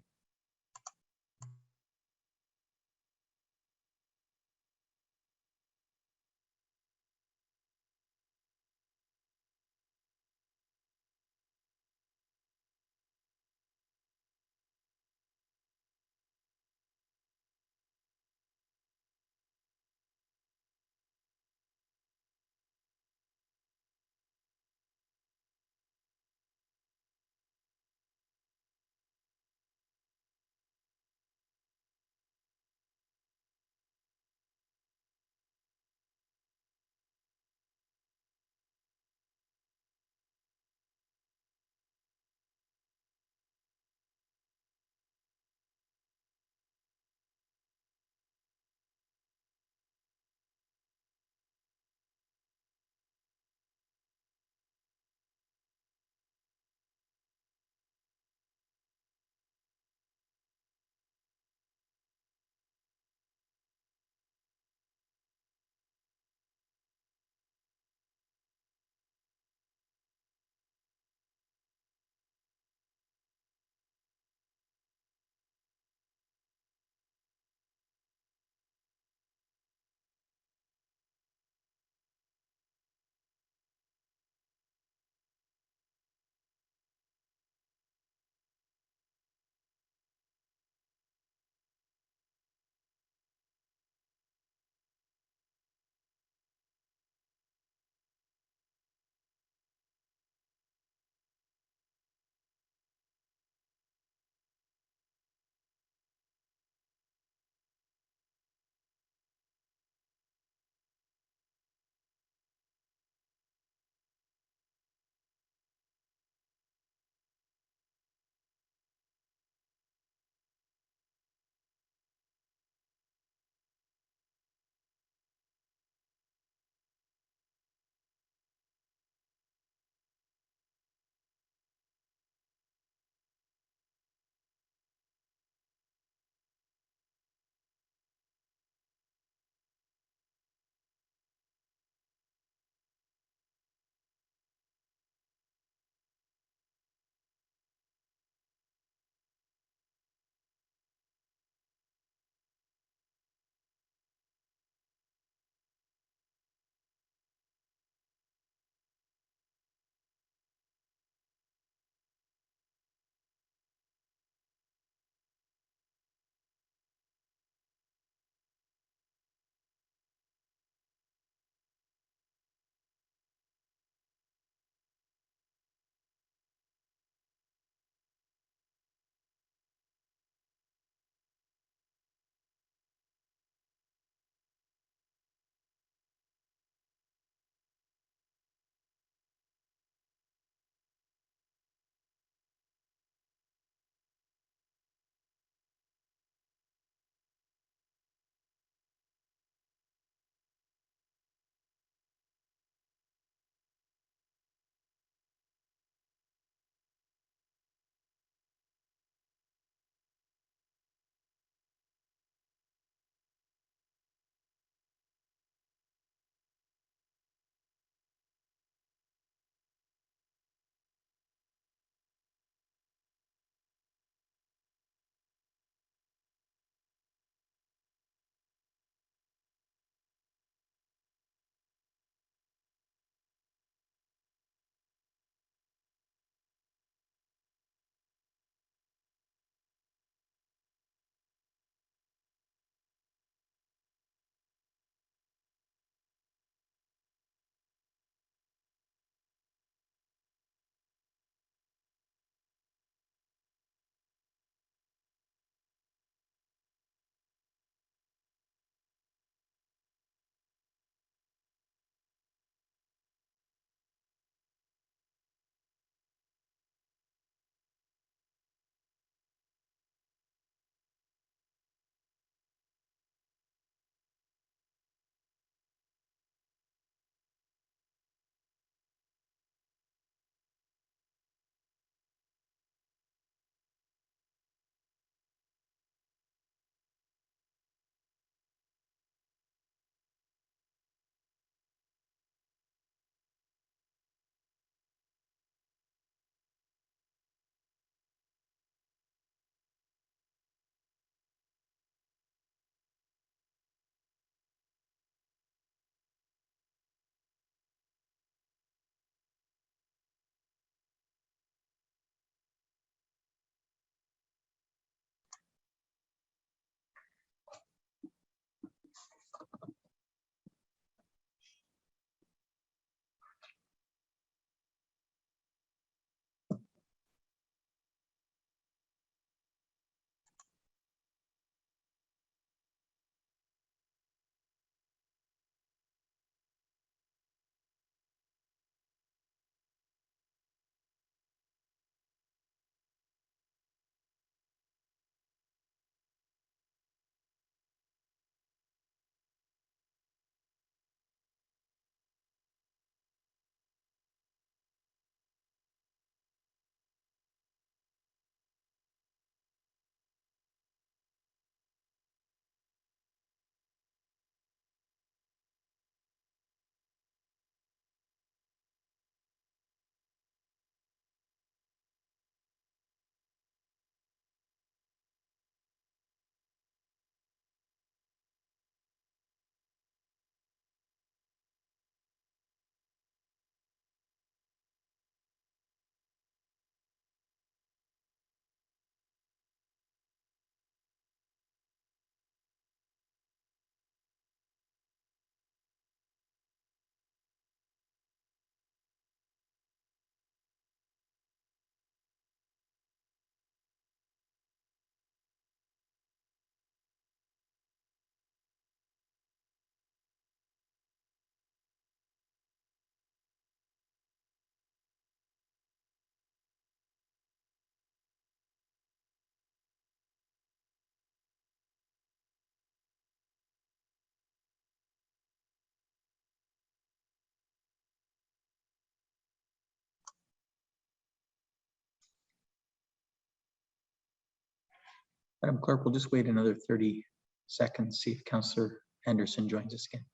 Madam Clerk, we'll just wait another 30 seconds, see if Councillor Anderson joins us again.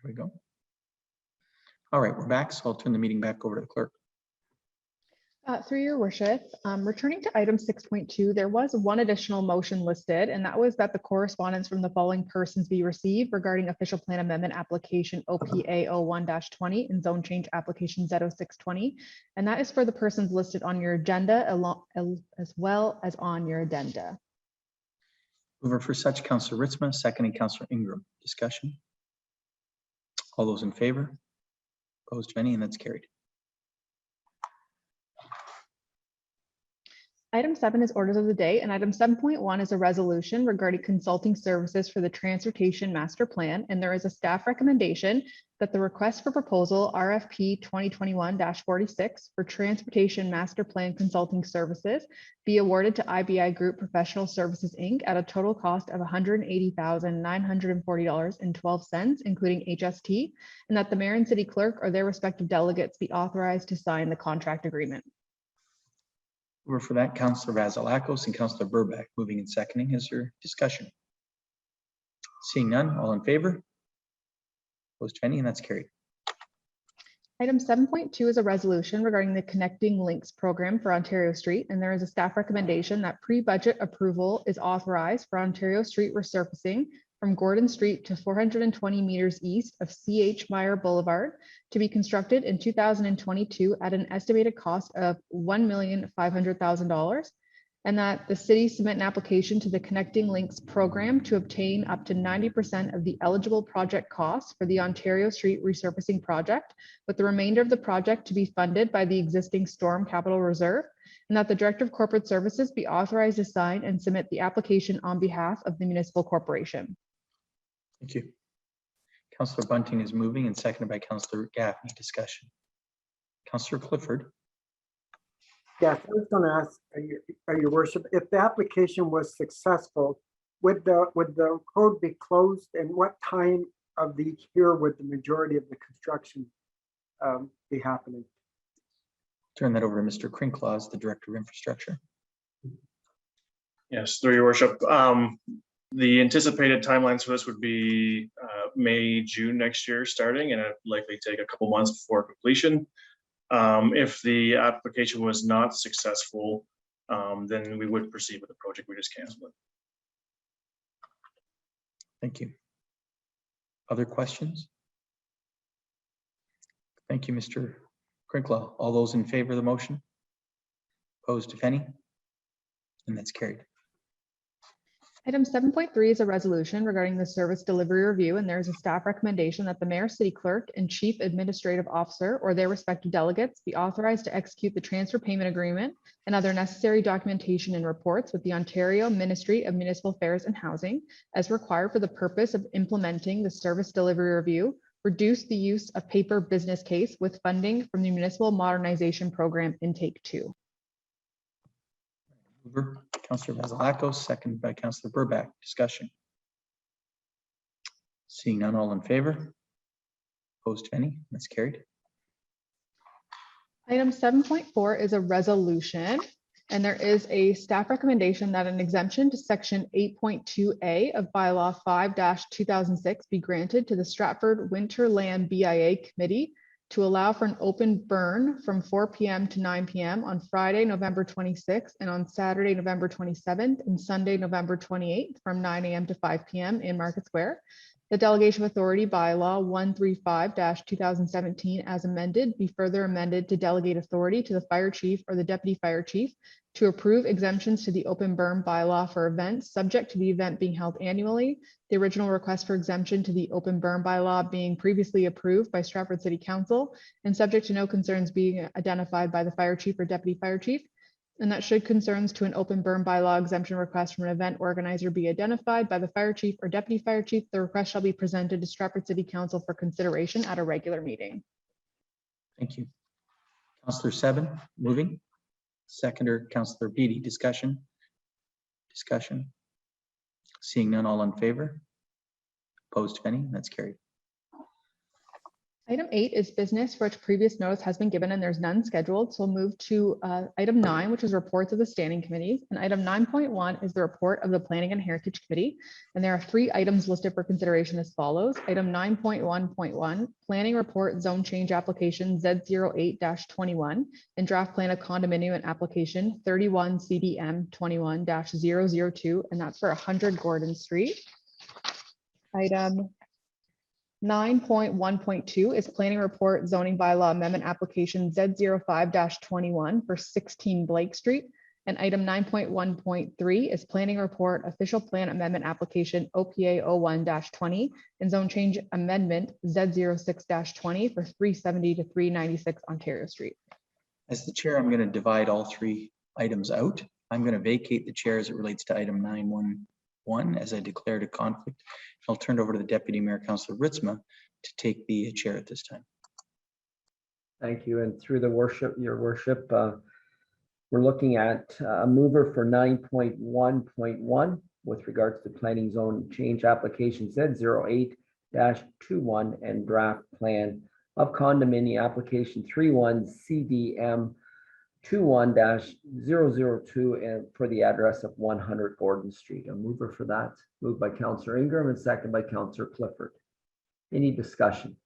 Here we go. All right, we're back, so I'll turn the meeting back over to the clerk.
Through your worship, returning to item 6.2, there was one additional motion listed, and that was that the correspondence from the following persons be received regarding official plan amendment application OPA 01-20 and zone change application Z0620. And that is for the persons listed on your agenda as well as on your addenda.
Mover for such, Councillor Ritzma, seconding Councillor Ingram. Discussion. All those in favor? Opposed to any, and that's carried.
Item 7 is orders of the day, and item 7.1 is a resolution regarding consulting services for the Transportation Master Plan, and there is a staff recommendation that the request for proposal RFP 2021-46 for Transportation Master Plan Consulting Services be awarded to IBI Group Professional Services, Inc. at a total cost of $180,940.12, including HST, and that the mayor and city clerk or their respective delegates be authorized to sign the contract agreement.
Over for that, Councillor Vasilakos and Councillor Burback moving and seconding. Is there discussion? Seeing none, all in favor? Opposed to any, and that's carried.
Item 7.2 is a resolution regarding the Connecting Links program for Ontario Street, and there is a staff recommendation that pre-budget approval is authorized for Ontario Street resurfacing from Gordon Street to 420 meters east of C.H. Meyer Boulevard to be constructed in 2022 at an estimated cost of $1,500,000, and that the city submit an application to the Connecting Links program to obtain up to 90% of the eligible project costs for the Ontario Street resurfacing project, with the remainder of the project to be funded by the existing Storm Capital Reserve, and that the Director of Corporate Services be authorized to sign and submit the application on behalf of the municipal corporation.
Thank you. Councillor Bunting is moving and seconded by Councillor Gaffney. Discussion. Councillor Clifford.
Yes, I was going to ask, your worship, if the application was successful, would the road be closed, and what time of the year would the majority of the construction be happening?
Turn that over to Mr. Crinklaws, the Director of Infrastructure.
Yes, through your worship. The anticipated timelines for this would be May, June next year starting, and it would likely take a couple months before completion. If the application was not successful, then we would proceed with the project. We just canceled it.
Thank you. Other questions? Thank you, Mr. Crinklaw. All those in favor of the motion? Opposed, if any? And that's carried.
Item 7.3 is a resolution regarding the service delivery review, and there is a staff recommendation that the mayor, city clerk, and chief administrative officer or their respective delegates be authorized to execute the transfer payment agreement and other necessary documentation and reports with the Ontario Ministry of Municipal Affairs and Housing as required for the purpose of implementing the service delivery review, reduce the use of paper business case with funding from the Municipal Modernization Program Intake 2.
Mover, Councillor Vasilakos, seconded by Councillor Burback. Discussion. Seeing none, all in favor? Opposed to any? That's carried.
Item 7.4 is a resolution, and there is a staff recommendation that an exemption to section 8.2A of bylaw 5-2006 be granted to the Stratford Winterland BIA Committee to allow for an open burn from 4 p.m. to 9 p.m. on Friday, November 26th, and on Saturday, November 27th, and Sunday, November 28th, from 9 a.m. to 5 p.m. in Market Square. The delegation of authority bylaw 135-2017 as amended be further amended to delegate authority to the fire chief or the deputy fire chief to approve exemptions to the open burn bylaw for events subject to the event being held annually. The original request for exemption to the open burn bylaw being previously approved by Stratford City Council and subject to no concerns being identified by the fire chief or deputy fire chief. And that should concerns to an open burn bylaw exemption request from an event organizer be identified by the fire chief or deputy fire chief, the request shall be presented to Stratford City Council for consideration at a regular meeting.
Thank you. Councillor Seven, moving. Seconder, Councillor Beatty. Discussion. Discussion. Seeing none, all in favor? Opposed to any? That's carried.
Item 8 is business for which previous notice has been given and there's none scheduled. So we'll move to item 9, which is reports of the standing committees. And item 9.1 is the report of the Planning and Heritage Committee. And there are 3 items listed for consideration as follows. Item 9.1.1, planning report zone change application Z08-21 and draft plan of condominium and application 31 CDM 21-002. And that's for 100 Gordon Street. Item 9.1.2 is planning report zoning bylaw amendment application Z05-21 for 16 Blake Street. And item 9.1.3 is planning report official plan amendment application OPA 01-20 and zone change amendment Z06-20 for 370 to 396 Ontario Street.
As the chair, I'm going to divide all 3 items out. I'm going to vacate the chair as it relates to item 9.1 as I declared a conflict. I'll turn it over to the Deputy Mayor, Councillor Ritzma, to take the chair at this time.
Thank you. And through the worship, your worship, we're looking at a mover for 9.1.1 with regards to planning zone change application Z08-21 and draft plan of condominium application 31 CDM 21-002 and for the address of 100 Gordon Street. A mover for that, moved by Councillor Ingram and second by Councillor Clifford. Any discussion?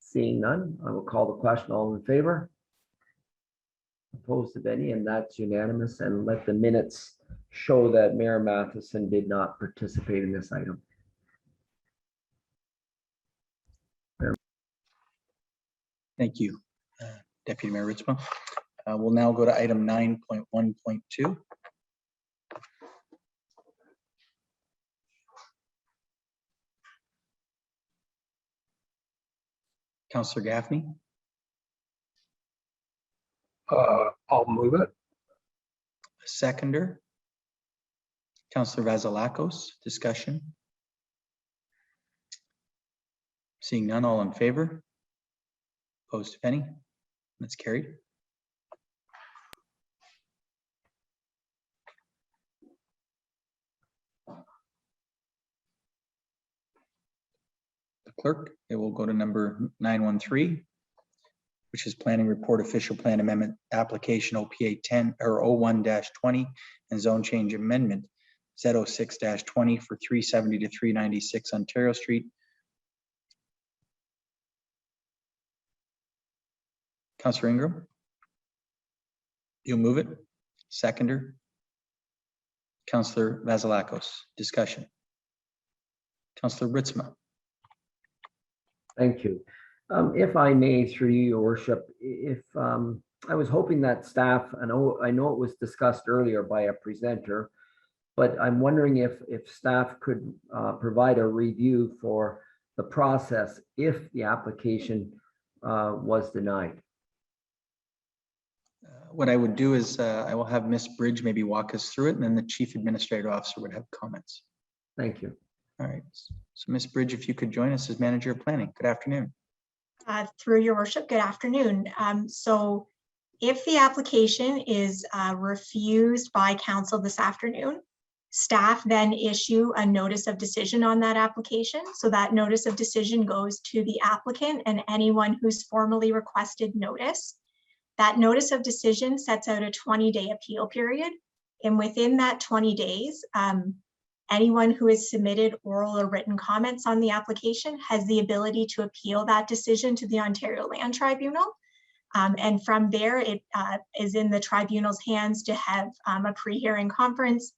Seeing none, I will call the question. All in favor? Opposed, if any, and that's unanimous. And let the minutes show that Mayor Matheson did not participate in this item.
Thank you, Deputy Mayor Ritzma. We'll now go to item 9.1.2. Councillor Gaffney.
I'll move it.
A seconder. Councillor Vasilakos, discussion. Seeing none, all in favor? Opposed, if any? That's carried. The clerk, it will go to number 913, which is planning report official plan amendment application OPA 10 or 01-20 and zone change amendment Z06-20 for 370 to 396 Ontario Street. Councillor Ingram, you'll move it. Seconder. Councillor Vasilakos, discussion. Councillor Ritzma.
Thank you. If I may, through you, your worship, if I was hoping that staff, I know it was discussed earlier by a presenter, but I'm wondering if staff could provide a review for the process if the application was denied.
What I would do is I will have Ms. Bridge maybe walk us through it, and then the Chief Administrative Officer would have comments.
Thank you.
All right. So Ms. Bridge, if you could join us as Manager of Planning. Good afternoon.
Through your worship, good afternoon. So if the application is refused by council this afternoon, staff then issue a notice of decision on that application. So that notice of decision goes to the applicant and anyone who's formally requested notice. That notice of decision sets out a 20-day appeal period. And within that 20 days, anyone who has submitted oral or written comments on the application has the ability to appeal that decision to the Ontario Land Tribunal. And from there, it is in the tribunal's hands to have a pre-hearing conference,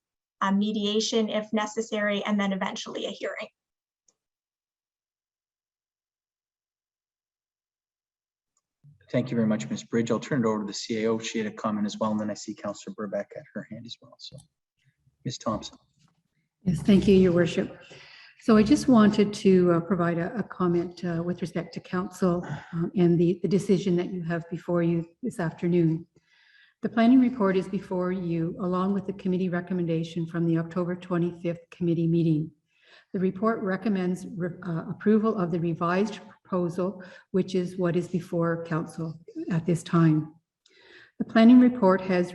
mediation if necessary, and then eventually a hearing.
Thank you very much, Ms. Bridge. I'll turn it over to the CAO. She had a comment as well, and then I see Councillor Burbeck at her hand as well. So, Ms. Thompson.
Yes, thank you, Your Worship. So I just wanted to provide a comment with respect to council and the decision that you have before you this afternoon. The planning report is before you, along with the committee recommendation from the October 25th committee meeting. The report recommends approval of the revised proposal, which is what is before council at this time. The planning report has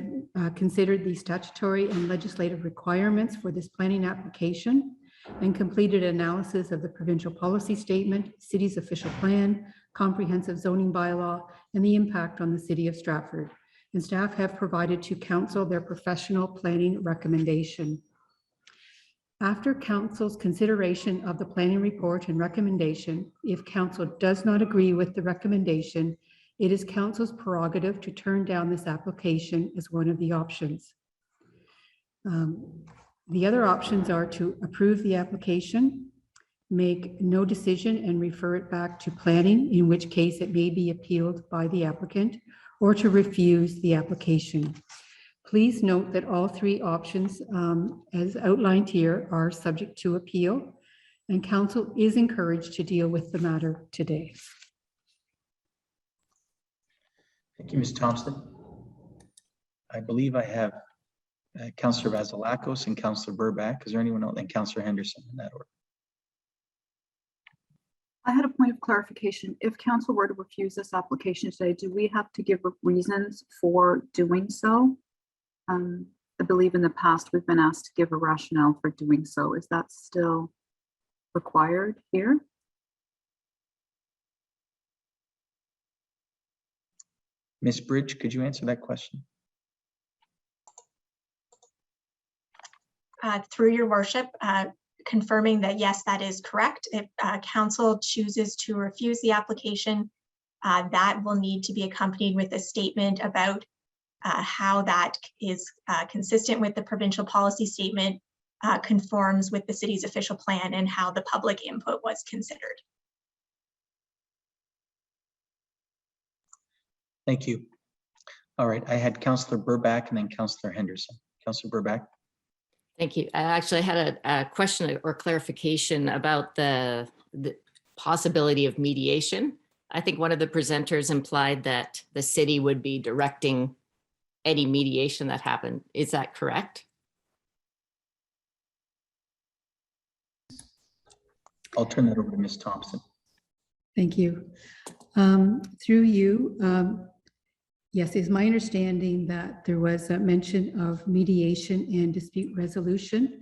considered the statutory and legislative requirements for this planning application and completed analysis of the provincial policy statement, city's official plan, comprehensive zoning bylaw, and the impact on the city of Stratford. And staff have provided to council their professional planning recommendation. After council's consideration of the planning report and recommendation, if council does not agree with the recommendation, it is council's prerogative to turn down this application as one of the options. The other options are to approve the application, make no decision and refer it back to planning, in which case it may be appealed by the applicant, or to refuse the application. Please note that all three options, as outlined here, are subject to appeal, and council is encouraged to deal with the matter today.
Thank you, Ms. Thompson. I believe I have Councillor Vasilakos and Councillor Burback. Is there anyone else? And Councillor Henderson in that order.
I had a point of clarification. If council were to refuse this application today, do we have to give reasons for doing so? I believe in the past we've been asked to give a rationale for doing so. Is that still required here?
Ms. Bridge, could you answer that question?
Through your worship, confirming that yes, that is correct. If council chooses to refuse the application, that will need to be accompanied with a statement about how that is consistent with the provincial policy statement, conforms with the city's official plan, and how the public input was considered.
Thank you. All right, I had Councillor Burback and then Councillor Henderson. Councillor Burback.
Thank you. I actually had a question or clarification about the possibility of mediation. I think one of the presenters implied that the city would be directing any mediation that happened. Is that correct?
I'll turn that over to Ms. Thompson.
Thank you. Through you, yes, it's my understanding that there was a mention of mediation and dispute resolution.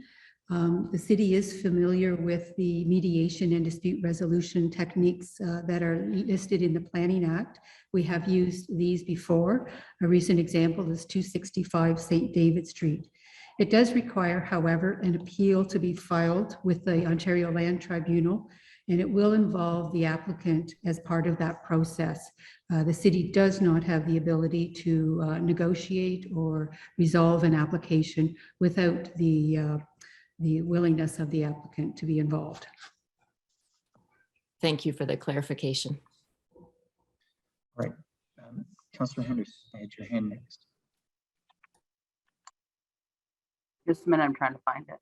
The city is familiar with the mediation and dispute resolution techniques that are listed in the Planning Act. We have used these before. A recent example is 265 St. David Street. It does require, however, an appeal to be filed with the Ontario Land Tribunal, and it will involve the applicant as part of that process. The city does not have the ability to negotiate or resolve an application without the willingness of the applicant to be involved.
Thank you for the clarification.
All right, Councillor Henderson, I had your hand next.
Just a minute, I'm trying to find it.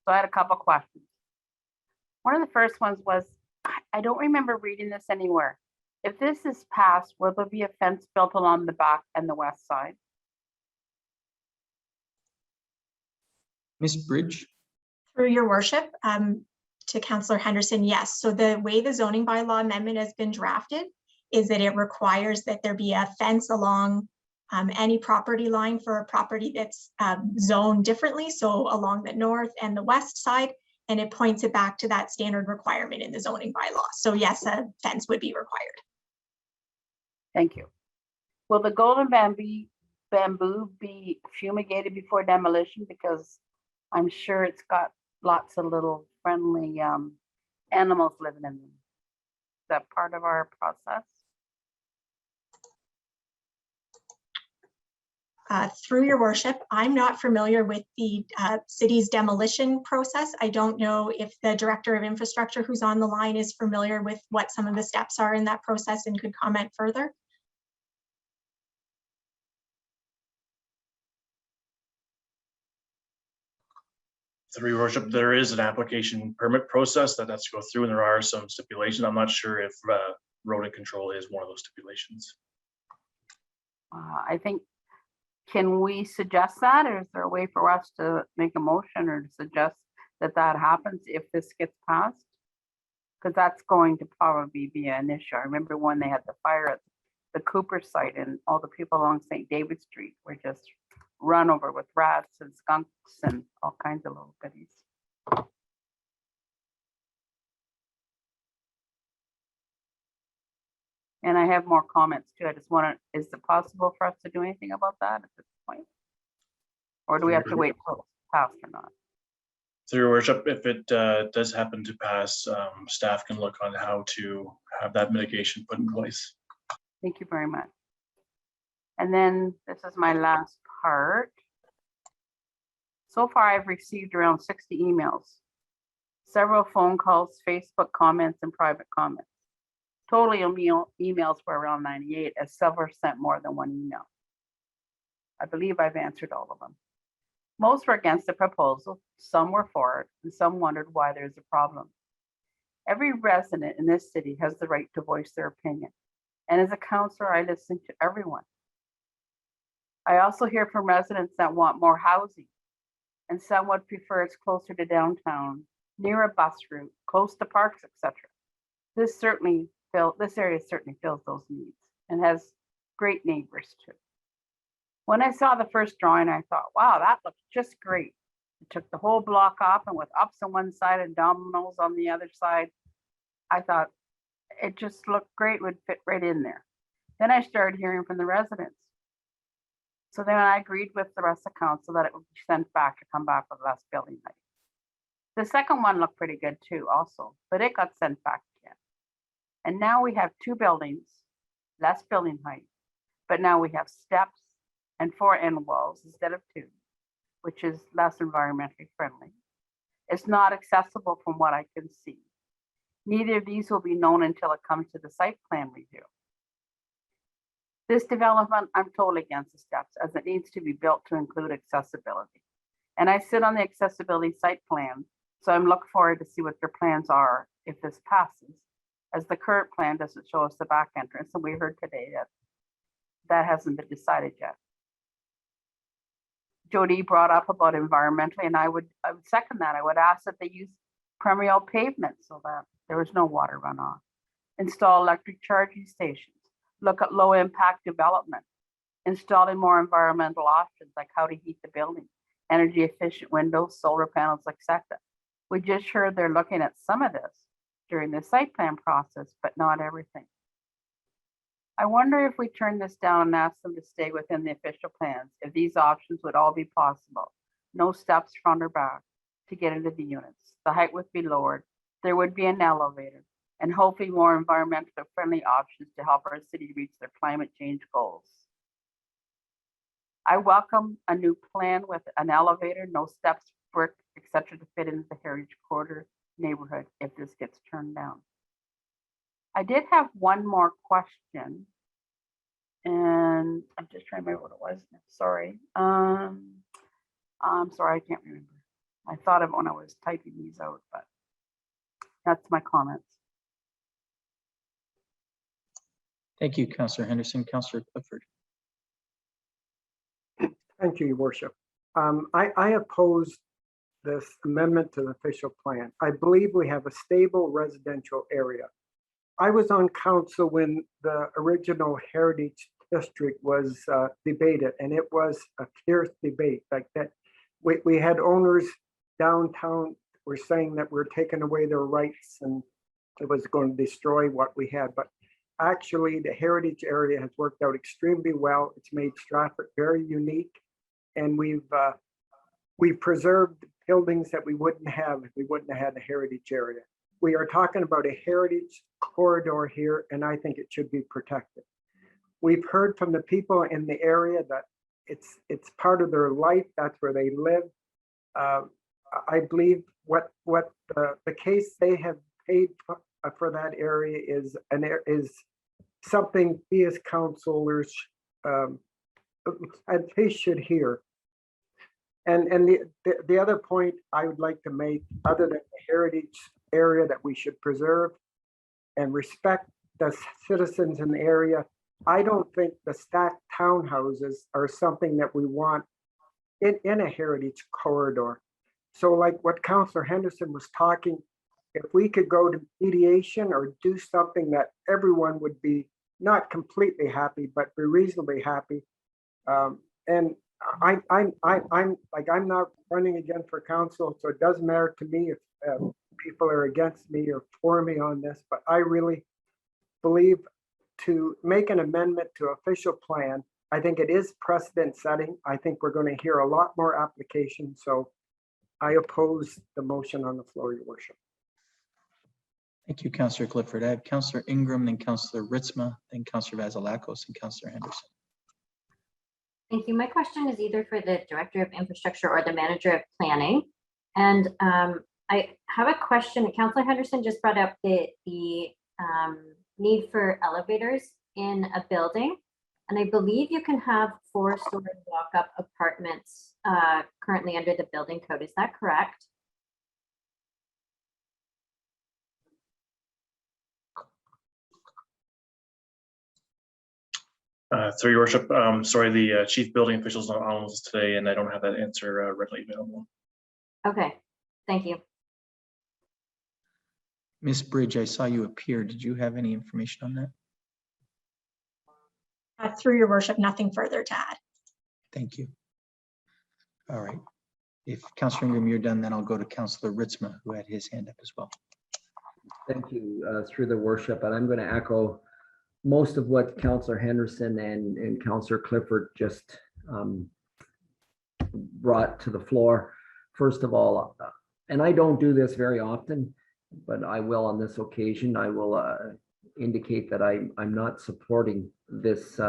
So I had a couple questions. One of the first ones was, I don't remember reading this anywhere. If this is passed, will there be a fence built along the back and the west side?
Ms. Bridge.
Through your worship, to Councillor Henderson, yes. So the way the zoning bylaw amendment has been drafted is that it requires that there be a fence along any property line for a property that's zoned differently, so along the north and the west side, and it points it back to that standard requirement in the zoning bylaw. So yes, a fence would be required.
Thank you. Will the golden bamboo be fumigated before demolition? Because I'm sure it's got lots of little friendly animals living in them. Is that part of our process?
Through your worship, I'm not familiar with the city's demolition process. I don't know if the Director of Infrastructure who's on the line is familiar with what some of the steps are in that process and could comment further.
Through your worship, there is an application permit process that has to go through, and there are some stipulations. I'm not sure if rodent control is one of those stipulations.
I think, can we suggest that, or is there a way for us to make a motion or to suggest that that happens if this gets passed? Because that's going to probably be an issue. I remember when they had the fire at the Cooper site and all the people along St. David Street were just run over with rats and skunks and all kinds of little goodies. And I have more comments too. I just want to, is it possible for us to do anything about that at this point? Or do we have to wait till it's passed or not?
Through your worship, if it does happen to pass, staff can look on how to have that mitigation put in place.
Thank you very much. And then this is my last part. So far, I've received around 60 emails, several phone calls, Facebook comments, and private comments. Total emails were around 98, as several sent more than one email. I believe I've answered all of them. Most were against the proposal, some were for it, and some wondered why there's a problem. Every resident in this city has the right to voice their opinion. And as a counselor, I listen to everyone. I also hear from residents that want more housing, and some would prefer it's closer to downtown, near a bus route, close to parks, etc. This area certainly fills those needs and has great neighbors too. When I saw the first drawing, I thought, wow, that looks just great. It took the whole block off, and with ups on one side and dominoes on the other side, I thought it just looked great, would fit right in there. Then I started hearing from the residents. So then I agreed with the rest of council that it would be sent back to come back with less building height. The second one looked pretty good too also, but it got sent back again. And now we have 2 buildings, less building height, but now we have steps and 4 end walls instead of 2, which is less environmentally friendly. It's not accessible from what I can see. Neither of these will be known until it comes to the site plan review. This development, I'm totally against the steps, as it needs to be built to include accessibility. And I sit on the accessibility site plan, so I'm looking forward to see what their plans are if this passes, as the current plan doesn't show us the back entrance, and we heard today that that hasn't been decided yet. Jody brought up about environmentally, and I would second that. I would ask that they use permeable pavement so that there is no water runoff. Install electric charging stations. Look at low impact development. Installing more environmental options like how to heat the building, energy efficient windows, solar panels, etc. We just heard they're looking at some of this during the site plan process, but not everything. I wonder if we turn this down and ask them to stay within the official plans, if these options would all be possible. No steps front or back to get into the units. The height would be lowered. There would be an elevator, and hopefully more environmentally friendly options to help our city reach their climate change goals. I welcome a new plan with an elevator, no steps, brick, etc. to fit into the Heritage Quarter neighborhood if this gets turned down. I did have one more question, and I'm just trying to remember what it was. Sorry. I'm sorry, I can't remember. I thought of it when I was typing these out, but that's my comments.
Thank you, Councillor Henderson. Councillor Clifford.
Thank you, Your Worship. I oppose this amendment to the official plan. I believe we have a stable residential area. I was on council when the original Heritage District was debated, and it was a fierce debate like that. We had owners downtown were saying that we're taking away their rights and it was going to destroy what we had. But actually, the heritage area has worked out extremely well. It's made Stratford very unique, and we've preserved buildings that we wouldn't have if we wouldn't have had a heritage area. We are talking about a heritage corridor here, and I think it should be protected. We've heard from the people in the area that it's part of their life. That's where they live. I believe what the case they have paid for that area is something we as councilors they should hear. And the other point I would like to make, other than the heritage area that we should preserve and respect the citizens in the area, I don't think the stacked townhouses are something that we want in a heritage corridor. So like what Councillor Henderson was talking, if we could go to mediation or do something that everyone would be not completely happy, but be reasonably happy. And I'm not running again for council, so it doesn't matter to me if people are against me or for me on this, but I really believe to make an amendment to official plan, I think it is precedent setting. I think we're going to hear a lot more applications, so I oppose the motion on the floor, Your Worship.
Thank you, Councillor Clifford. I have Councillor Ingram, then Councillor Ritzma, then Councillor Vasilakos, and Councillor Henderson.
Thank you. My question is either for the Director of Infrastructure or the Manager of Planning. And I have a question. Councillor Henderson just brought up the need for elevators in a building. And I believe you can have 4-story walk-up apartments currently under the building code. Is that correct?
Through your worship, sorry, the chief building official is not on with us today, and I don't have that answer readily available.
Okay, thank you.
Ms. Bridge, I saw you appear. Did you have any information on that?
Through your worship, nothing further to add.
Thank you. All right. If Councillor Ingram, you're done, then I'll go to Councillor Ritzma, who had his hand up as well.
Thank you, through the worship, and I'm going to echo most of what Councillor Henderson and Councillor Clifford just brought to the floor. First of all, and I don't do this very often, but I will on this occasion. I will indicate that I'm not supporting this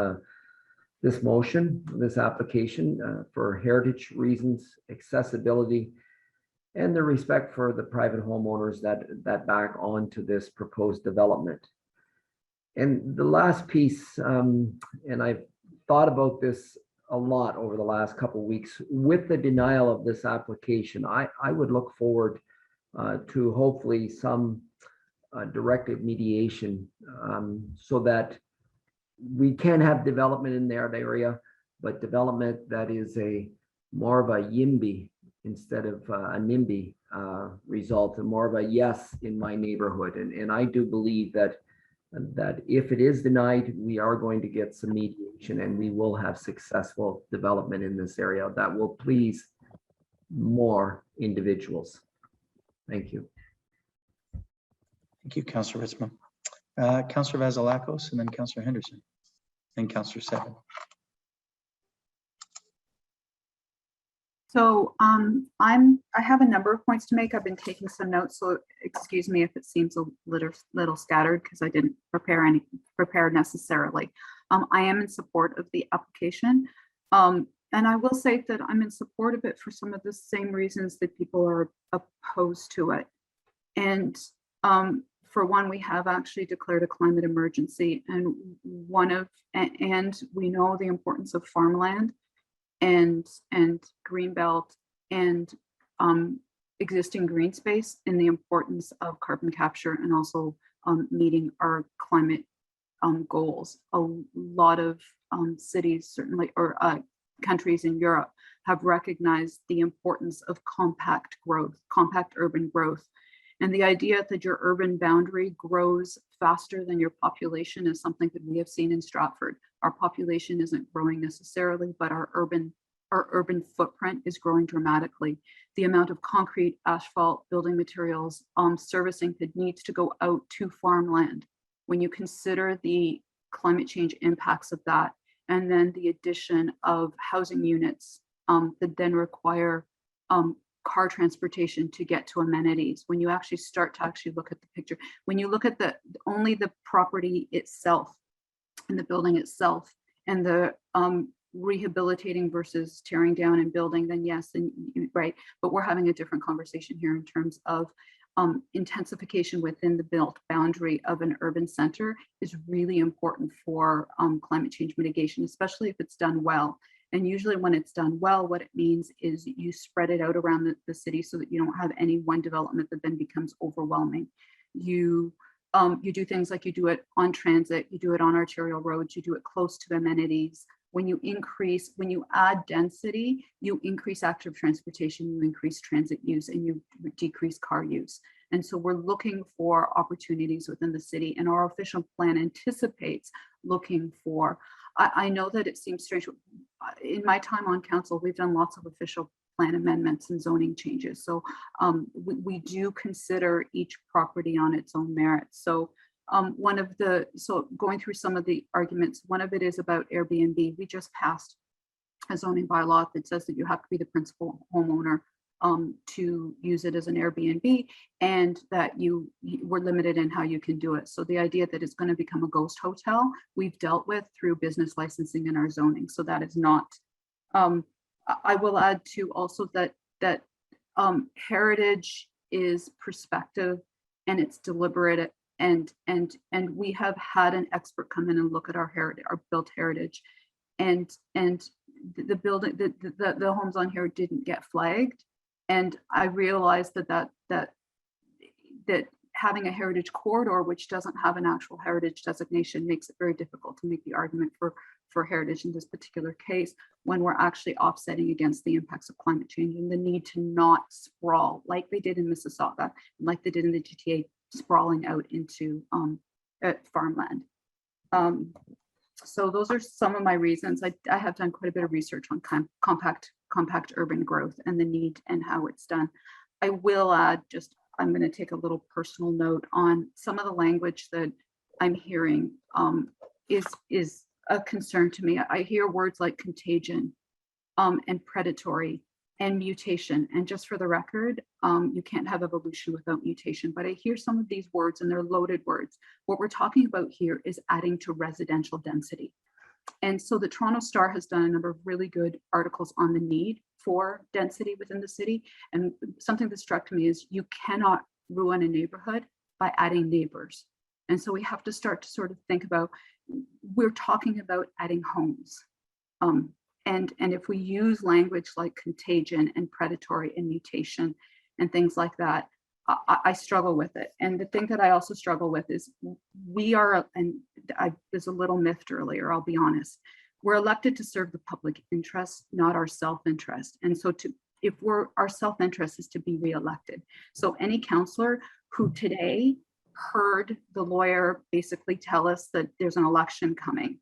this motion, this application for heritage reasons, accessibility, and the respect for the private homeowners that back onto this proposed development. And the last piece, and I've thought about this a lot over the last couple of weeks, with the denial of this application, I would look forward to hopefully some directed mediation so that we can have development in that area, but development that is more of a YIMBY instead of a NIMBY result, and more of a yes in my neighborhood. And I do believe that if it is denied, we are going to get some mediation and we will have successful development in this area that will please more individuals. Thank you.
Thank you, Councillor Ritzma. Councillor Vasilakos, and then Councillor Henderson, and Councillor Seven.
So I have a number of points to make. I've been taking some notes, so excuse me if it seems a little scattered because I didn't prepare necessarily. I am in support of the application. And I will say that I'm in support of it for some of the same reasons that people are opposed to it. And for one, we have actually declared a climate emergency, and we know the importance of farmland and greenbelt and existing green space, and the importance of carbon capture and also meeting our climate goals. A lot of cities, certainly, or countries in Europe have recognized the importance of compact growth, compact urban growth. And the idea that your urban boundary grows faster than your population is something that we have seen in Stratford. Our population isn't growing necessarily, but our urban footprint is growing dramatically. The amount of concrete, asphalt, building materials, servicing that needs to go out to farmland. When you consider the climate change impacts of that, and then the addition of housing units that then require car transportation to get to amenities. When you actually start to look at the picture, when you look at only the property itself and the building itself and the rehabilitating versus tearing down and building, then yes, and right. But we're having a different conversation here in terms of intensification within the built boundary of an urban center is really important for climate change mitigation, especially if it's done well. And usually when it's done well, what it means is you spread it out around the city so that you don't have any one development that then becomes overwhelming. You do things like you do it on transit, you do it on arterial roads, you do it close to amenities. When you add density, you increase active transportation, you increase transit use, and you decrease car use. And so we're looking for opportunities within the city, and our official plan anticipates looking for, I know that it seems strange. In my time on council, we've done lots of official plan amendments and zoning changes. So we do consider each property on its own merits. So going through some of the arguments, one of it is about Airbnb. We just passed a zoning bylaw that says that you have to be the principal homeowner to use it as an Airbnb, and that we're limited in how you can do it. So the idea that it's going to become a ghost hotel, we've dealt with through business licensing in our zoning. So that is not, I will add to also that heritage is perspective and it's deliberate, and we have had an expert come in and look at our heritage, our built heritage, and the building, the homes on here didn't get flagged. And I realized that having a heritage corridor, which doesn't have an actual heritage designation, makes it very difficult to make the argument for heritage in this particular case, when we're actually offsetting against the impacts of climate change and the need to not sprawl like they did in Mississauga, like they did in the GTA, sprawling out into farmland. So those are some of my reasons. I have done quite a bit of research on compact urban growth and the need and how it's done. I will add, I'm going to take a little personal note on some of the language that I'm hearing is a concern to me. I hear words like contagion and predatory and mutation. And just for the record, you can't have evolution without mutation, but I hear some of these words and they're loaded words. What we're talking about here is adding to residential density. And so the Toronto Star has done a number of really good articles on the need for density within the city. And something that struck me is you cannot ruin a neighborhood by adding neighbors. And so we have to start to sort of think about, we're talking about adding homes. And if we use language like contagion and predatory and mutation and things like that, I struggle with it. And the thing that I also struggle with is we are, and I was a little miffed earlier, I'll be honest, we're elected to serve the public interest, not our self-interest. And so if our self-interest is to be re-elected. So any councillor who today heard the lawyer basically tell us that there's an election coming,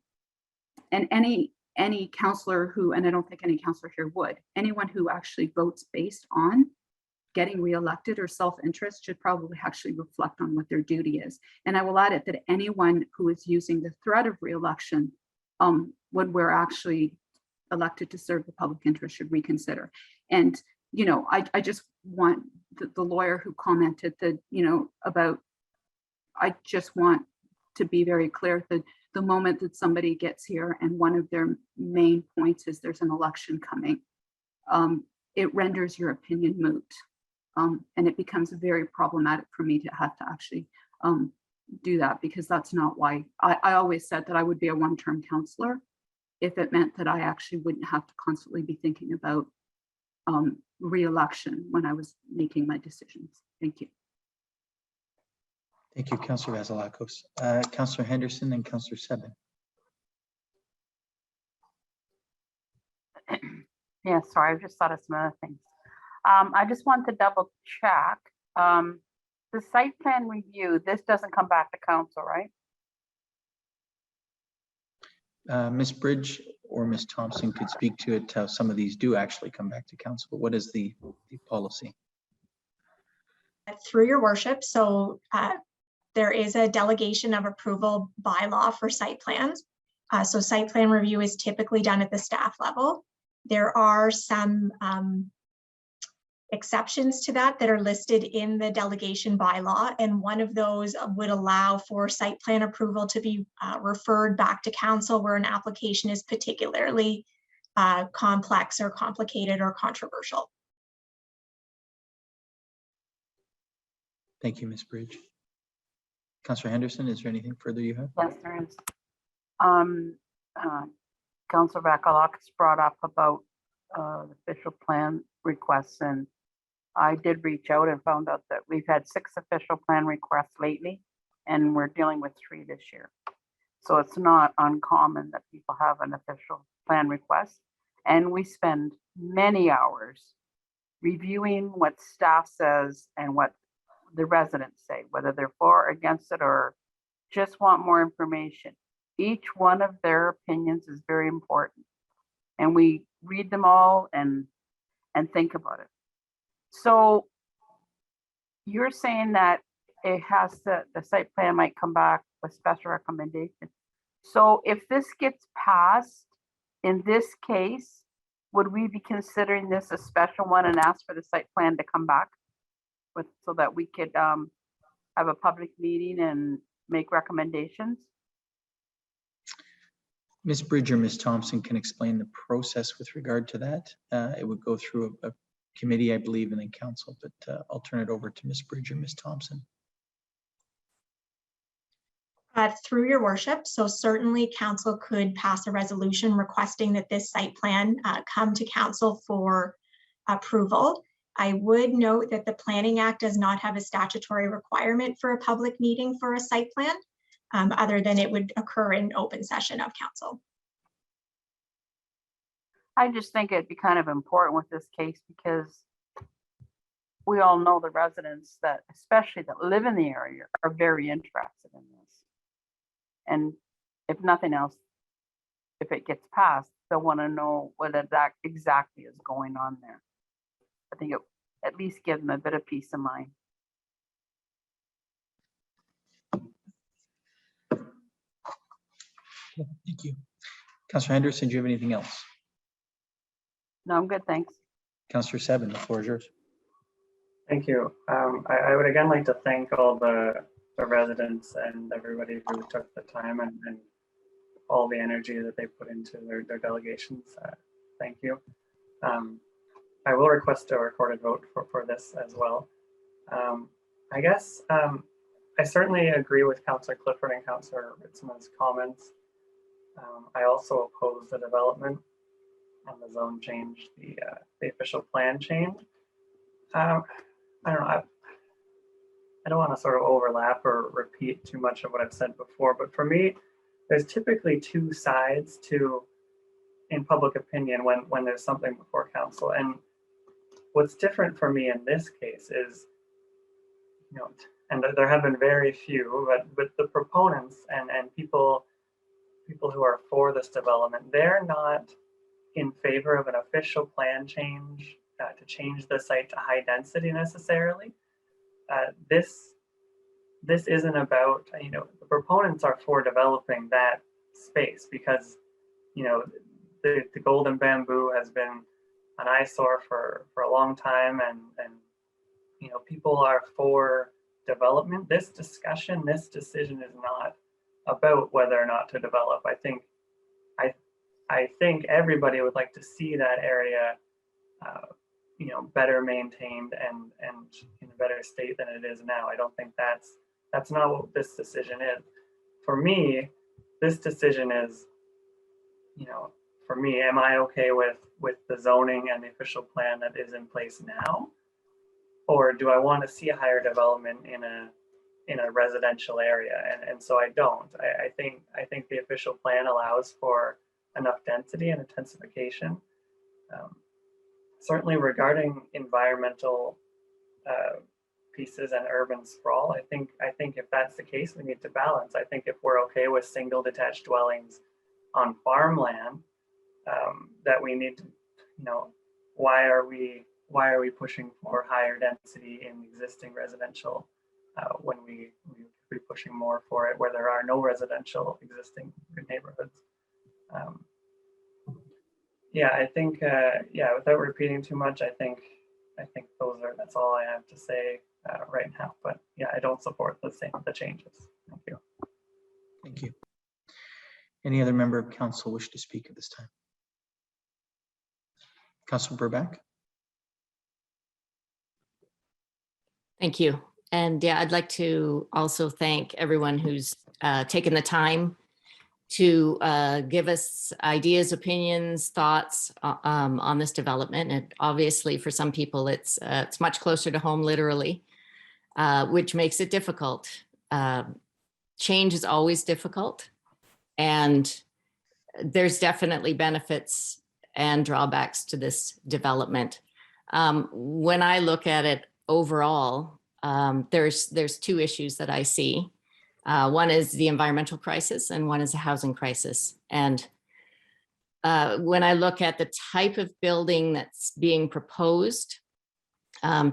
and any councillor who, and I don't think any councillor here would, anyone who actually votes based on getting reelected or self-interest should probably actually reflect on what their duty is. And I will add it that anyone who is using the threat of reelection when we're actually elected to serve the public interest should reconsider. And, you know, I just want the lawyer who commented that, you know, about, I just want to be very clear that the moment that somebody gets here and one of their main points is there's an election coming, it renders your opinion moot. And it becomes very problematic for me to have to actually do that, because that's not why I always said that I would be a one-term councillor if it meant that I actually wouldn't have to constantly be thinking about re-election when I was making my decisions. Thank you.
Thank you, Councillor Vasilakos. Councillor Henderson and Councillor Seven.
Yeah, sorry, I just thought of some other things. I just want to double check. The site plan review, this doesn't come back to council, right?
Ms. Bridge or Ms. Thompson could speak to it. How some of these do actually come back to council, but what is the policy?
Through your worship, so there is a delegation of approval bylaw for site plans. So site plan review is typically done at the staff level. There are some exceptions to that are listed in the delegation bylaw, and one of those would allow for site plan approval to be referred back to council where an application is particularly complex or complicated or controversial.
Thank you, Ms. Bridge. Councillor Henderson, is there anything further you have?
Yes, there is. Councillor Vasilakos brought up about the official plan requests, and I did reach out and found out that we've had 6 official plan requests lately, and we're dealing with 3 this year. So it's not uncommon that people have an official plan request, and we spend many hours reviewing what staff says and what the residents say, whether they're for or against it or just want more information. Each one of their opinions is very important. And we read them all and think about it. So you're saying that it has to, the site plan might come back with special recommendation. So if this gets passed in this case, would we be considering this a special one and ask for the site plan to come back with, so that we could have a public meeting and make recommendations?
Ms. Bridger, Ms. Thompson can explain the process with regard to that. It would go through a committee, I believe, and then council, but I'll turn it over to Ms. Bridger, Ms. Thompson.
Through your worship, so certainly council could pass a resolution requesting that this site plan come to council for approval. I would note that the Planning Act does not have a statutory requirement for a public meeting for a site plan, other than it would occur in open session of council.
I just think it'd be kind of important with this case because we all know the residents that, especially that live in the area, are very interested in this. And if nothing else, if it gets passed, they'll want to know what that exactly is going on there. I think it at least give them a bit of peace of mind.
Thank you. Councillor Henderson, do you have anything else?
No, I'm good, thanks.
Councillor Seven, the floor is yours.
Thank you. I would again like to thank all the residents and everybody who took the time and all the energy that they put into their delegations. Thank you. I will request a recorded vote for this as well. I guess I certainly agree with Councillor Clifford and Councillor Ritzman's comments. I also oppose the development and the zone change, the official plan change. I don't know. I don't want to sort of overlap or repeat too much of what I've said before, but for me, there's typically two sides to, in public opinion, when there's something before council. And what's different for me in this case is, you know, and there have been very few, but the proponents and people who are for this development, they're not in favor of an official plan change to change the site to high density necessarily. This isn't about, you know, the proponents are for developing that space because, you know, the golden bamboo has been an eyesore for a long time, and you know, people are for development. This discussion, this decision is not about whether or not to develop. I think everybody would like to see that area you know, better maintained and in a better state than it is now. I don't think that's not what this decision is. For me, this decision is, you know, for me, am I okay with the zoning and the official plan that is in place now? Or do I want to see a higher development in a residential area? And so I don't. I think the official plan allows for enough density and intensification. Certainly regarding environmental pieces and urban sprawl, I think if that's the case, we need to balance. I think if we're okay with single detached dwellings on farmland, that we need to, you know, why are we pushing for higher density in existing residential when we be pushing more for it where there are no residential existing neighborhoods? Yeah, I think yeah, without repeating too much, I think that's all I have to say right now. But yeah, I don't support the changes. Thank you.
Thank you. Any other member of council wish to speak at this time? Councilor Burback.
Thank you. And yeah, I'd like to also thank everyone who's taken the time to give us ideas, opinions, thoughts on this development. And obviously for some people, it's much closer to home, literally, which makes it difficult. Change is always difficult. And there's definitely benefits and drawbacks to this development. When I look at it overall, There's two issues that I see. One is the environmental crisis and one is a housing crisis. And when I look at the type of building that's being proposed,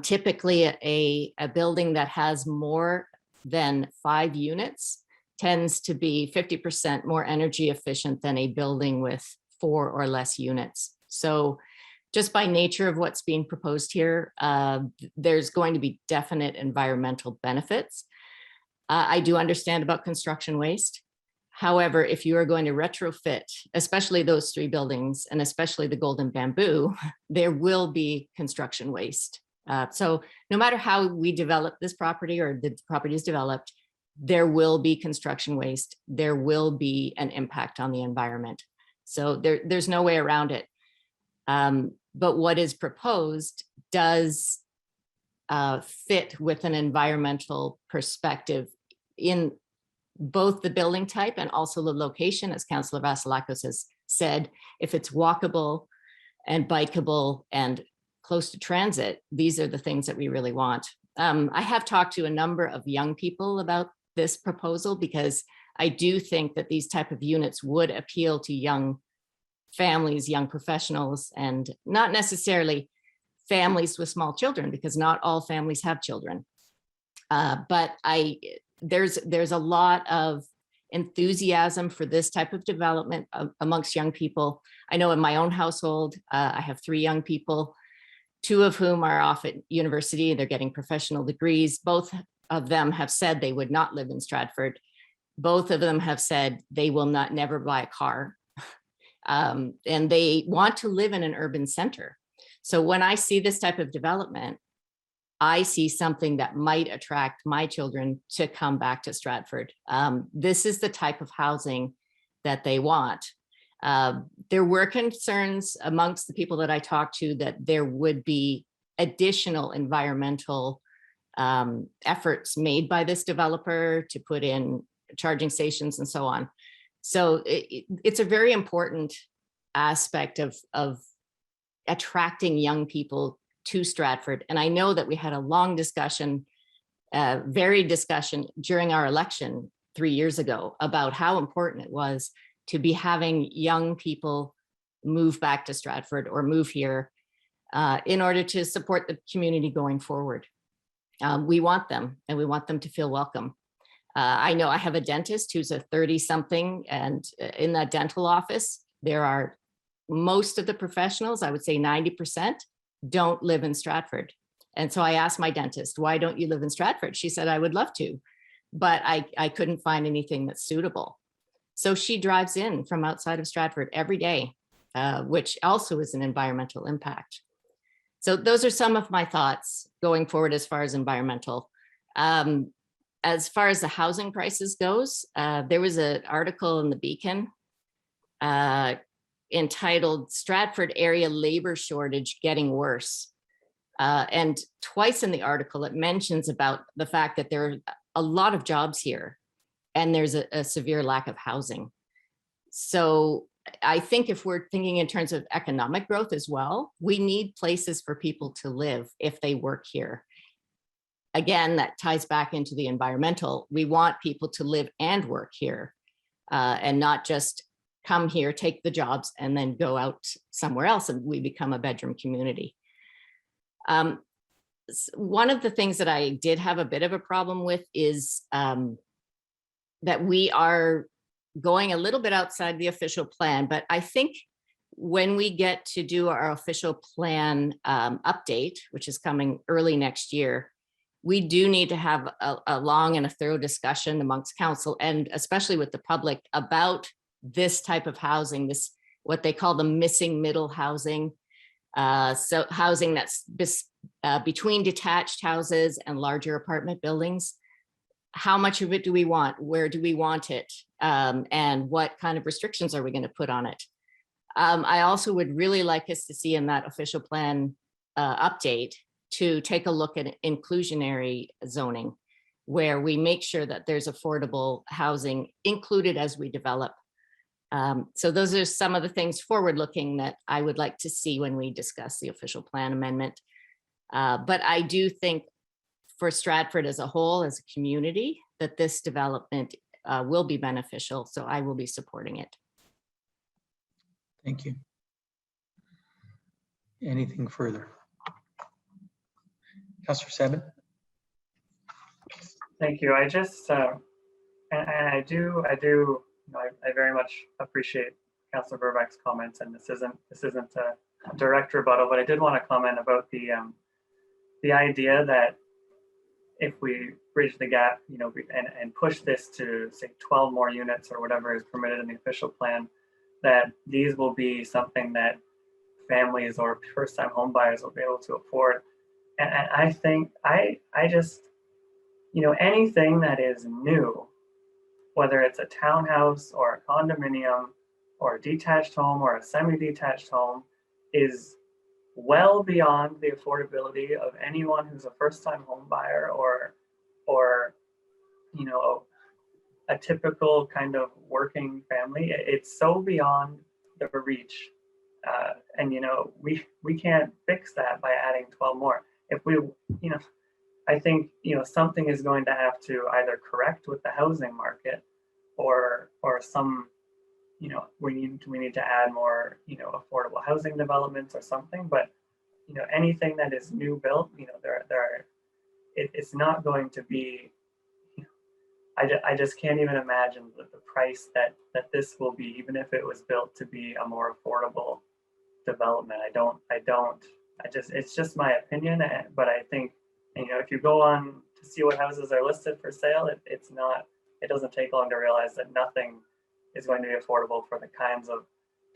typically a building that has more than 5 units tends to be 50% more energy efficient than a building with 4 or less units. So just by nature of what's being proposed here, there's going to be definite environmental benefits. I do understand about construction waste. However, if you are going to retrofit, especially those 3 buildings and especially the Golden Bamboo, there will be construction waste. So no matter how we develop this property or the property is developed, there will be construction waste. There will be an impact on the environment. So there's no way around it. But what is proposed does fit with an environmental perspective in both the building type and also the location, as Councillor Vasilakos has said. If it's walkable and bikeable and close to transit, these are the things that we really want. I have talked to a number of young people about this proposal because I do think that these type of units would appeal to young families, young professionals, and not necessarily families with small children, because not all families have children. But there's a lot of enthusiasm for this type of development amongst young people. I know in my own household, I have 3 young people, 2 of whom are off at university. They're getting professional degrees. Both of them have said they would not live in Stratford. Both of them have said they will never buy a car. And they want to live in an urban center. So when I see this type of development, I see something that might attract my children to come back to Stratford. This is the type of housing that they want. There were concerns amongst the people that I talked to that there would be additional environmental efforts made by this developer to put in charging stations and so on. So it's a very important aspect of attracting young people to Stratford. And I know that we had a long discussion, varied discussion during our election 3 years ago about how important it was to be having young people move back to Stratford or move here in order to support the community going forward. We want them, and we want them to feel welcome. I know I have a dentist who's a 30-something, and in that dental office, there are most of the professionals, I would say 90%, don't live in Stratford. And so I asked my dentist, why don't you live in Stratford? She said, I would love to, but I couldn't find anything that's suitable. So she drives in from outside of Stratford every day, which also is an environmental impact. So those are some of my thoughts going forward as far as environmental. As far as the housing crisis goes, there was an article in the Beacon entitled Stratford Area Labor Shortage Getting Worse. And twice in the article, it mentions about the fact that there are a lot of jobs here and there's a severe lack of housing. So I think if we're thinking in terms of economic growth as well, we need places for people to live if they work here. Again, that ties back into the environmental. We want people to live and work here and not just come here, take the jobs, and then go out somewhere else and we become a bedroom community. One of the things that I did have a bit of a problem with is that we are going a little bit outside the official plan, but I think when we get to do our official plan update, which is coming early next year, we do need to have a long and a thorough discussion amongst council and especially with the public about this type of housing, this what they call the missing middle housing. So housing that's between detached houses and larger apartment buildings. How much of it do we want? Where do we want it? And what kind of restrictions are we going to put on it? I also would really like us to see in that official plan update to take a look at inclusionary zoning, where we make sure that there's affordable housing included as we develop. So those are some of the things forward-looking that I would like to see when we discuss the official plan amendment. But I do think for Stratford as a whole, as a community, that this development will be beneficial. So I will be supporting it.
Thank you. Anything further? Councillor Seven?
Thank you. I just, and I do, you know, I very much appreciate Councillor Burback's comments, and this isn't a direct rebuttal, but I did want to comment about the idea that if we bridge the gap, you know, and push this to say 12 more units or whatever is permitted in the official plan, that these will be something that families or first-time home buyers will be able to afford. And I think I just, you know, anything that is new, whether it's a townhouse or a condominium or a detached home or a semi-detached home, is well beyond the affordability of anyone who's a first-time home buyer or you know, a typical kind of working family. It's so beyond the reach, and you know, we can't fix that by adding 12 more. If we, you know, I think, you know, something is going to have to either correct with the housing market, or some, you know, we need to add more, you know, affordable housing developments or something. But you know, anything that is new built, you know, it's not going to be, you know, I just can't even imagine the price that this will be, even if it was built to be a more affordable development. It's just my opinion, but I think, you know, if you go on to see what houses are listed for sale, it doesn't take long to realize that nothing is going to be affordable for the kinds of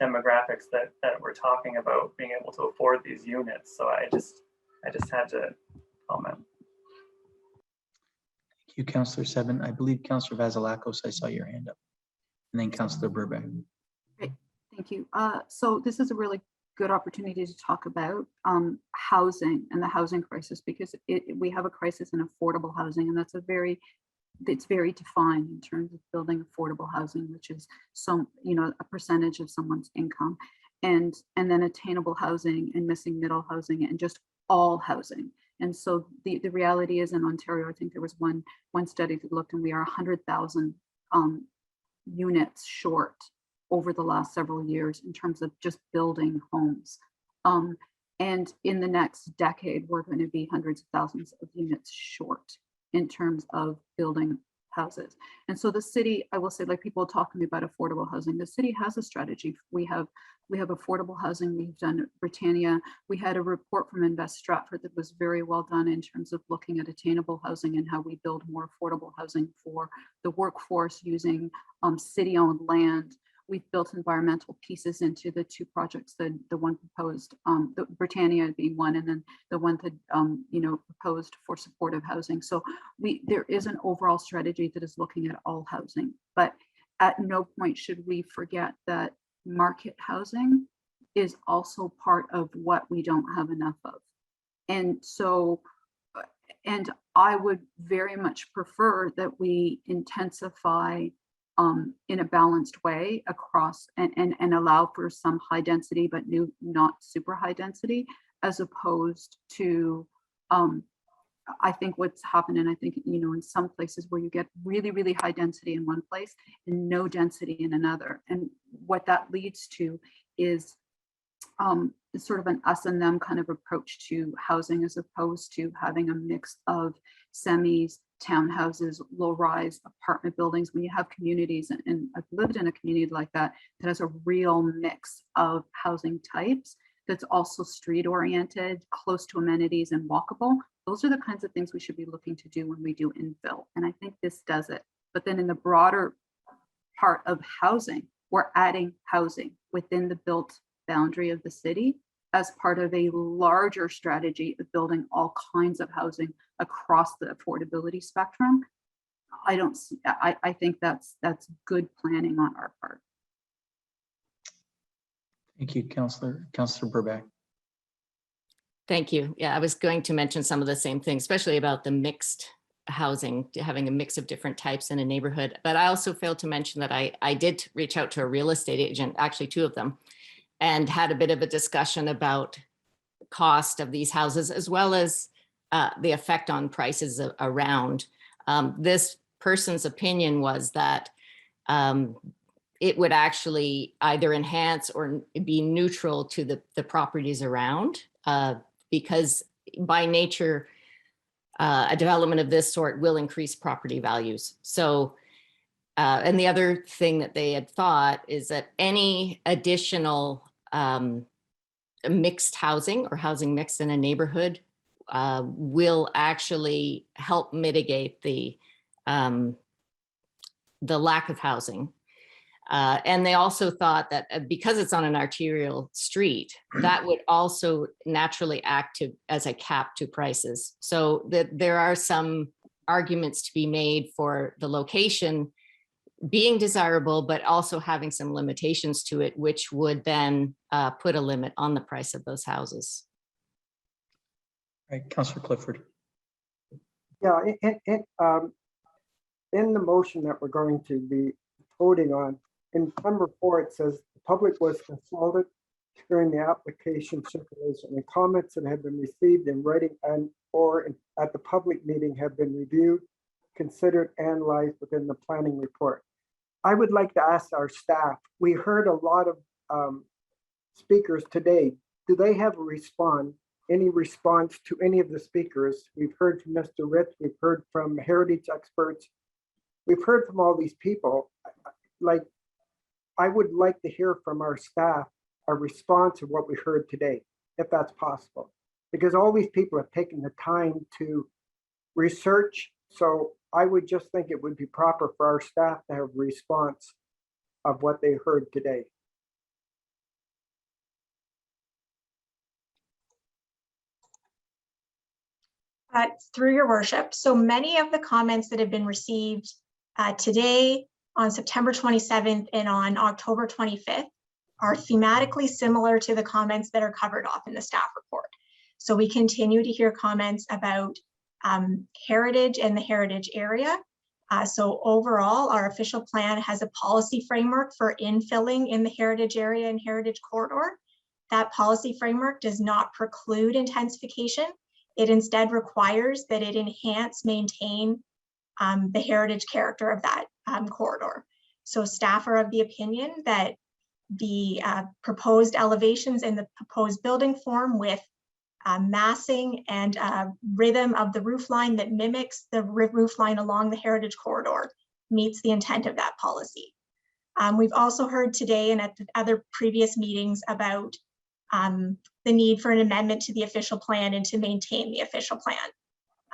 demographics that we're talking about being able to afford these units. So I just had to comment.
Thank you, Councillor Seven. I believe Councillor Vasilakos, I saw your hand up. And then Councillor Burbank.
Great, thank you. So this is a really good opportunity to talk about housing and the housing crisis, because we have a crisis in affordable housing, and it's very defined in terms of building affordable housing, which is you know, a percentage of someone's income, and then attainable housing and missing middle housing and just all housing. And so the reality is, in Ontario, I think there was one study that looked, and we are 100,000 units short over the last several years in terms of just building homes. And in the next decade, we're going to be hundreds of thousands of units short in terms of building houses. And so the city, I will say, like, people talk to me about affordable housing, the city has a strategy. We have affordable housing. We've done Britannia. We had a report from Invest Stratford that was very well done in terms of looking at attainable housing and how we build more affordable housing for the workforce using city-owned land. We've built environmental pieces into the two projects, the one proposed, the Britannia being one, and then the one that you know, proposed for supportive housing. So there is an overall strategy that is looking at all housing, but at no point should we forget that market housing is also part of what we don't have enough of. And so, and I would very much prefer that we intensify in a balanced way across and allow for some high density, but not super high density, as opposed to, I think what's happened, and I think, you know, in some places where you get really, really high density in one place and no density in another. And what that leads to is sort of an us and them kind of approach to housing, as opposed to having a mix of semis, townhouses, low-rise apartment buildings. When you have communities, and I've lived in a community like that has a real mix of housing types, that's also street oriented, close to amenities and walkable. Those are the kinds of things we should be looking to do when we do infill. And I think this does it. But then in the broader part of housing, we're adding housing within the built boundary of the city as part of a larger strategy of building all kinds of housing across the affordability spectrum. I think that's good planning on our part.
Thank you, Councillor Burbank.
Thank you. Yeah, I was going to mention some of the same things, especially about the mixed housing, having a mix of different types in a neighborhood. But I also failed to mention that I did reach out to a real estate agent, actually two of them, and had a bit of a discussion about the cost of these houses, as well as the effect on prices around. This person's opinion was that it would actually either enhance or be neutral to the properties around, because by nature, a development of this sort will increase property values. So, and the other thing that they had thought is that any additional mixed housing or housing mixed in a neighborhood will actually help mitigate the lack of housing. And they also thought that because it's on an arterial street, that would also naturally act as a cap to prices. So that there are some arguments to be made for the location being desirable, but also having some limitations to it, which would then put a limit on the price of those houses.
All right, Councillor Clifford.
Yeah, in the motion that we're going to be voting on, in number 4, it says the public was consulted during the application circulation, and comments that have been received in writing and or at the public meeting have been reviewed, considered, analyzed within the planning report. I would like to ask our staff, we heard a lot of speakers today. Do they have any response to any of the speakers? We've heard from Mr. Ritz, we've heard from heritage experts, we've heard from all these people. Like, I would like to hear from our staff a response to what we heard today, if that's possible, because all these people have taken the time to research. So I would just think it would be proper for our staff to have a response of what they heard today.
Through your worship, so many of the comments that have been received today, on September 27th and on October 25th are thematically similar to the comments that are covered off in the staff report. So we continue to hear comments about heritage and the heritage area. So overall, our official plan has a policy framework for infilling in the heritage area and heritage corridor. That policy framework does not preclude intensification. It instead requires that it enhance, maintain the heritage character of that corridor. So staff are of the opinion that the proposed elevations in the proposed building form with massing and rhythm of the roof line that mimics the roof line along the heritage corridor meets the intent of that policy. We've also heard today and at the other previous meetings about the need for an amendment to the official plan and to maintain the official plan.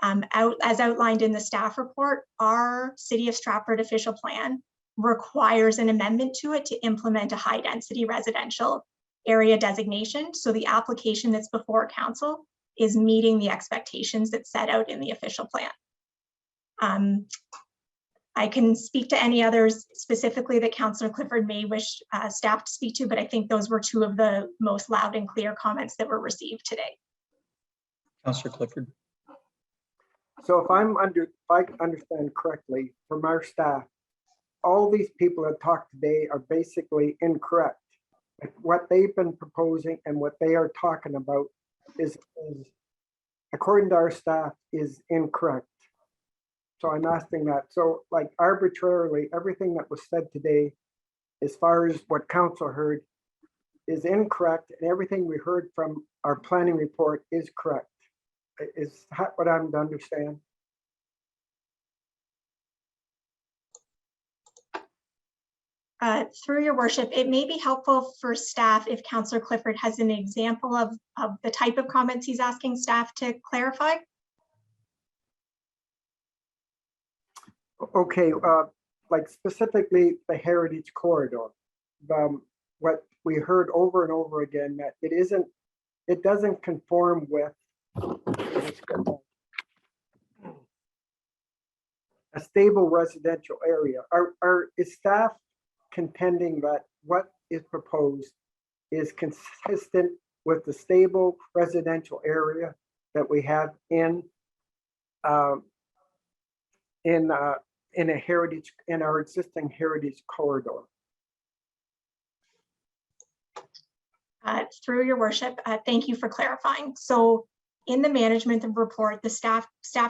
As outlined in the staff report, our City of Stratford official plan requires an amendment to it to implement a high density residential area designation. So the application that's before council is meeting the expectations that's set out in the official plan. I can speak to any others specifically that Councillor Clifford may wish staff to speak to, but I think those were two of the most loud and clear comments that were received today.
Councillor Clifford.
So if I understand correctly from our staff, all these people that talked today are basically incorrect. What they've been proposing and what they are talking about is according to our staff, is incorrect. So I'm asking that. So like arbitrarily, everything that was said today, as far as what council heard, is incorrect, and everything we heard from our planning report is correct. Is what I'm to understand?
Through your worship, it may be helpful for staff if Councillor Clifford has an example of the type of comments he's asking staff to clarify.
Okay, like specifically the heritage corridor. What we heard over and over again, that it doesn't conform with a stable residential area. Is staff contending that what is proposed is consistent with the stable residential area that we have in our existing heritage corridor?
Through your worship, thank you for clarifying. So in the management report, the staff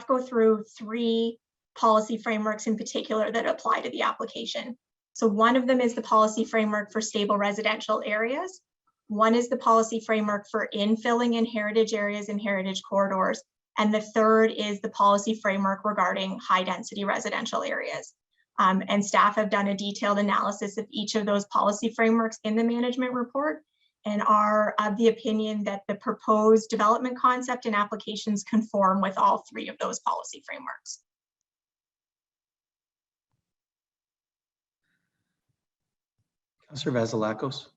go through 3 policy frameworks in particular that apply to the application. So one of them is the policy framework for stable residential areas. One is the policy framework for infilling in heritage areas and heritage corridors. And the third is the policy framework regarding high density residential areas. And staff have done a detailed analysis of each of those policy frameworks in the management report and are of the opinion that the proposed development concept and applications conform with all 3 of those policy frameworks.
Councillor Vasilakos.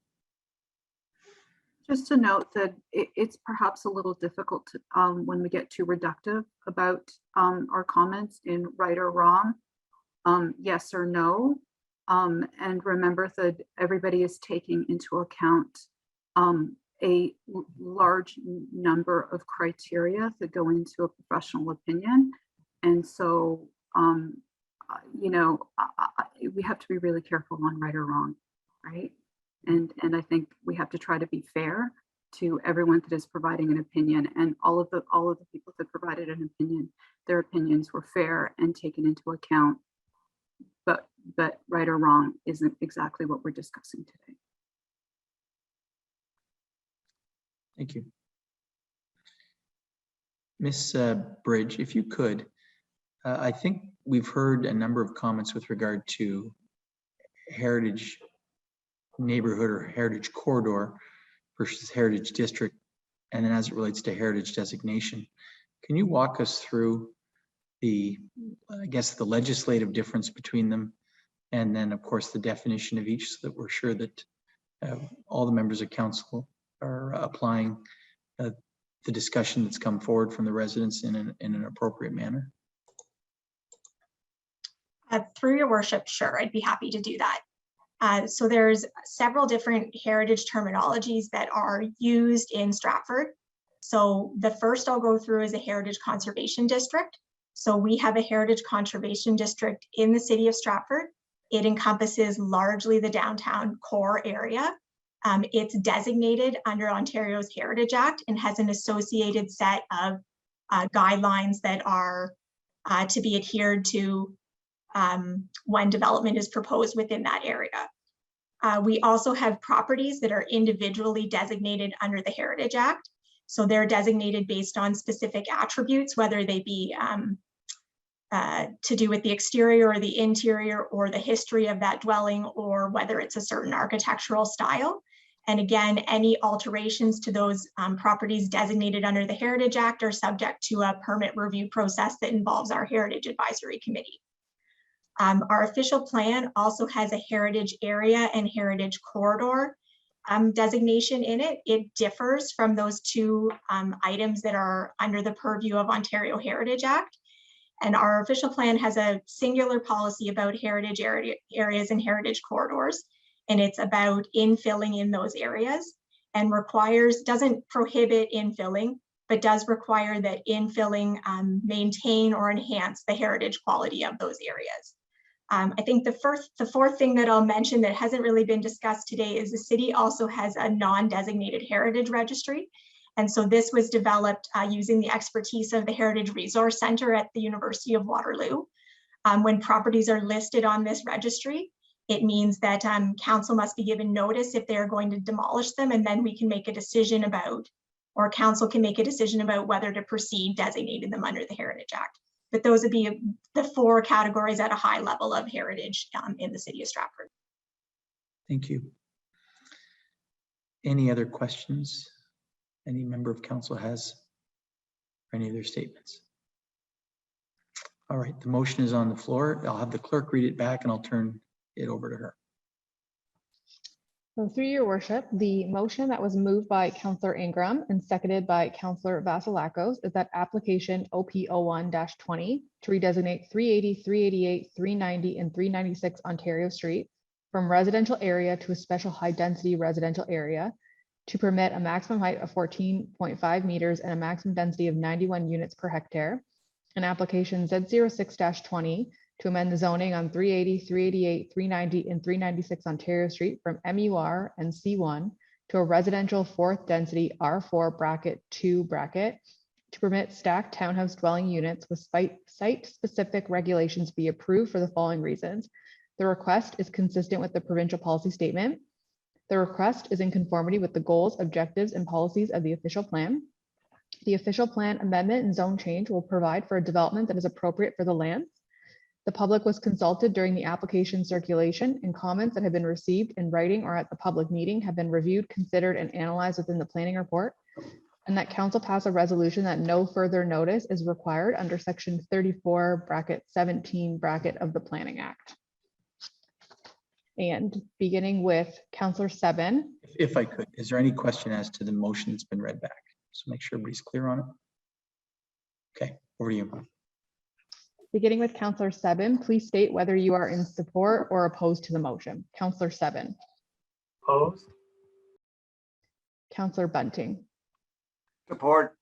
Just to note that it's perhaps a little difficult to, when we get too reductive about our comments in right or wrong, yes or no. And remember that everybody is taking into account a large number of criteria that go into a professional opinion. And so, you know, we have to be really careful on right or wrong, right? And I think we have to try to be fair to everyone that is providing an opinion, and all of the people that provided an opinion, their opinions were fair and taken into account. But right or wrong isn't exactly what we're discussing today.
Thank you. Ms. Bridge, if you could, I think we've heard a number of comments with regard to heritage neighborhood or heritage corridor versus heritage district, and then as it relates to heritage designation. Can you walk us through the, I guess, the legislative difference between them, and then of course the definition of each, so that we're sure that all the members of council are applying the discussion that's come forward from the residents in an appropriate manner?
Through your worship, sure, I'd be happy to do that. So there's several different heritage terminologies that are used in Stratford. So the first I'll go through is a heritage conservation district. So we have a heritage conservation district in the city of Stratford. It encompasses largely the downtown core area. It's designated under Ontario's Heritage Act and has an associated set of guidelines that are to be adhered to when development is proposed within that area. We also have properties that are individually designated under the Heritage Act. So they're designated based on specific attributes, whether they be to do with the exterior or the interior or the history of that dwelling, or whether it's a certain architectural style. And again, any alterations to those properties designated under the Heritage Act are subject to a permit review process that involves our Heritage Advisory Committee. Our official plan also has a heritage area and heritage corridor designation in it. It differs from those 2 items that are under the purview of Ontario Heritage Act. And our official plan has a singular policy about heritage areas and heritage corridors. And it's about infilling in those areas, and doesn't prohibit infilling, but does require that infilling maintain or enhance the heritage quality of those areas. I think the fourth thing that I'll mention that hasn't really been discussed today is the city also has a non-designated heritage registry. And so this was developed using the expertise of the Heritage Resource Center at the University of Waterloo. When properties are listed on this registry, it means that council must be given notice if they're going to demolish them, and then we can make a decision about, or council can make a decision about whether to proceed designating them under the Heritage Act. But those would be the 4 categories at a high level of heritage in the city of Stratford.
Thank you. Any other questions any member of council has, or any other statements? All right, the motion is on the floor. I'll have the clerk read it back and I'll turn it over to her.
So through your worship, the motion that was moved by Councillor Ingram and seconded by Councillor Vasilakos is that application OP01-20 to redesignate 380, 388, 390, and 396 Ontario Street from residential area to a special high density residential area to permit a maximum height of 14.5 meters and a maximum density of 91 units per hectare. And application Z06-20 to amend the zoning on 380, 388, 390, and 396 Ontario Street from MUR and C1 to a residential 4th density R4 bracket 2 bracket to permit stacked townhouse dwelling units with site-specific regulations be approved for the following reasons. The request is consistent with the provincial policy statement. The request is in conformity with the goals, objectives, and policies of the official plan. The official plan amendment and zone change will provide for a development that is appropriate for the lands. The public was consulted during the application circulation, and comments that have been received in writing or at the public meeting have been reviewed, considered, and analyzed within the planning report. And that council pass a resolution that no further notice is required under section 34(17) of the Planning Act. And beginning with Councillor Seven.
If I could, is there any question as to the motion that's been read back? So make sure everybody's clear on it. Okay, over to you.
Beginning with Councillor Seven, please state whether you are in support or opposed to the motion. Councillor Seven.
Opposed.
Councillor Bunting.
Support.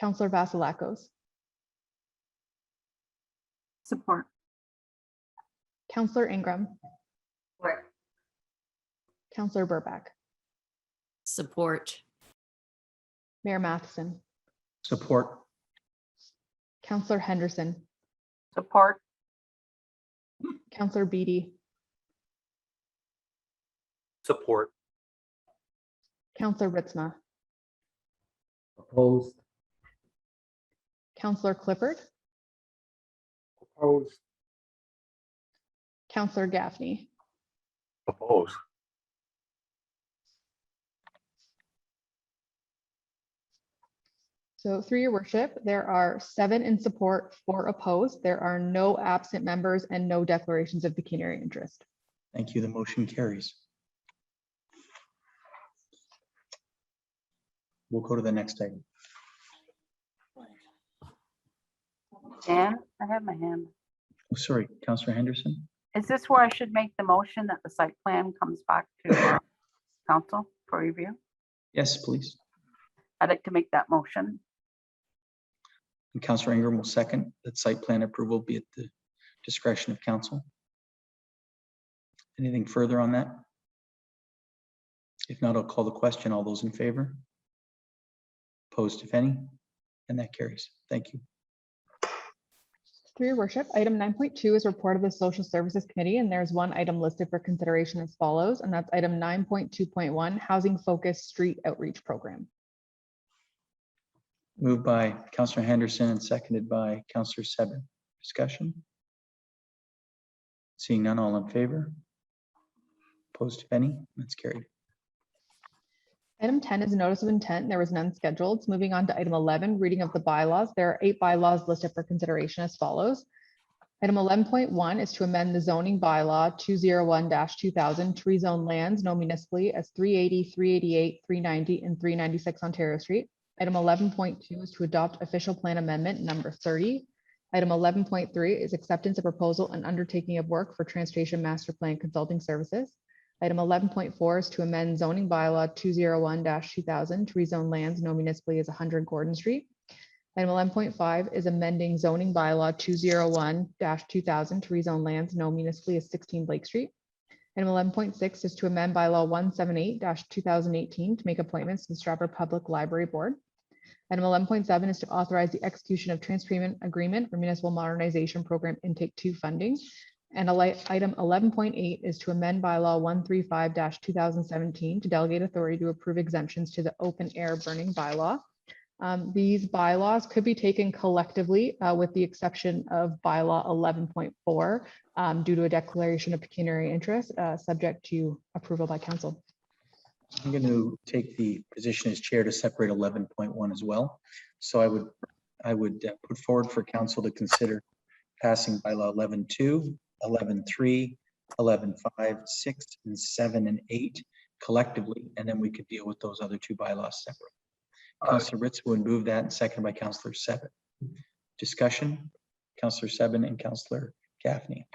Councillor Vasilakos.
Support.
Councillor Ingram.
Support.
Councillor Burback.
Support.
Mayor Matheson.
Support.
Councillor Henderson.
Support.
Councillor Beatty.
Support.
Councillor Ritzma.
Opposed.
Councillor Clifford.
Opposed.
Councillor Gaffney.
Opposed.
So through your worship, there are 7 in support, 4 opposed. There are no absent members and no declarations of pecuniary interest.
Thank you. The motion carries. We'll go to the next item.
Dan, I have my hand.
Oh, sorry, Councillor Henderson.
Is this where I should make the motion that the site plan comes back to council for review?
Yes, please.
I'd like to make that motion.
And Councillor Ingram will second that site plan approval be at the discretion of council. Anything further on that? If not, I'll call the question. All those in favor? Opposed, if any? And that carries. Thank you.
Through your worship, item 9.2 is report of the Social Services Committee, and there's one item listed for consideration as follows, and that's item 9.2.1, Housing Focused Street Outreach Program.
Moved by Councillor Henderson and seconded by Councillor Seven. Discussion? Seeing none, all in favor? Opposed, if any? That's carried.
Item 10 is a notice of intent. There was none scheduled. So moving on to item 11, reading of the bylaws. There are 8 bylaws listed for consideration as follows. Item 11.1 is to amend the zoning bylaw 201-2000 to rezone lands known municipally as 380, 388, 390, and 396 Ontario Street. Item 11.2 is to adopt official plan amendment number 30. Item 11.3 is acceptance of proposal and undertaking of work for Transportation Master Plan Consulting Services. Item 11.4 is to amend zoning bylaw 201-2000 to rezone lands known municipally as 100 Gordon Street. Item 11.5 is amending zoning bylaw 201-2000 to rezone lands known municipally as 16 Blake Street. Item 11.6 is to amend bylaw 178-2018 to make appointments to the Stratford Public Library Board. Item 11.7 is to authorize the execution of transpayment agreement for municipal modernization program intake 2 funding. And item 11.8 is to amend bylaw 135-2017 to delegate authority to approve exemptions to the open air burning bylaw. These bylaws could be taken collectively with the exception of bylaw 11.4 due to a declaration of pecuniary interest subject to approval by council.
I'm going to take the position as chair to separate 11.1 as well. So I would put forward for council to consider passing bylaw 11.2, 11.3, 11.5, 6, and 7, and 8 collectively, and then we could deal with those other 2 bylaws separately. Councillor Ritz would move that, and seconded by Councillor Seven. Discussion, Councillor Seven and Councillor Gaffney.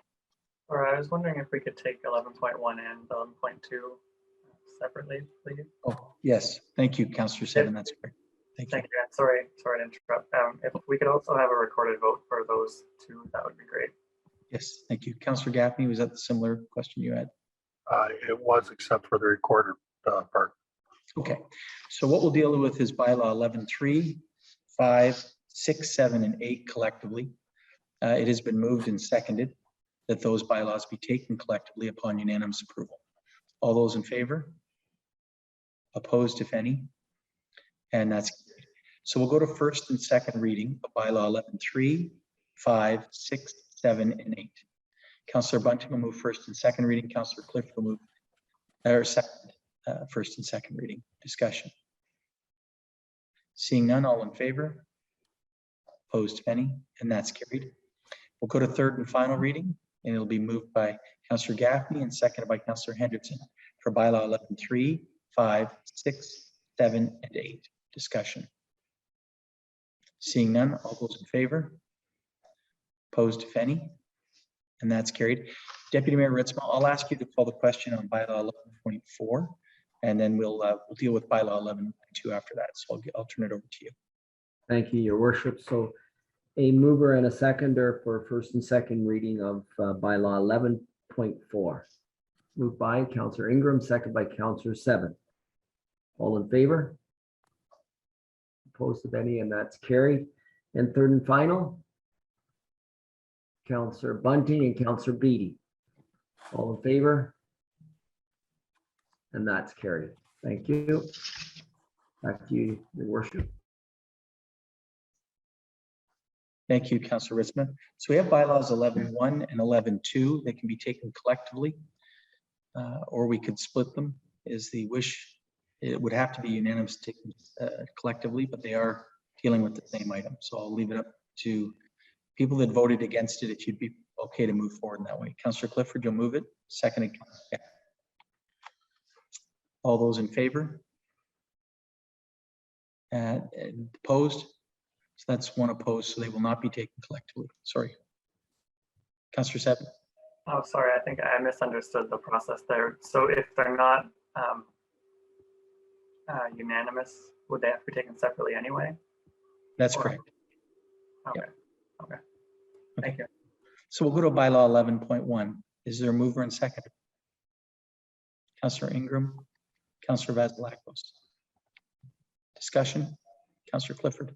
All right, I was wondering if we could take 11.1 and 11.2 separately, please.
Oh, yes. Thank you, Councillor Seven. That's great. Thank you.
Thank you. Sorry to interrupt. If we could also have a recorded vote for those 2, that would be great.
Yes, thank you. Councillor Gaffney, was that the similar question you had?
It was, except for the recorded part.
Okay, so what we'll deal with is bylaw 11.3, 5, 6, 7, and 8 collectively. It has been moved and seconded that those bylaws be taken collectively upon unanimous approval. All those in favor? Opposed, if any? And that's carried. So we'll go to first and second reading of bylaw 11.3, 5, 6, 7, and 8. Councillor Bunting will move first and second reading. Councillor Cliff will move second, first and second reading. Discussion. Seeing none, all in favor? Opposed, if any? And that's carried. We'll go to third and final reading, and it'll be moved by Councillor Gaffney and seconded by Councillor Henderson for bylaw 11.3, 5, 6, 7, and 8. Discussion. Seeing none, all those in favor? Opposed, if any? And that's carried. Deputy Mayor Ritzma, I'll ask you to call the question on bylaw 11.4, and then we'll deal with bylaw 11.2 after that. So I'll turn it over to you.
Thank you, Your Worship. So a mover and a seconder for first and second reading of bylaw 11.4. Moved by Councillor Ingram, second by Councillor Seven. All in favor? Opposed, if any, and that's carried. And third and final, Councillor Bunting and Councillor Beatty. All in favor? And that's carried. Thank you. Back to you, Your Worship.
Thank you, Councillor Ritzma. So we have bylaws 11.1 and 11.2. They can be taken collectively, or we could split them is the wish. It would have to be unanimous taken collectively, but they are dealing with the same item. So I'll leave it up to people that voted against it if you'd be okay to move forward in that way. Councillor Clifford, you'll move it. Seconded. Yeah. All those in favor? And opposed? So that's one opposed, so they will not be taken collectively. Sorry. Councillor Seven.
Oh, sorry, I think I misunderstood the process there. So if they're not unanimous, would they have to be taken separately anyway?
That's correct.
Okay.
Yep.
Okay. Thank you.
So we'll go to bylaw 11.1. Is there a mover and second? Councillor Ingram, Councillor Vasilakos. Discussion, Councillor Clifford.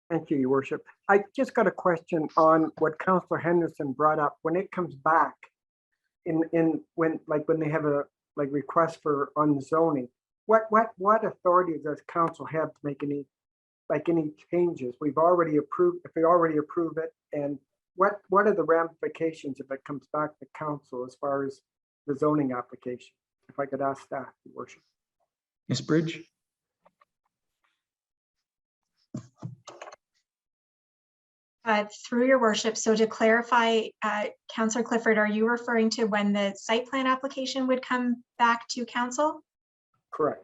Thank you, Your Worship. I just got a question on what Councillor Henderson brought up. When it comes back when they have a request for unzoning, what authority does council have to make any changes? We've already approved, if we already approve it, and what are the ramifications if it comes back to council as far as the zoning application? If I could ask that, Your Worship.
Ms. Bridge.
Through Your Worship, so to clarify, Councillor Clifford, are you referring to when the site plan application would come back to council?
Correct.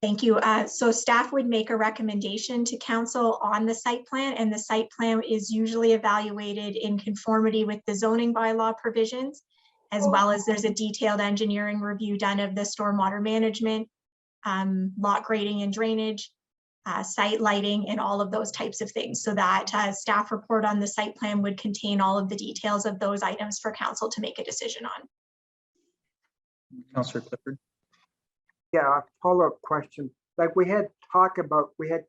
Thank you. So staff would make a recommendation to council on the site plan, and the site plan is usually evaluated in conformity with the zoning bylaw provisions, as well as there's a detailed engineering review done of the stormwater management, lot grading and drainage, site lighting, and all of those types of things. So that staff report on the site plan would contain all of the details of those items for council to make a decision on.
Councillor Clifford.
Yeah, a follow-up question. Like we had talk about, we had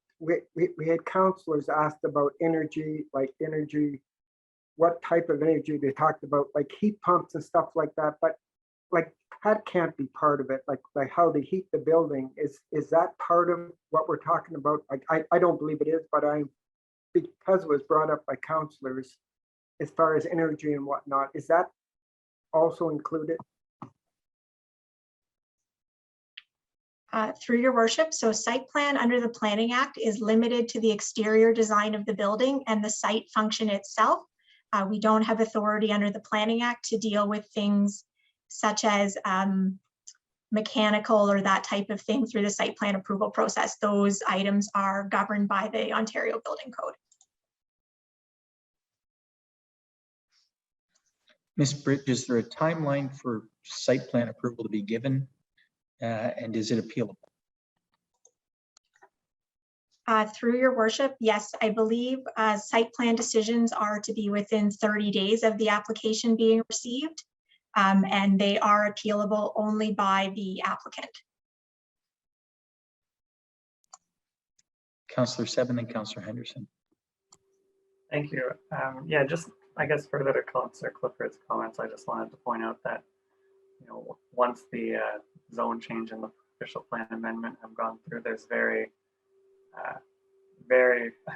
councillors asked about energy, what type of energy they talked about, like heat pumps and stuff like that. But like that can't be part of it. Like how they heat the building is that part of what we're talking about? Like I don't believe it is, but because it was brought up by councillors as far as energy and whatnot, is that also included?
Through Your Worship, so site plan under the Planning Act is limited to the exterior design of the building and the site function itself. We don't have authority under the Planning Act to deal with things such as mechanical or that type of thing through the site plan approval process. Those items are governed by the Ontario Building Code.
Ms. Bridge, is there a timeline for site plan approval to be given? And is it appealable?
Through Your Worship, yes, I believe site plan decisions are to be within 30 days of the application being received. and they are appealable only by the applicant.
Councillor Seven and Councillor Henderson.
Thank you. Yeah, just I guess further to Councillor Clifford's comments, I just wanted to point out that, you know, once the zone change and the official plan amendment have gone through, there's very, I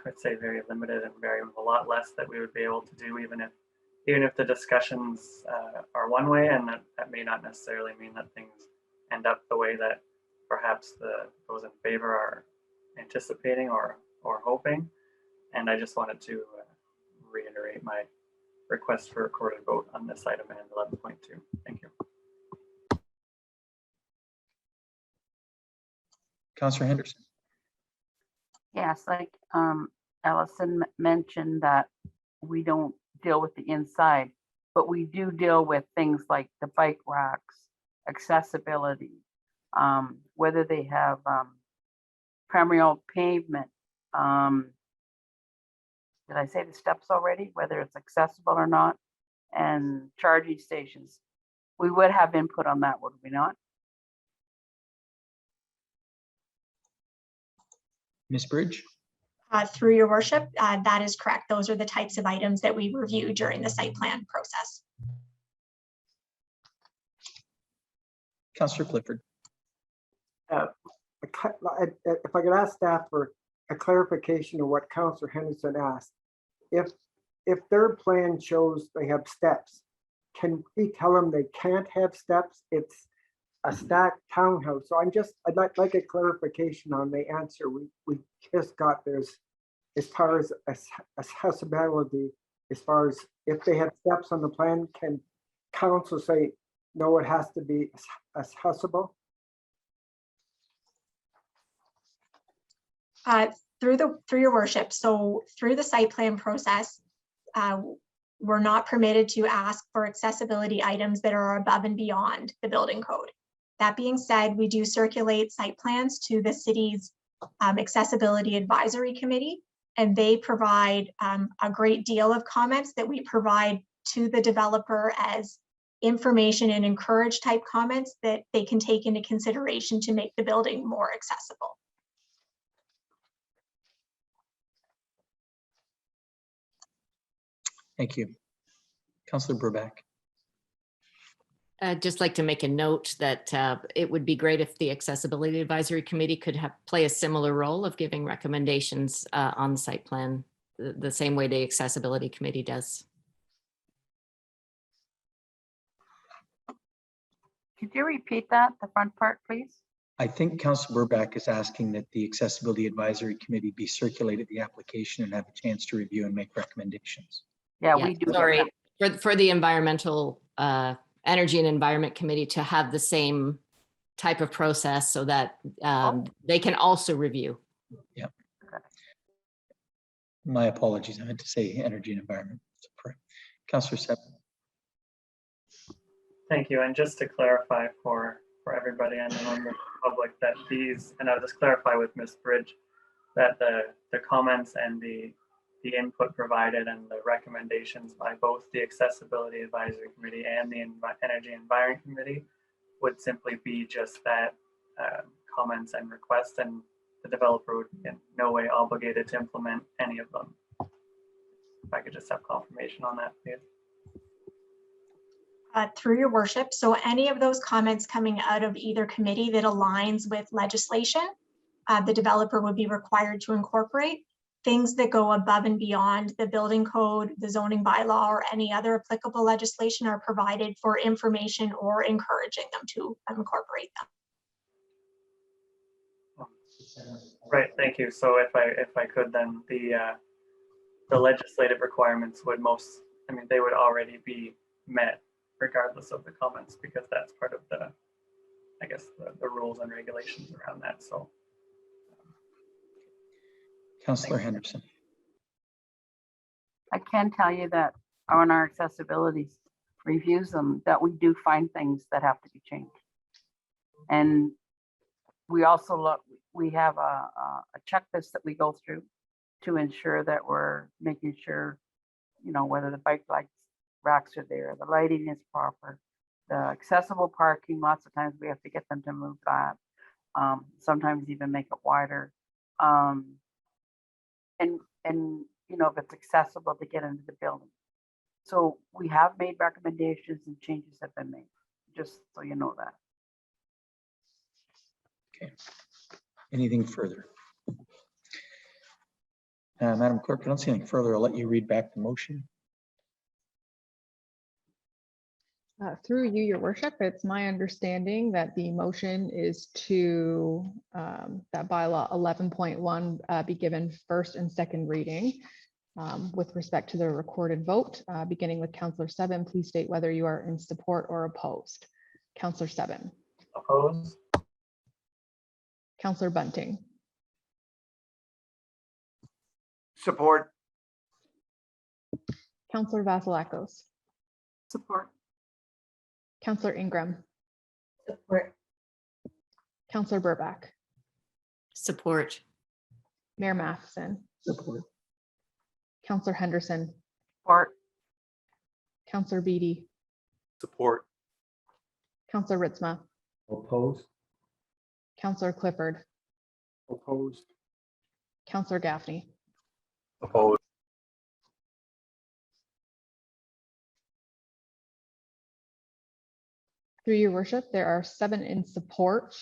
would say very limited and a lot less that we would be able to do, even if the discussions are one way, and that may not necessarily mean that things end up the way that perhaps those in favor are anticipating or hoping. And I just wanted to reiterate my request for a recorded vote on this item and 11.2. Thank you.
Councillor Henderson.
Yes, like Allison mentioned that we don't deal with the inside, but we do deal with things like the bike racks, accessibility, whether they have permeable pavement. Did I say the steps already, whether it's accessible or not, and charging stations? We would have input on that, would we not?
Ms. Bridge.
Through your worship, that is correct. Those are the types of items that we review during the site plan process.
Councillor Clifford.
If I could ask staff for a clarification of what Councillor Henderson asked. If their plan shows they have steps, can we tell them they can't have steps? It's a stacked townhouse. So I'd like a clarification on the answer we just got. There's, as far as accessibility, as far as if they have steps on the plan, can council say, no, it has to be accessible?
Through your worship, so through the site plan process, we're not permitted to ask for accessibility items that are above and beyond the building code. That being said, we do circulate site plans to the city's accessibility advisory committee, and they provide a great deal of comments that we provide to the developer as information and encourage type comments that they can take into consideration to make the building more accessible.
Thank you. Councillor Burback.
I'd just like to make a note that it would be great if the Accessibility Advisory Committee could play a similar role of giving recommendations on the site plan, the same way the Accessibility Committee does.
Could you repeat that, the front part, please?
I think Councillor Burback is asking that the Accessibility Advisory Committee be circulated the application and have a chance to review and make recommendations.
Yeah, we do.
Sorry, for the Environmental Energy and Environment Committee to have the same type of process so that they can also review.
Yeah. My apologies. I meant to say Energy and Environment. Councillor Sepp.
Thank you. And just to clarify for everybody and the members of the public that these, and I'll just clarify with Ms. Bridge, that the comments and the input provided and the recommendations by both the Accessibility Advisory Committee and the Energy and Environment Committee would simply be just that, comments and requests, and the developer would in no way obligated to implement any of them. If I could just have confirmation on that, please.
Through your worship, so any of those comments coming out of either committee that aligns with legislation, the developer would be required to incorporate. Things that go above and beyond the building code, the zoning bylaw, or any other applicable legislation are provided for information or encouraging them to incorporate them.
Right, thank you. So if I could, then the legislative requirements would they would already be met regardless of the comments, because that's part of the, I guess, the rules and regulations around that. So.
Councillor Henderson.
I can tell you that on our accessibility reviews that we do find things that have to be changed. And we also we have a checklist that we go through to ensure that we're making sure, whether the bike racks are there, the lighting is proper, The accessible parking, lots of times we have to get them to move that. Sometimes even make it wider. And you know, if it's accessible to get into the building. So we have made recommendations and changes have been made, just so you know that.
Okay. Anything further? Madam Clerk, I don't see anything further. I'll let you read back the motion.
Through you, your worship, it's my understanding that the motion is to that bylaw 11.1 be given first and second reading. With respect to the recorded vote, beginning with Councillor Seven, please state whether you are in support or opposed. Councillor Seven.
Opposed.
Councillor Bunting.
Support.
Councillor Vasilakos.
Support.
Councillor Ingram.
Support.
Councillor Burback.
Support.
Mayor Matheson.
Support.
Councillor Henderson.
Support.
Councillor Beatty.
Support.
Councillor Ritzma.
Opposed?
Councillor Clifford.
Opposed.
Councillor Gaffney.
Opposed.
Through your worship, there are 7 in support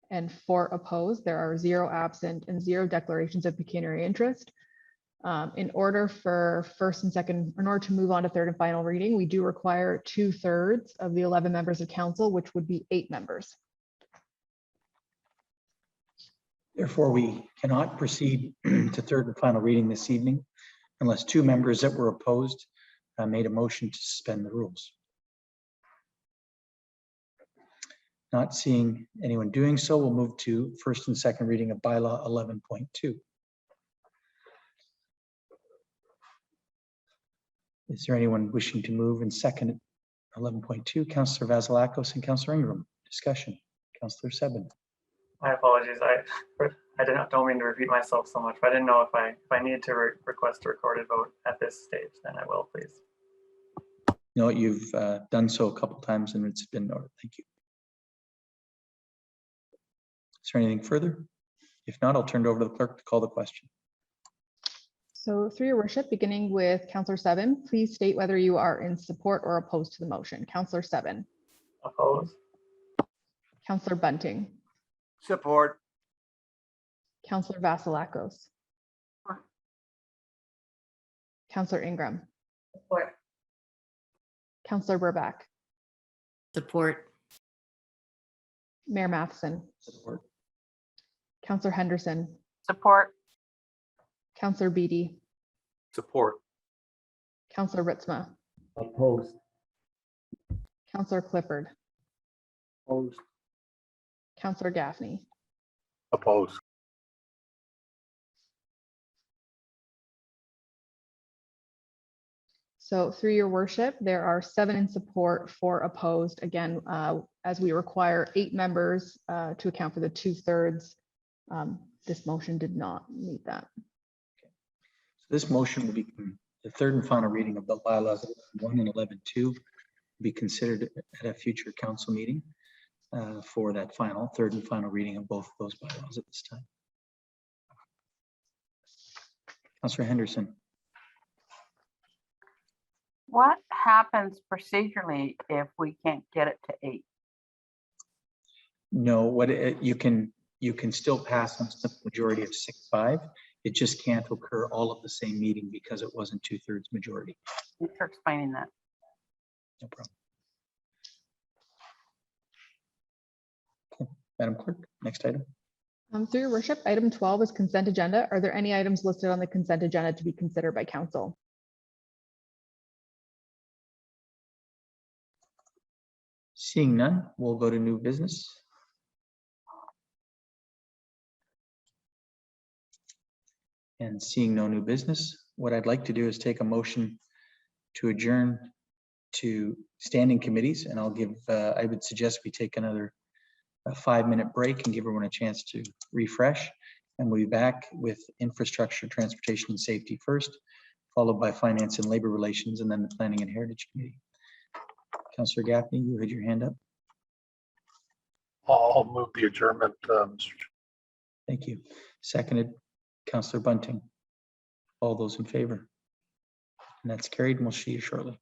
and 4 opposed. There are 0 absent and 0 declarations of pecuniary interest. In order for first and second, in order to move on to third and final reading, we do require 2/3 of the 11 members of council, which would be 8 members.
Therefore, we cannot proceed to third and final reading this evening unless 2 members that were opposed made a motion to suspend the rules. Not seeing anyone doing so, we'll move to first and second reading of bylaw 11.2. Is there anyone wishing to move and second 11.2? Councillor Vasilakos and Councillor Ingram. Discussion. Councillor Seven.
My apologies. don't mean to repeat myself so much, but I didn't know if I need to request a recorded vote at this stage, then I will, please.
No, you've done so a couple times and it's been noted. Thank you. Is there anything further? If not, I'll turn it over to the clerk to call the question.
So through your worship, beginning with Councillor Seven, please state whether you are in support or opposed to the motion. Councillor Seven.
Opposed.
Councillor Bunting.
Support.
Councillor Vasilakos. Councillor Ingram.
Support.
Councillor Burback.
Support.
Mayor Matheson.
Support.
Councillor Henderson.
Support.
Councillor Beatty.
Support.
Councillor Ritzma.
Opposed?
Councillor Clifford.
Opposed.
Councillor Gaffney.
Opposed.
So through your worship, there are 7 in support, 4 opposed. Again, as we require 8 members to account for the 2/3, this motion did not meet that.
So this motion will be the third and final reading of the bylaws 11.1 and 11.2 be considered at a future council meeting for that third and final reading of both of those bylaws at this time. Councillor Henderson.
What happens procedurally if we can't get it to 8?
No, you can still pass on the majority of 6-5. It just can't occur all of the same meeting because it wasn't 2/3 majority.
Thanks for explaining that.
No problem. Okay. Madam Clerk, next item.
Through your worship, item 12 is consent agenda. Are there any items listed on the consent agenda to be considered by council?
Seeing none, we'll go to new business. And seeing no new business, what I'd like to do is take a motion to adjourn to standing committees, and I would suggest we take another 5-minute break and give everyone a chance to refresh. And we'll be back with infrastructure, transportation, and safety first, followed by finance and labor relations, and then the planning and heritage committee. Councillor Gaffney, you had your hand up.
I'll move the adjournment, Mr. Chair.
Thank you. Seconded, Councillor Bunting. All those in favor? And that's carried, and we'll see you shortly.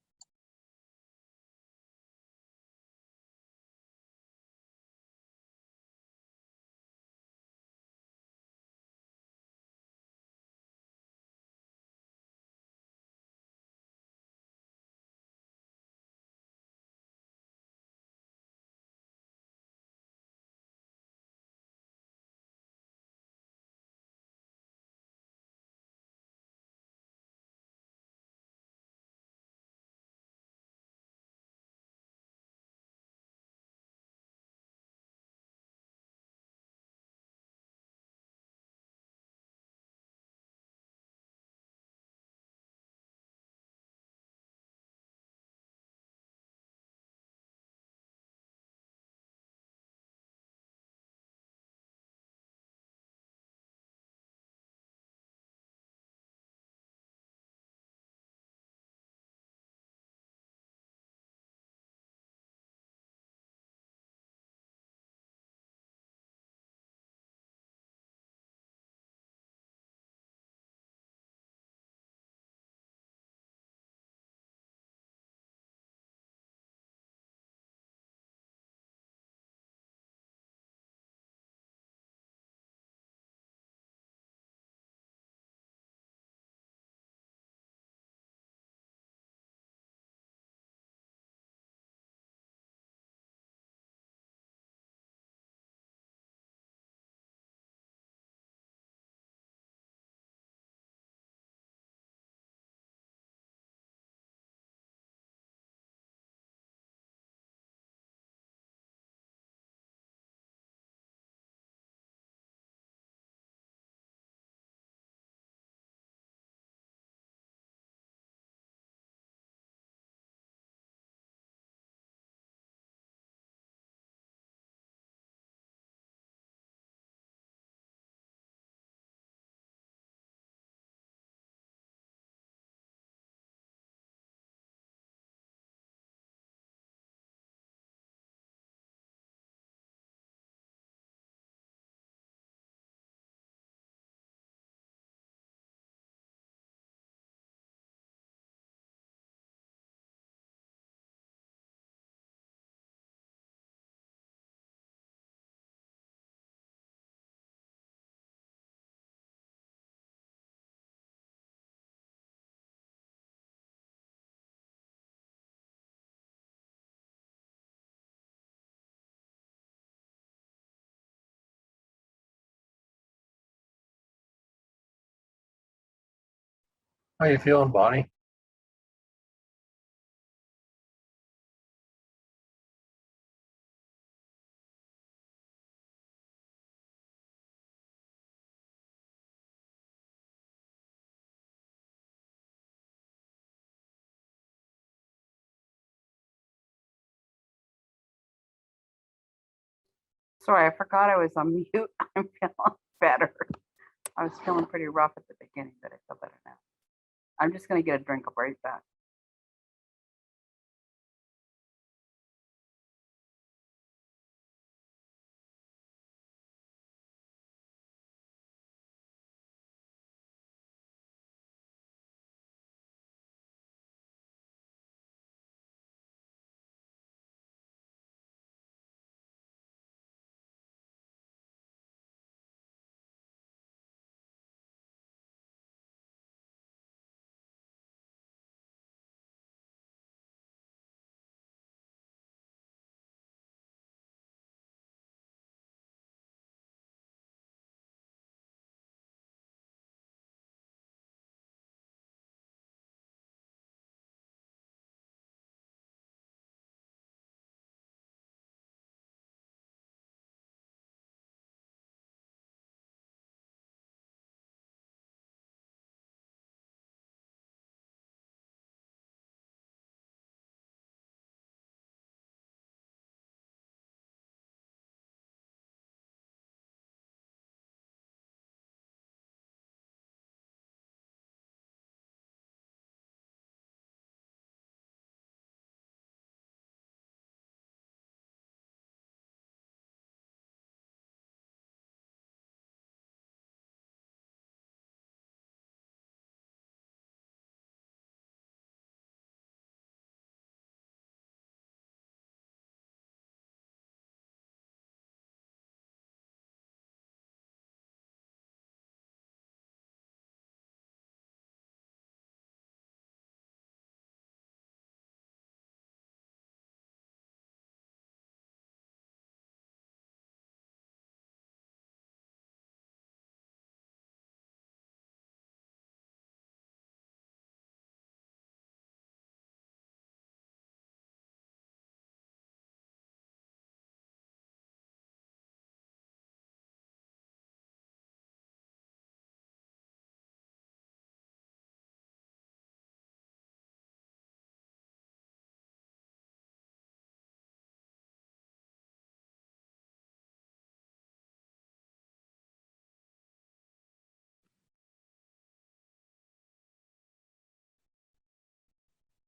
How you feeling, Bonnie?
Sorry, I forgot I was on mute. I'm feeling better. I was feeling pretty rough at the beginning, but I feel better now. I'm just gonna get a drink. I'll be right back.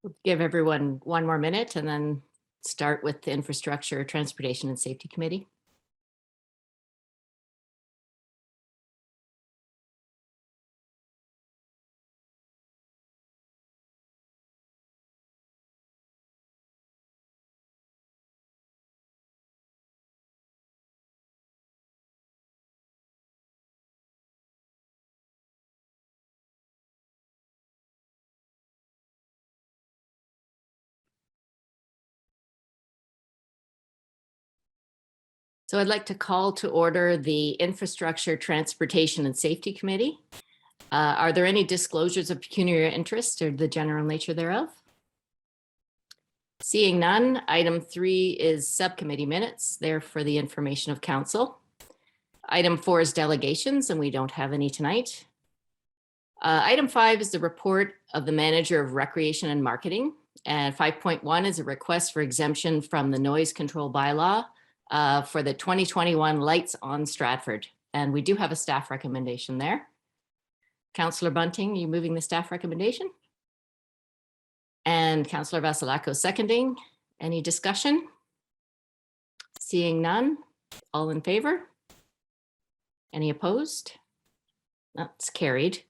We'll give everyone one more minute and then start with the Infrastructure, Transportation and Safety Committee. So I'd like to call to order the Infrastructure, Transportation and Safety Committee. Are there any disclosures of pecuniary interest or the general nature thereof? Seeing none, item 3 is subcommittee minutes. They're for the information of council. Item 4 is delegations, and we don't have any tonight. Item 5 is the report of the manager of recreation and marketing. And 5.1 is a request for exemption from the noise control bylaw for the 2021 lights on Stratford. And we do have a staff recommendation there. Councillor Bunting, you moving the staff recommendation? And Councillor Vasilako seconding. Any discussion? Seeing none, all in favor? Any opposed? That's carried.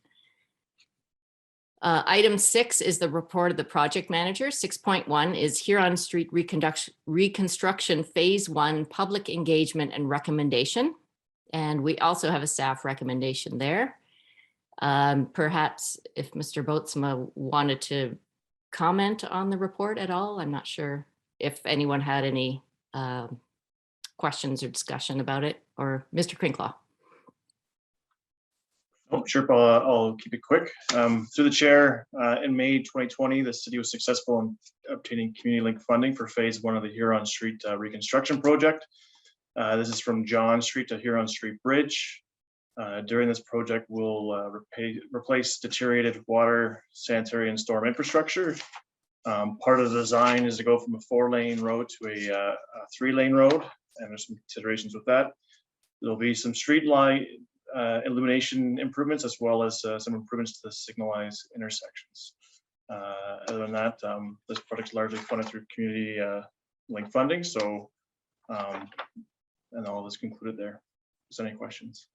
Item 6 is the report of the project manager. 6.1 is Huron Street Reconstruction Phase 1 Public Engagement and Recommendation. And we also have a staff recommendation there. Perhaps if Mr. Boatsma wanted to comment on the report at all, I'm not sure if anyone had any questions or discussion about it, or Mr. Crinklaw.
Oh, sure, I'll keep it quick. Through the chair, in May 2020, the city was successful in obtaining community link funding for phase 1 of the Huron Street reconstruction project. This is from John Street to Huron Street Bridge. During this project, we'll replace deteriorated water, sanitary, and storm infrastructure. Part of the design is to go from a 4-lane road to a 3-lane road, and there's some considerations with that. There'll be some street light illumination improvements, as well as some improvements to the signalized intersections. Other than that, this project's largely funded through community link funding. So, and all is concluded there. Is there any questions?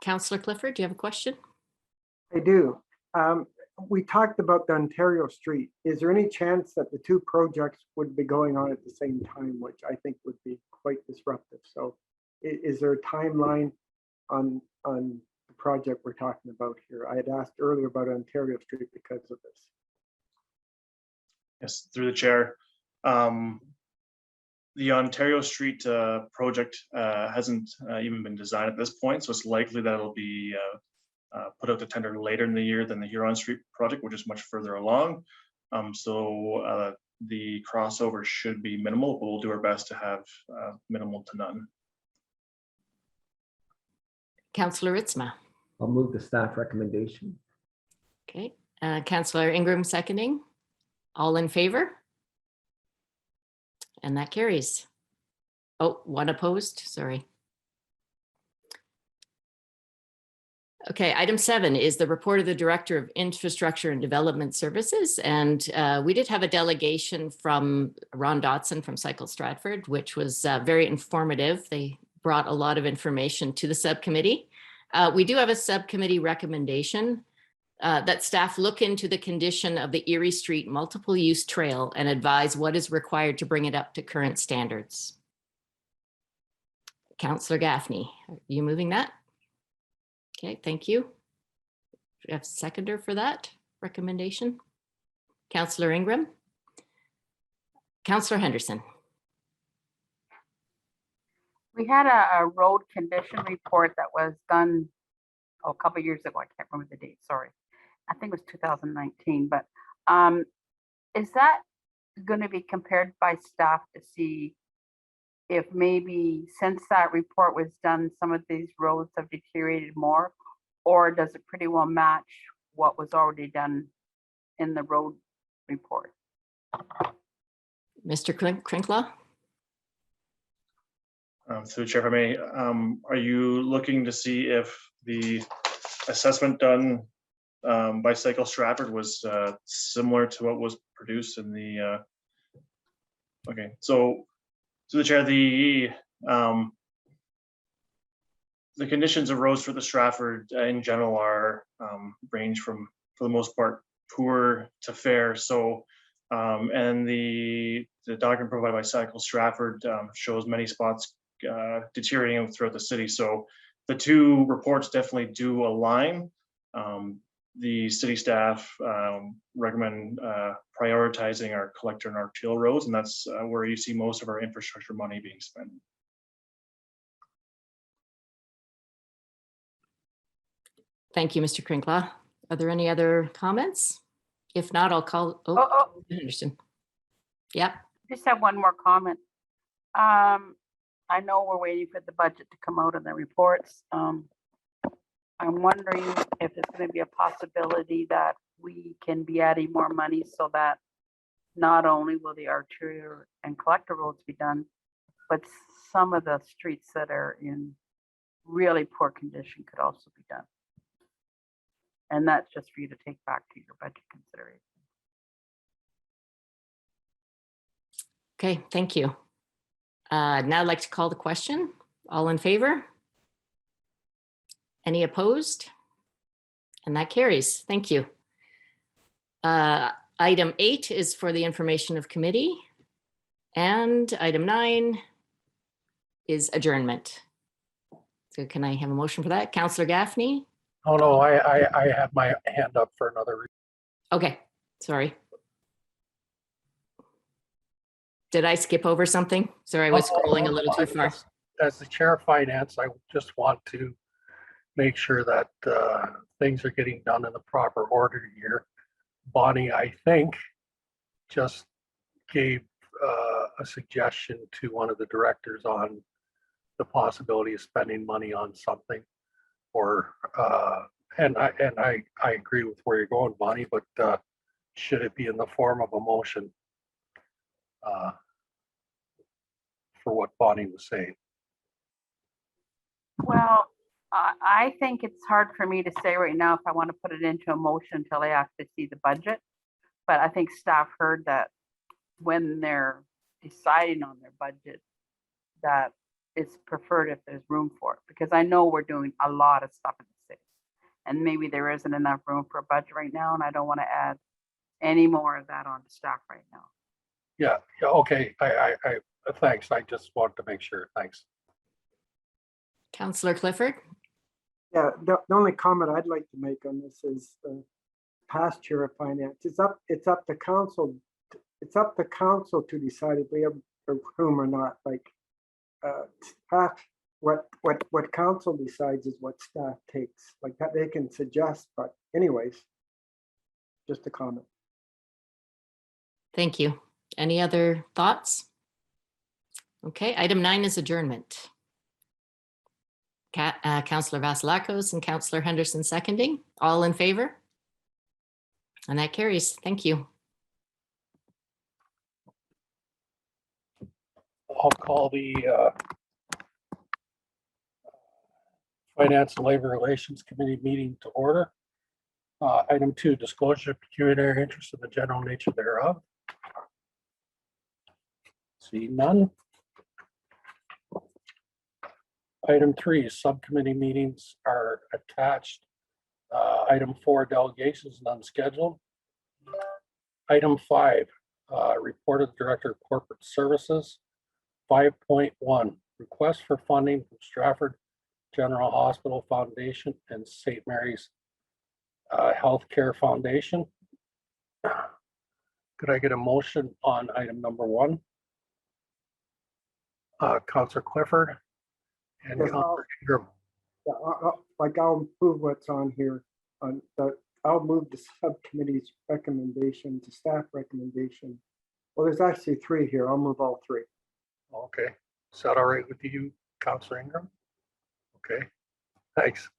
Councillor Clifford, do you have a question?
I do. We talked about the Ontario Street. Is there any chance that the 2 projects would be going on at the same time, which I think would be quite disruptive? So is there a timeline on the project we're talking about here? I had asked earlier about Ontario Street because of this.
Yes, through the chair. The Ontario Street project hasn't even been designed at this point, so it's likely that it'll be put out to tender later in the year than the Huron Street project, which is much further along. So the crossover should be minimal, but we'll do our best to have minimal to none.
Councillor Ritzma.
I'll move the staff recommendation.
Okay, Councillor Ingram seconding. All in favor? And that carries. Oh, 1 opposed, sorry. Okay, item 7 is the report of the Director of Infrastructure and Development Services. And we did have a delegation from Ron Dotson from Cycle Stratford, which was very informative. They brought a lot of information to the subcommittee. We do have a subcommittee recommendation that staff look into the condition of the Erie Street multiple use trail and advise what is required to bring it up to current standards. Councillor Gaffney, are you moving that? Okay, thank you. Do you have a seconder for that recommendation? Councillor Ingram? Councillor Henderson?
We had a road condition report that was done a couple of years ago. I can't remember the date, sorry. I think it was 2019, but is that going to be compared by staff to see if maybe since that report was done, some of these roads have deteriorated more, or does it pretty well match what was already done in the road report?
Mr. Crinklaw?
Through the chair, if I may, are you looking to see if the assessment done by Cycle Stratford was similar to what was produced in the. Okay, so the chair, the conditions of roads for the Stratford in general are range from, for the most part, poor to fair. So, and the document provided by Cycle Stratford shows many spots deteriorating throughout the city. So the two reports definitely do align. The city staff recommend prioritizing our collector and arterial roads, and that's where you see most of our infrastructure money being spent.
Thank you, Mr. Krinkla. Are there any other comments? If not, I'll call. Anderson. Yep.
Just have one more comment. I know we're waiting for the budget to come out and the reports. I'm wondering if it's going to be a possibility that we can be adding more money so that not only will the arterial and collector roads be done, but some of the streets that are in really poor condition could also be done. And that's just for you to take back to your budget consideration.
Okay, thank you. Now I'd like to call the question. All in favor? Any opposed? And that carries. Thank you. Item 8 is for the information of committee. And item 9 is adjournment. So can I have a motion for that? Councillor Gaffney?
Oh, no, I have my hand up for another.
Okay, sorry. Did I skip over something? Sorry, I was scrolling a little too far.
As the chair of finance, I just want to make sure that things are getting done in the proper order here. Bonnie, I think, just gave a suggestion to one of the directors on the possibility of spending money on something, or and I agree with where you're going, Bonnie, but should it be in the form of a motion for what Bonnie was saying?
Well, I think it's hard for me to say right now if I want to put it into a motion until I actually see the budget. But I think staff heard that when they're deciding on their budget, that it's preferred if there's room for it. Because I know we're doing a lot of stuff in the city. And maybe there isn't enough room for a budget right now. And I don't want to add any more of that on to staff right now.
Yeah, okay. I thanks. I just wanted to make sure. Thanks.
Councillor Clifford?
Yeah, the only comment I'd like to make on this is past chair of finance. It's up to council. It's up to council to decide if we have a room or not. Like what council decides is what staff takes. Like that they can suggest, but anyways, just a comment.
Thank you. Any other thoughts? Okay, item 9 is adjournment. Councillor Vasilakos and Councillor Henderson seconding. All in favor? And that carries. Thank you.
I'll call the Finance and Labor Relations Committee meeting to order. Item 2, disclosure of pecuniary interest in the general nature thereof. See none. Item 3, subcommittee meetings are attached. Item 4, delegations none scheduled. Item 5, report of the Director of Corporate Services. 5.1, request for funding from Stratford General Hospital Foundation and St. Mary's Healthcare Foundation. Could I get a motion on item number 1? Councillor Clifford and
Yes,
Councillor Ingram.
I'll move what's on here. I'll move the subcommittee's recommendation to staff recommendation. Well, there's actually 3 here. I'll move all 3.
Okay, is that all right with you, Councillor Ingram? Okay, thanks.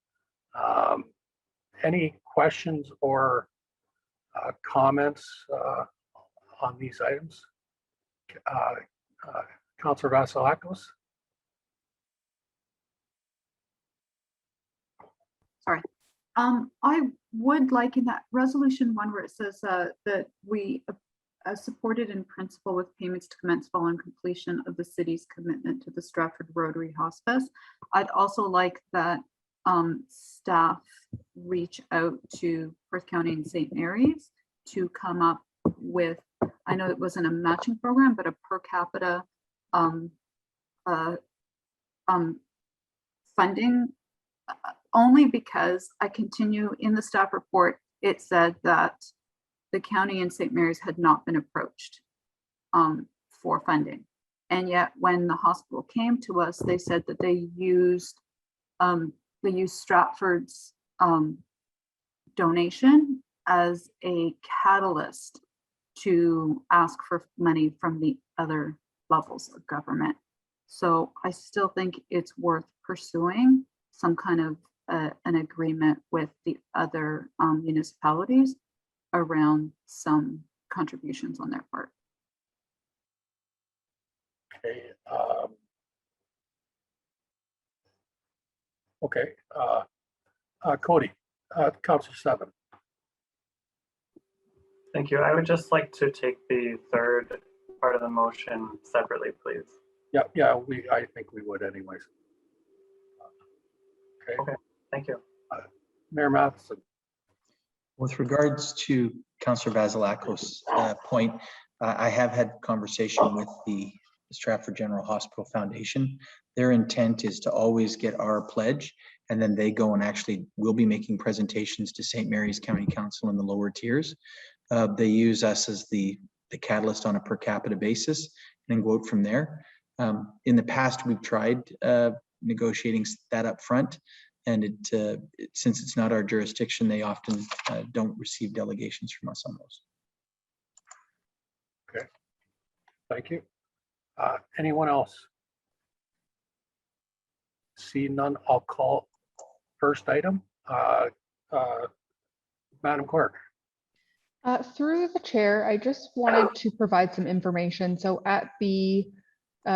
Any questions or comments on these items? Councillor Vasilakos?
Sorry. I would like in that resolution one where it says that we supported in principle with payments to commence following completion of the city's commitment to the Stratford Rotary Hospice. I'd also like that staff reach out to Perth County and St. Mary's to come up with, I know it wasn't a matching program, but a per capita funding, only because I continue in the staff report, it said that the county and St. Mary's had not been approached for funding. And yet when the hospital came to us, they said that they used Stratford's donation as a catalyst to ask for money from the other levels of government. So I still think it's worth pursuing some kind of an agreement with the other municipalities around some contributions on their part.
Okay. Okay. Cody, Council 7.
Thank you. I would just like to take the third part of the motion separately, please.
Yeah, I think we would anyways.
Okay, thank you.
Mayor Matheson.
With regards to Councillor Vasilakos' point, I have had conversation with the Stratford General Hospital Foundation. Their intent is to always get our pledge, and then they go and actually will be making presentations to St. Mary's County Council in the lower tiers. They use us as the catalyst on a per capita basis and then go out from there. In the past, we've tried negotiating that up front, and since it's not our jurisdiction, they often don't receive delegations from us on those.
Okay, thank you. Anyone else? See none, I'll call first item. Madam Clerk.
Through the chair, I just wanted to provide some information. So at the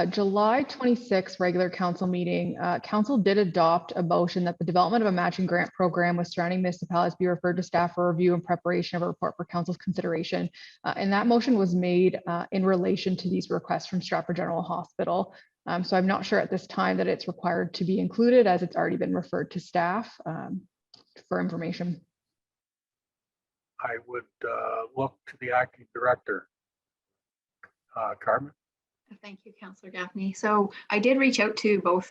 July 26th regular council meeting, council did adopt a motion that the development of a matching grant program with surrounding municipalities be referred to staff for review and preparation of a report for council's consideration. And that motion was made in relation to these requests from Stratford General Hospital. So I'm not sure at this time that it's required to be included, as it's already been referred to staff for information.
I would look to the acting director. Carmen.
Thank you, Councillor Gaffney. So I did reach out to both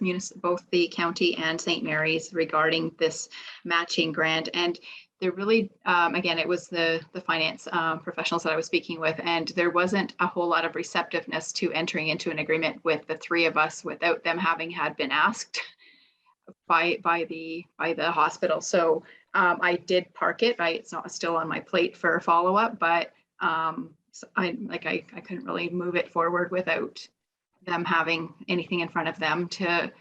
the county and St. Mary's regarding this matching grant, and they're really, again, it was the finance professionals that I was speaking with, and there wasn't a whole lot of receptiveness to entering into an agreement with the three of us without them having had been asked by the hospital. So I did park it. It's not still on my plate for a follow-up, but I couldn't really move it forward without them having anything in front of them to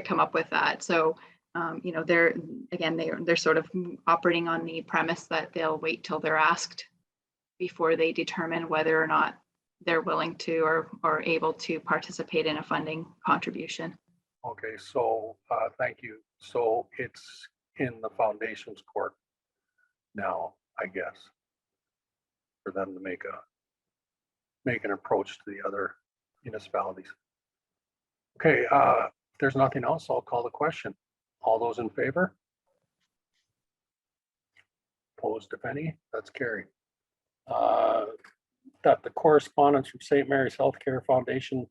come up with that. So they're sort of operating on the premise that they'll wait till they're asked before they determine whether or not they're willing to or able to participate in a funding contribution.
Okay, so thank you. So it's in the foundation's court now, I guess, for them to make an approach to the other municipalities. Okay, if there's nothing else, I'll call the question. All those in favor? Opposed, if any? That's carried. That the correspondence from St. Mary's Healthcare Foundation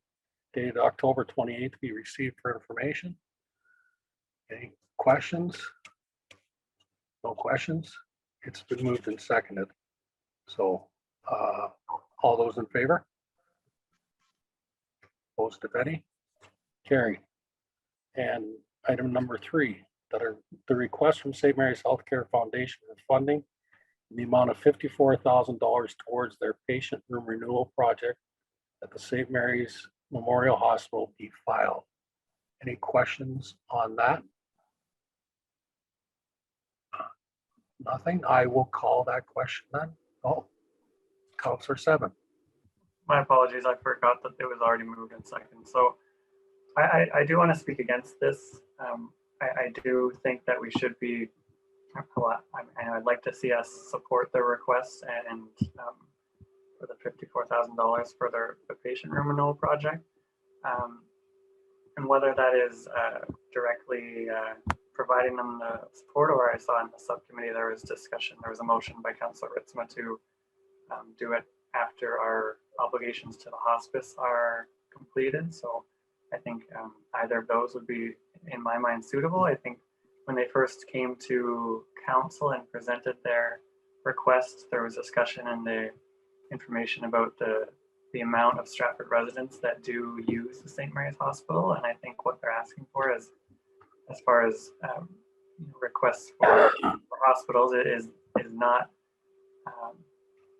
dated October 28th be received for information. Any questions? No questions? It's been moved and seconded. So all those in favor? Opposed, if any? Carried. And item number 3, that are the request from St. Mary's Healthcare Foundation for funding in the amount of $54,000 towards their patient room renewal project at the St. Mary's Memorial Hospital be filed. Any questions on that? Nothing. I will call that question then. Oh, Councillor 7.
My apologies. I forgot that it was already moved in second. So I do want to speak against this. I do think that we should be I'd like to see us support their request and for the $54,000 for the patient room renewal project. And whether that is directly providing them the support, or I saw in the subcommittee there was discussion, there was a motion by Councillor Ritzma to do it after our obligations to the hospice are completed. So I think either of those would be, in my mind, suitable. I think when they first came to council and presented their request, there was discussion in the information about the amount of Stratford residents that do use the St. Mary's Hospital. And I think what they're asking for is, as far as requests for hospitals, it is not,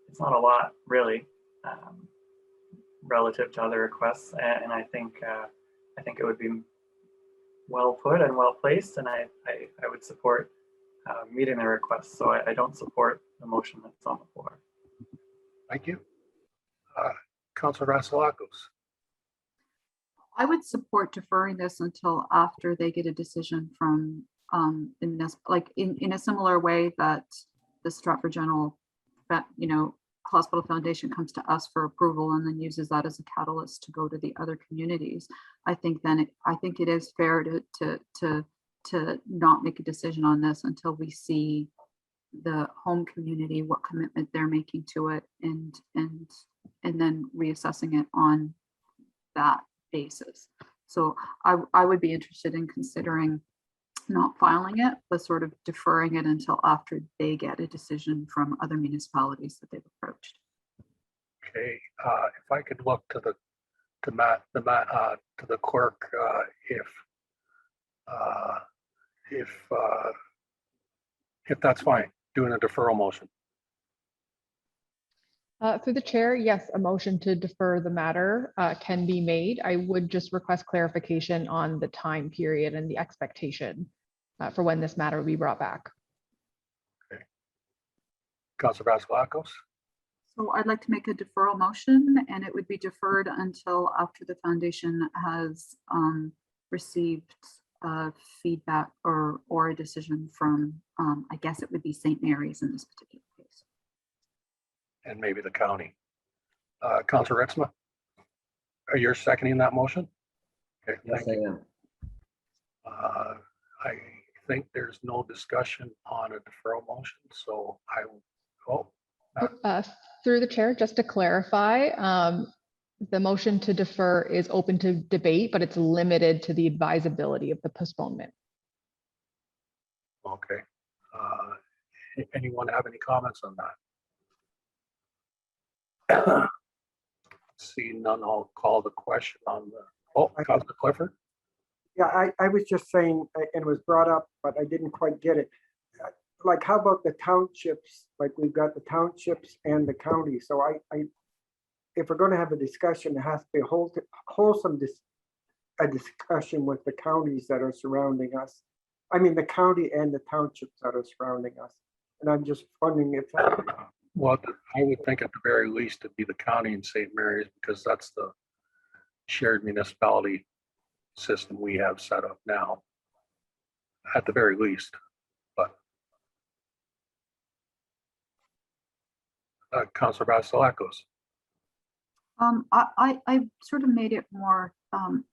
it's not a lot really relative to other requests. And I think it would be well put and well placed, and I would support meeting the request. So I don't support the motion that's on the floor.
Thank you. Councilor Vasilakos.
I would support deferring this until after they get a decision from the municipal, like in a similar way that the Stratford General, Hospital Foundation comes to us for approval and then uses that as a catalyst to go to the other communities. I think it is fair to not make a decision on this until we see the home community, what commitment they're making to it, and then reassessing it on that basis. So I would be interested in considering not filing it, but sort of deferring it until after they get a decision from other municipalities that they've approached.
Okay, if I could look to the clerk, if that's fine, doing a deferral motion.
Through the chair, yes, a motion to defer the matter can be made. I would just request clarification on the time period and the expectation for when this matter will be brought back.
Okay. Councilor Vasilakos.
So I'd like to make a deferral motion, and it would be deferred until after the foundation has received feedback or a decision from, I guess it would be St. Mary's in this particular case.
And maybe the county. Councilor Ritzma, are you seconding that motion? Okay,
Yes, I am.
I think there's no discussion on a deferral motion, so I will go.
Through the chair, just to clarify, the motion to defer is open to debate, but it's limited to the advisability of the postponement.
Okay. Anyone have any comments on that? See none, I'll call the question on the, Councilor Clifford.
Yeah, I was just saying, and it was brought up, but I didn't quite get it. Like, how about the townships? Like, we've got the townships and the county. So if we're going to have a discussion, it has to be a wholesome discussion with the counties that are surrounding us. I mean, the county and the townships that are surrounding us. And I'm just wondering if
well, I would think at the very least it'd be the county and St. Mary's, because that's the shared municipality system we have set up now, at the very least. But Councilor Vasilakos.
I sort of made it more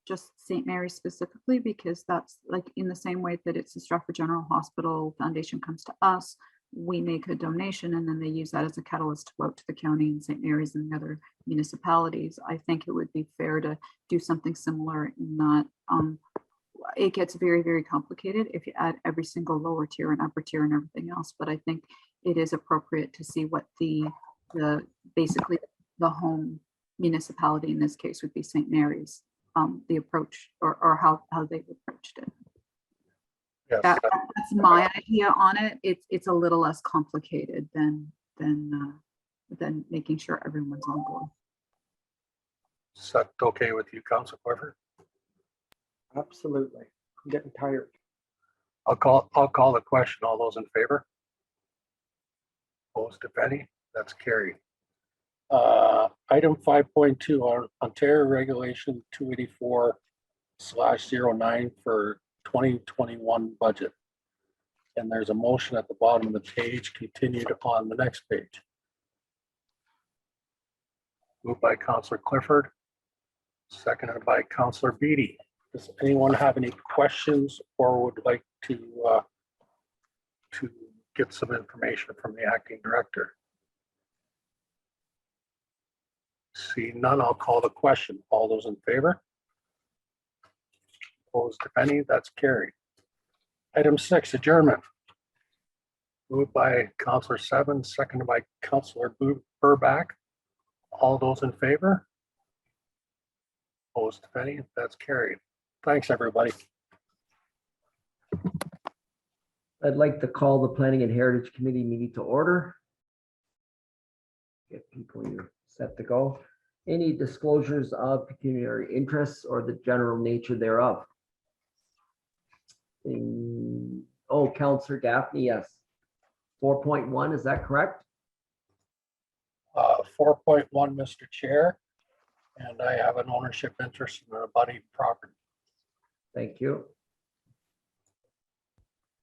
just St. Mary's specifically, because that's like in the same way that it's the Stratford General Hospital Foundation comes to us, we make a donation and then they use that as a catalyst to go out to the county and St. Mary's and the other municipalities. I think it would be fair to do something similar in that it gets very, very complicated if you add every single lower tier and upper tier and everything else. But I think it is appropriate to see what the basically the home municipality in this case would be St. Mary's, the approach or how they've approached it.
Yes,
That's my idea on it. It's a little less complicated than making sure everyone's on board.
Is that okay with you, Councilor Clifford?
absolutely. I'm getting tired.
I'll call the question. All those in favor? Opposed, if any? That's carried. Item 5.2 on Ontario Regulation 284/09 for 2021 budget. And there's a motion at the bottom of the page, continued on the next page. Moved by Councillor Clifford, seconded by Councillor Beatty. Does anyone have any questions or would like to get some information from the acting director? See none, I'll call the question. All those in favor? Opposed, if any, that's carried. Item 6, adjournment. Moved by Councillor Seven, seconded by Councillor Burbach. All those in favor? Opposed, if any, that's carried. Thanks, everybody.
I'd like to call the Planning and Heritage Committee meeting to order. Get people here set to go. Any disclosures of pecuniary interests or the general nature thereof? Oh, Councillor Gaffney, yes. 4.1, is that correct?
4.1, Mr. Chair, and I have an ownership interest in a abutting property.
Thank you.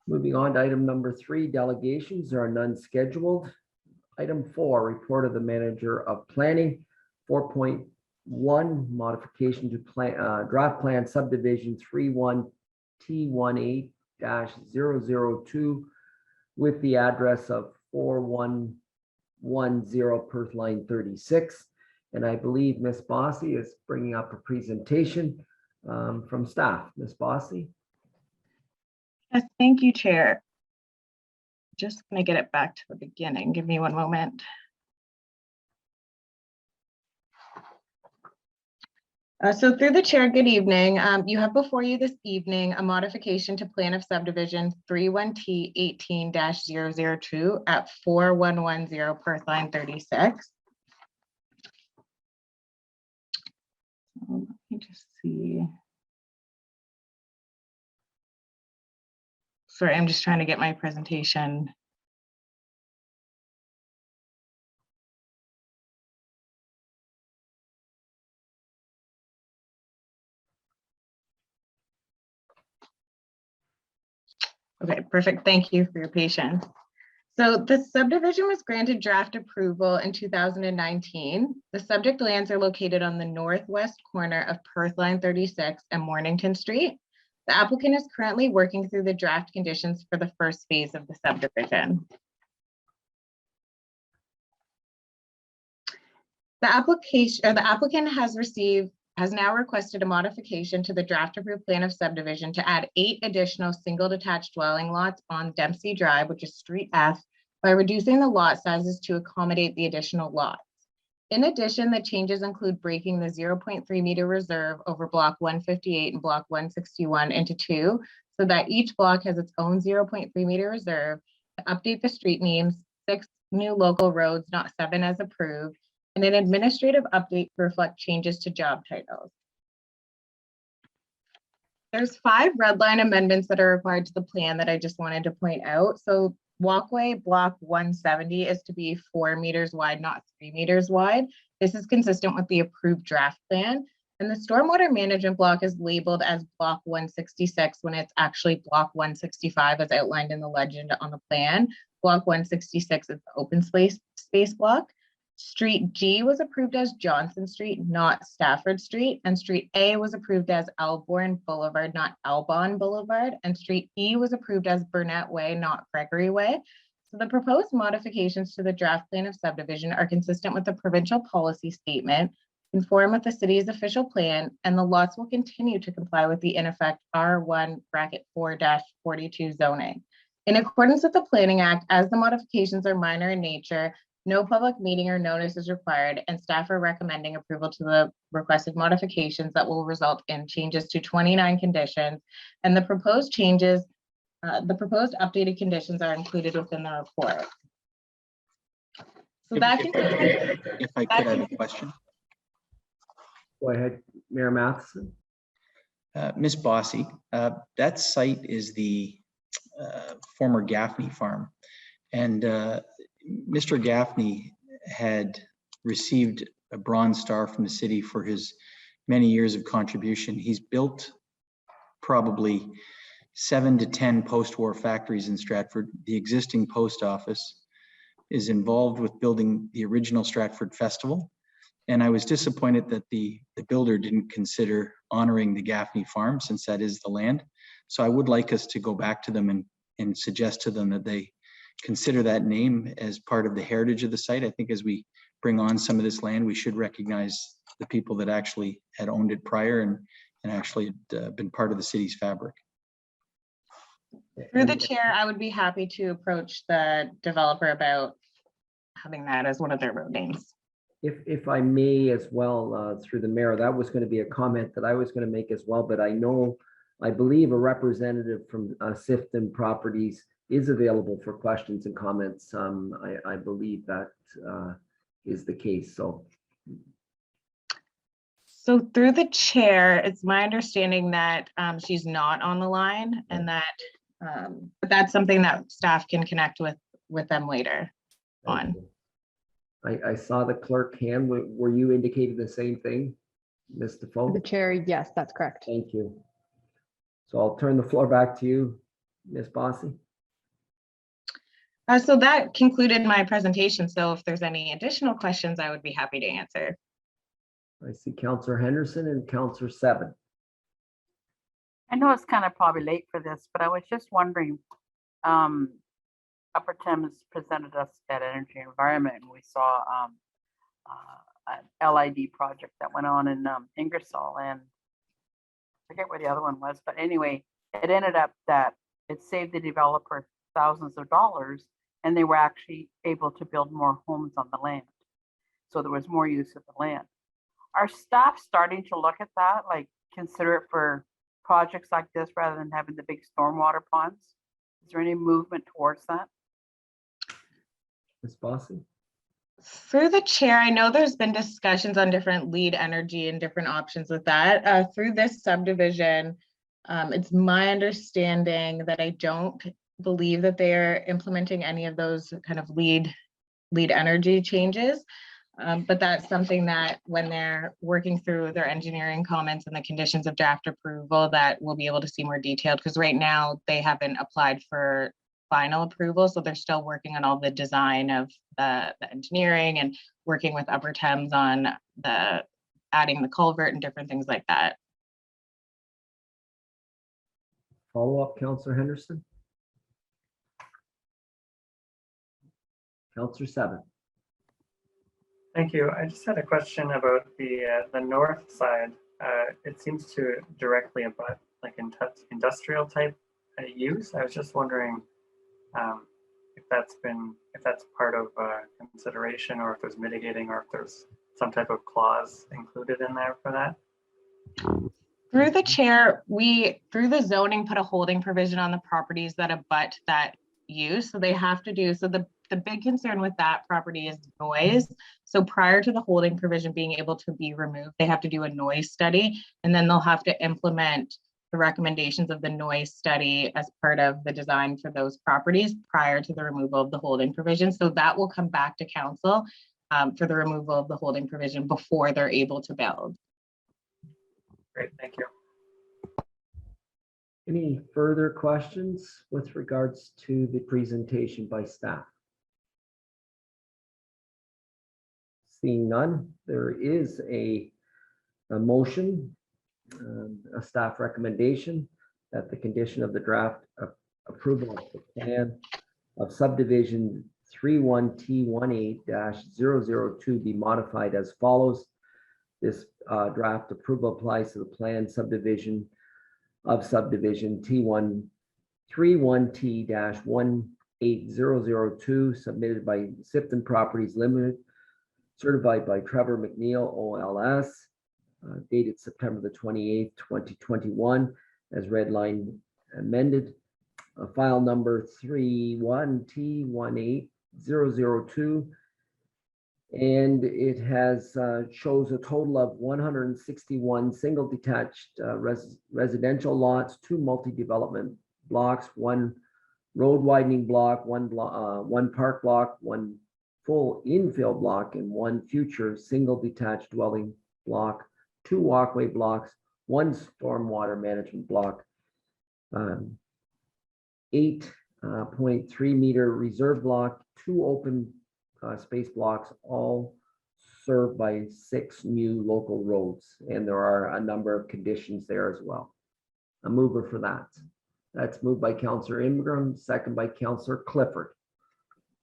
Moving on to item number 3, delegations. There are none scheduled. Item 4, report of the manager of planning. 4.1, modification to plan, draft plan subdivision 31T18-002 with the address of 4110 Perth line 36. And I believe Ms. Bossy is bringing up a presentation from staff. Ms. Bossy.
Yes, thank you, Chair. Just going to get it back to the beginning. Give me one moment. So through the chair, good evening. You have before you this evening a modification to plan of subdivision 31T18-002 at 4110 Perth line 36. Let me just see. Sorry, I'm just trying to get my presentation. Okay, perfect. Thank you for your patience. So the subdivision was granted draft approval in 2019. The subject lands are located on the northwest corner of Perth line 36 and Mornington Street. The applicant is currently working through the draft conditions for the first phase of the subdivision. The applicant has now requested a modification to the draft approved plan of subdivision to add 8 additional single detached dwelling lots on Dempsey Drive, which is Street F, by reducing the lot sizes to accommodate the additional lots. In addition, the changes include breaking the 0.3 meter reserve over block 158 and block 161 into 2, so that each block has its own 0.3 meter reserve, to update the street names, 6 new local roads, not 7 as approved, and an administrative update to reflect changes to job titles. There's 5 red line amendments that are required to the plan that I just wanted to point out. So walkway block 170 is to be 4 meters wide, not 3 meters wide. This is consistent with the approved draft plan. And the stormwater management block is labeled as block 166 when it's actually block 165 as outlined in the legend on the plan. Block 166 is the open space block. Street G was approved as Johnson Street, not Stafford Street, and Street A was approved as Elborn Boulevard, not Elbon Boulevard, and Street E was approved as Burnett Way, not Gregory Way. So the proposed modifications to the draft plan of subdivision are consistent with the provincial policy statement, conform with the city's official plan, and the lots will continue to comply with the in effect R1-4-42 zoning. In accordance with the Planning Act, as the modifications are minor in nature, no public meeting or notice is required, and staff are recommending approval to the requested modifications that will result in changes to 29 conditions. And the proposed changes, the proposed updated conditions are included within the report. So that can.
If I could have a question.
Go ahead, Mayor Matheson.
Ms. Bossy, that site is the former Gaffney farm. And Mr. Gaffney had received a Bronze Star from the city for his many years of contribution. He's built probably 7 to 10 post-war factories in Stratford. The existing post office is involved with building the original Stratford Festival. And I was disappointed that the builder didn't consider honoring the Gaffney farm, since that is the land. So I would like us to go back to them and suggest to them that they consider that name as part of the heritage of the site. I think as we bring on some of this land, we should recognize the people that actually had owned it prior and actually had been part of the city's fabric.
Through the chair, I would be happy to approach the developer about having that as one of their road names.
If I may as well, through the mayor, that was going to be a comment that I was going to make as well, but I believe a representative from Sifton Properties is available for questions and comments. I believe that is the case. So
through the chair, it's my understanding that she's not on the line, and that but that's something that staff can connect with them later on.
I saw the clerk hand. Were you indicating the same thing, Ms. Defoe?
The chair, yes, that's correct.
Thank you. So I'll turn the floor back to you, Ms. Bossy.
So that concluded my presentation. So if there's any additional questions, I would be happy to answer.
I see Councillor Henderson and Councillor Seven.
I know it's kind of probably late for this, but I was just wondering, Upper Thames presented us at Energy and Environment, and we saw an LID project that went on in Ingersoll, and I forget where the other one was, but anyway, it ended up that it saved the developer thousands of dollars, and they were actually able to build more homes on the land. So there was more use of the land. Are staff starting to look at that, like consider it for projects like this rather than having the big stormwater ponds? Is there any movement towards that?
Ms. Bossy?
Through the chair, I know there's been discussions on different lead energy and different options with that. Through this subdivision, it's my understanding that I don't believe that they're implementing any of those kind of lead energy changes. But that's something that when they're working through their engineering comments and the conditions of draft approval, that we'll be able to see more detailed, because right now they haven't applied for final approval. So they're still working on all the design of the engineering and working with Upper Thames on the adding the culvert and different things like that.
Follow up, Councillor Henderson. Councillor Seven.
Thank you. I just had a question about the north side. It seems to directly abut like industrial type use. I was just wondering if that's part of consideration, or if there's mitigating, or if there's some type of clause included in there for that.
Through the chair, we, through the zoning, put a holding provision on the properties that abut that use. So they have to do, so the big concern with that property is noise. So prior to the holding provision being able to be removed, they have to do a noise study, and then they'll have to implement the recommendations of the noise study as part of the design for those properties prior to the removal of the holding provision. So that will come back to council for the removal of the holding provision before they're able to build.
Great, thank you.
Any further questions with regards to the presentation by staff? Seeing none, there is a motion, a staff recommendation that the condition of the draft approval of the plan of subdivision 31T18-002 be modified as follows. This draft approval applies to the plan subdivision of subdivision T131T-18002 submitted by Sifton Properties Limited, certified by Trevor McNeil, OLS, dated September the 28th, 2021, as redline amended. File number 31T18002. And it has shows a total of 161 single detached residential lots, 2 multi-development blocks, 1 road widening block, 1 park block, 1 full infill block, and 1 future single detached dwelling block, 2 walkway blocks, 1 stormwater management block. 8.3 meter reserve block, 2 open space blocks, all served by 6 new local roads. And there are a number of conditions there as well. A mover for that. That's moved by Councillor Ingram, second by Councillor Clifford.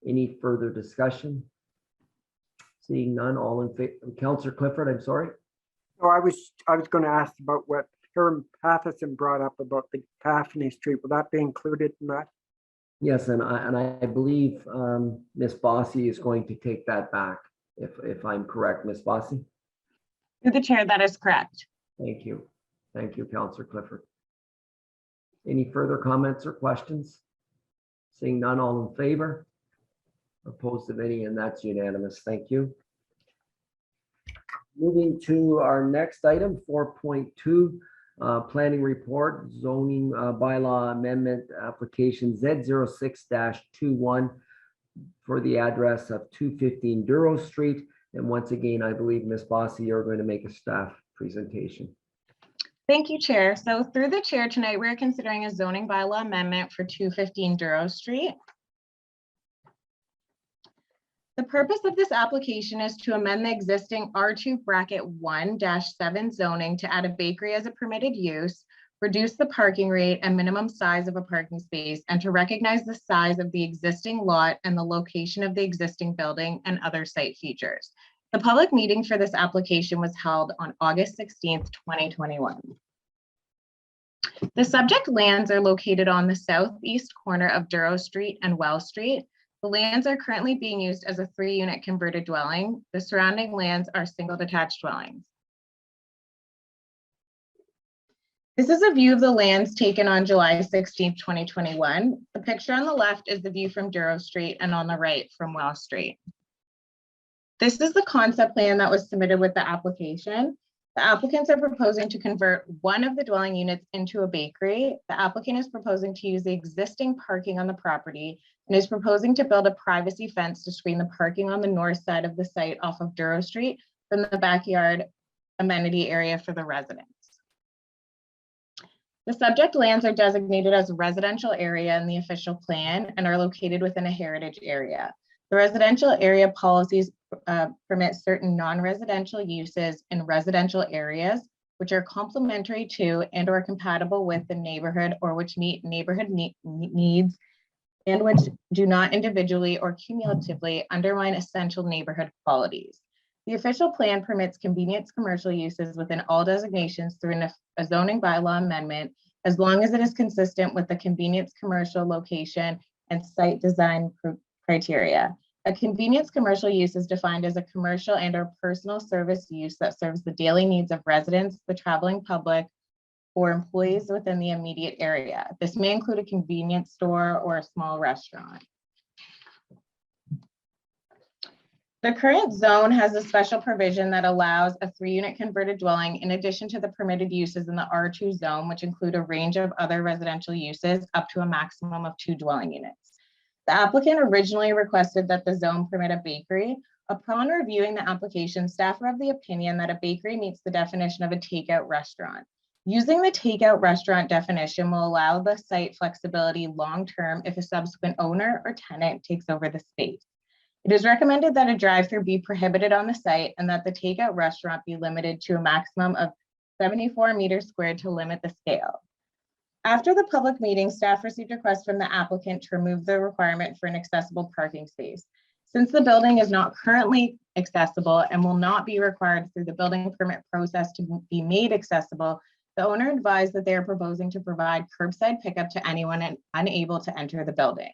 Any further discussion? Seeing none, all in favor. Councillor Clifford, I'm sorry.
No, I was going to ask about what Karen Pathison brought up about the Paffney Street. Will that be included in that?
Yes, and I believe Ms. Bossy is going to take that back, if I'm correct, Ms. Bossy.
Through the chair, that is correct.
Thank you. Thank you, Councillor Clifford. Any further comments or questions? Seeing none, all in favor? Opposed of any, and that's unanimous. Thank you. Moving to our next item, 4.2, planning report, zoning bylaw amendment application Z06-21 for the address of 215 Duro Street. And once again, I believe Ms. Bossy, you're going to make a staff presentation.
Thank you, Chair. So through the chair tonight, we're considering a zoning bylaw amendment for 215 Duro Street. The purpose of this application is to amend the existing R2-1-7 zoning to add a bakery as a permitted use, reduce the parking rate and minimum size of a parking space, and to recognize the size of the existing lot and the location of the existing building and other site features. The public meeting for this application was held on August 16th, 2021. The subject lands are located on the southeast corner of Duro Street and Wells Street. The lands are currently being used as a 3-unit converted dwelling. The surrounding lands are single detached dwellings. This is a view of the lands taken on July 16, 2021. The picture on the left is the view from Duro Street and on the right from Wells Street. This is the concept plan that was submitted with the application. The applicants are proposing to convert one of the dwelling units into a bakery. The applicant is proposing to use the existing parking on the property and is proposing to build a privacy fence to screen the parking on the north side of the site off of Duro Street from the backyard amenity area for the residents. The subject lands are designated as a residential area in the official plan and are located within a heritage area. The residential area policies permit certain non-residential uses in residential areas, which are complementary to and or compatible with the neighborhood or which meet neighborhood needs and which do not individually or cumulatively undermine essential neighborhood qualities. The official plan permits convenience commercial uses within all designations through a zoning bylaw amendment, as long as it is consistent with the convenience commercial location and site design criteria. A convenience commercial use is defined as a commercial and or personal service use that serves the daily needs of residents, the traveling public, or employees within the immediate area. This may include a convenience store or a small restaurant. The current zone has a special provision that allows a 3-unit converted dwelling in addition to the permitted uses in the R2 zone, which include a range of other residential uses up to a maximum of 2 dwelling units. The applicant originally requested that the zone permit a bakery. Upon reviewing the application, staff are of the opinion that a bakery meets the definition of a takeout restaurant. Using the takeout restaurant definition will allow the site flexibility long-term if a subsequent owner or tenant takes over the space. It is recommended that a drive-through be prohibited on the site and that the takeout restaurant be limited to a maximum of 74 meters squared to limit the scale. After the public meeting, staff received a request from the applicant to remove the requirement for an accessible parking space. Since the building is not currently accessible and will not be required through the building permit process to be made accessible, the owner advised that they are proposing to provide curbside pickup to anyone unable to enter the building.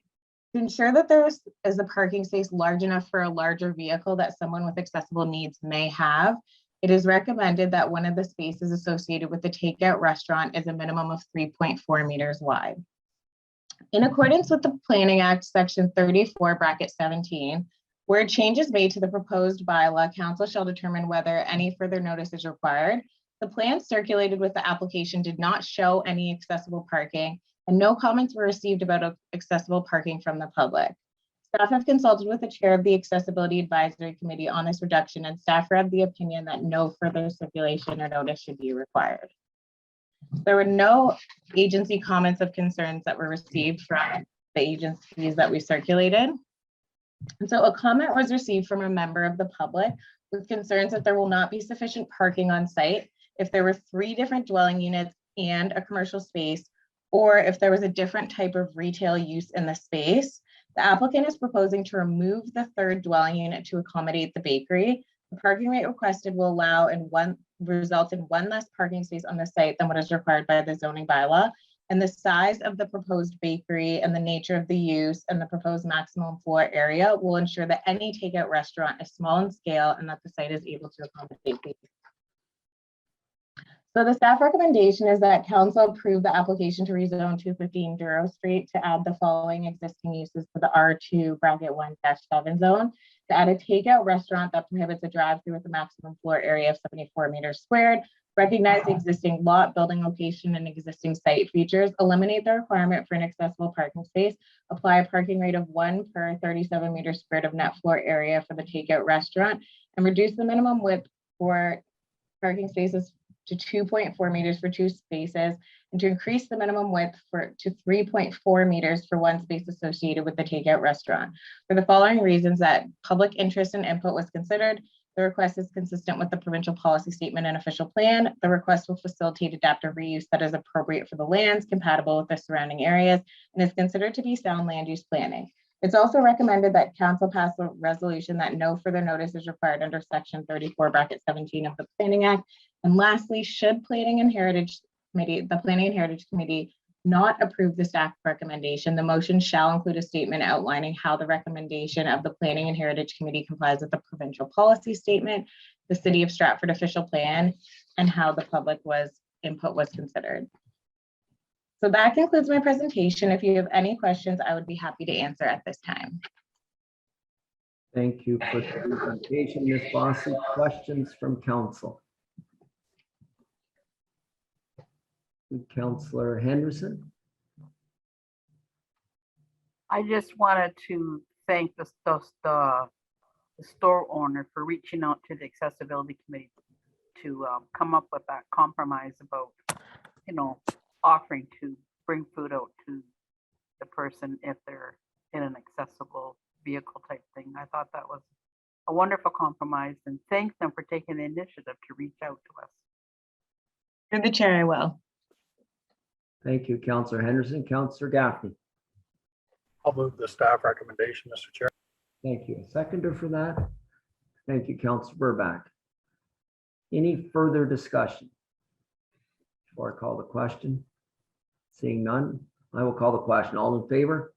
To ensure that there is a parking space large enough for a larger vehicle that someone with accessible needs may have, it is recommended that one of the spaces associated with the takeout restaurant is a minimum of 3.4 meters wide. In accordance with the Planning Act, Section 34(17), where a change is made to the proposed bylaw, council shall determine whether any further notice is required. The plan circulated with the application did not show any accessible parking, and no comments were received about accessible parking from the public. Staff have consulted with the chair of the Accessibility Advisory Committee on this reduction, and staff are of the opinion that no further circulation or notice should be required. There were no agency comments of concerns that were received from the agencies that we circulated. And so a comment was received from a member of the public with concerns that there will not be sufficient parking on site if there were 3 different dwelling units and a commercial space, or if there was a different type of retail use in the space. The applicant is proposing to remove the 3rd dwelling unit to accommodate the bakery. The parking rate requested will result in 1 less parking space on the site than what is required by the zoning bylaw. And the size of the proposed bakery and the nature of the use and the proposed maximum floor area will ensure that any takeout restaurant is small in scale and that the site is able to accommodate these. So the staff recommendation is that council approve the application to rezone 215 Duro Street to add the following existing uses to the R2-1-7 zone. To add a takeout restaurant that prohibits a drive-through with a maximum floor area of 74 meters squared, recognize the existing lot, building location, and existing site features, eliminate the requirement for an accessible parking space, apply a parking rate of 1 per 37 meters squared of net floor area for the takeout restaurant, and reduce the minimum width for parking spaces to 2.4 meters for 2 spaces, and to increase the minimum width to 3.4 meters for 1 space associated with the takeout restaurant. For the following reasons: that public interest and input was considered, the request is consistent with the provincial policy statement and official plan, the request will facilitate adaptive reuse that is appropriate for the lands, compatible with the surrounding areas, and is considered to be sound land use planning. It's also recommended that council pass a resolution that no further notice is required under section 34(17) of the Planning Act. And lastly, should Planning and Heritage Committee, the Planning and Heritage Committee, not approve the staff recommendation, the motion shall include a statement outlining how the recommendation of the Planning and Heritage Committee complies with the provincial policy statement, the City of Stratford official plan, and how the public input was considered. So that concludes my presentation. If you have any questions, I would be happy to answer at this time.
Thank you for the presentation, Ms. Bossy. Questions from council? Councillor Henderson.
I just wanted to thank the store owner for reaching out to the accessibility committee to come up with that compromise about, offering to bring food out to the person if they're in an accessible vehicle type thing. I thought that was a wonderful compromise, and thank them for taking the initiative to reach out to us.
Through the chair, I will.
Thank you, Councillor Henderson. Councillor Gaffney.
I'll move the staff recommendation, Mr. Chair.
Thank you. A seconder for that. Thank you, Councillor Burback. Any further discussion? Before I call the question, seeing none, I will call the question. All in favor?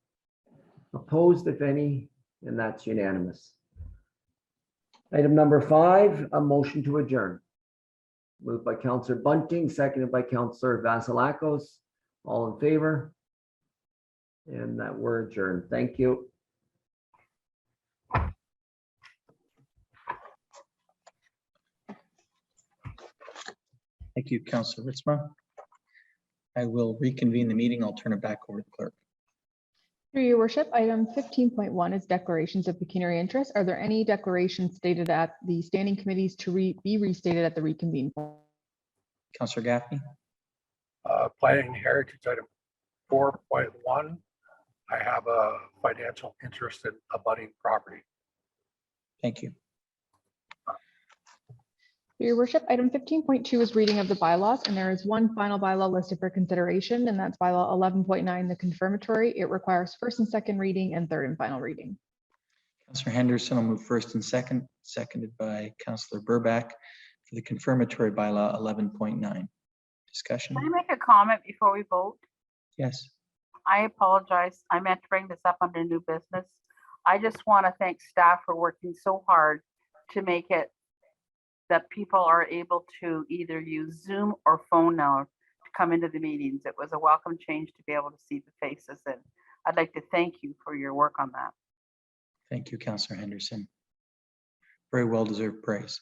Opposed, if any, and that's unanimous. Item number 5, a motion to adjourn. Moved by Councillor Bunting, seconded by Councillor Vasilakos. All in favor? And that we're adjourned. Thank you.
Thank you, Councillor Ritzma. I will reconvene the meeting. I'll turn it back over to the clerk.
Through your worship, item 15.1 is declarations of pecuniary interest. Are there any declarations stated at the standing committees to be restated at the reconvened?
Councillor Gaffney.
Planning and Heritage item 4.1. I have a financial interest in abutting property.
Thank you.
Your worship, item 15.2 is reading of the bylaws, and there is one final bylaw listed for consideration, and that's bylaw 11.9, the confirmatory. It requires first and second reading and third and final reading.
Councillor Henderson will move first and second, seconded by Councillor Burback for the confirmatory bylaw 11.9. Discussion?
Can I make a comment before we vote?
Yes.
I apologize. I meant to bring this up under new business. I just want to thank staff for working so hard to make it that people are able to either use Zoom or phone now to come into the meetings. It was a welcome change to be able to see the faces, and I'd like to thank you for your work on that.
Thank you, Councillor Henderson. Very well-deserved praise.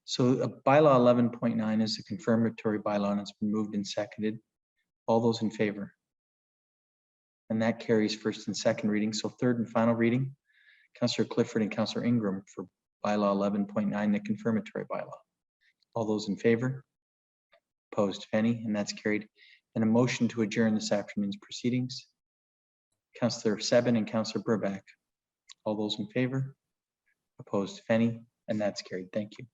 So bylaw 11.9 is a confirmatory bylaw, and it's been moved and seconded. All those in favor? And that carries first and second reading. So third and final reading, Councillor Clifford and Councillor Ingram for bylaw 11.9, the confirmatory bylaw. All those in favor? Opposed, if any, and that's carried. And a motion to adjourn this afternoon's proceedings. Councillor Seven and Councillor Burback. All those in favor? Opposed, if any, and that's carried. Thank you.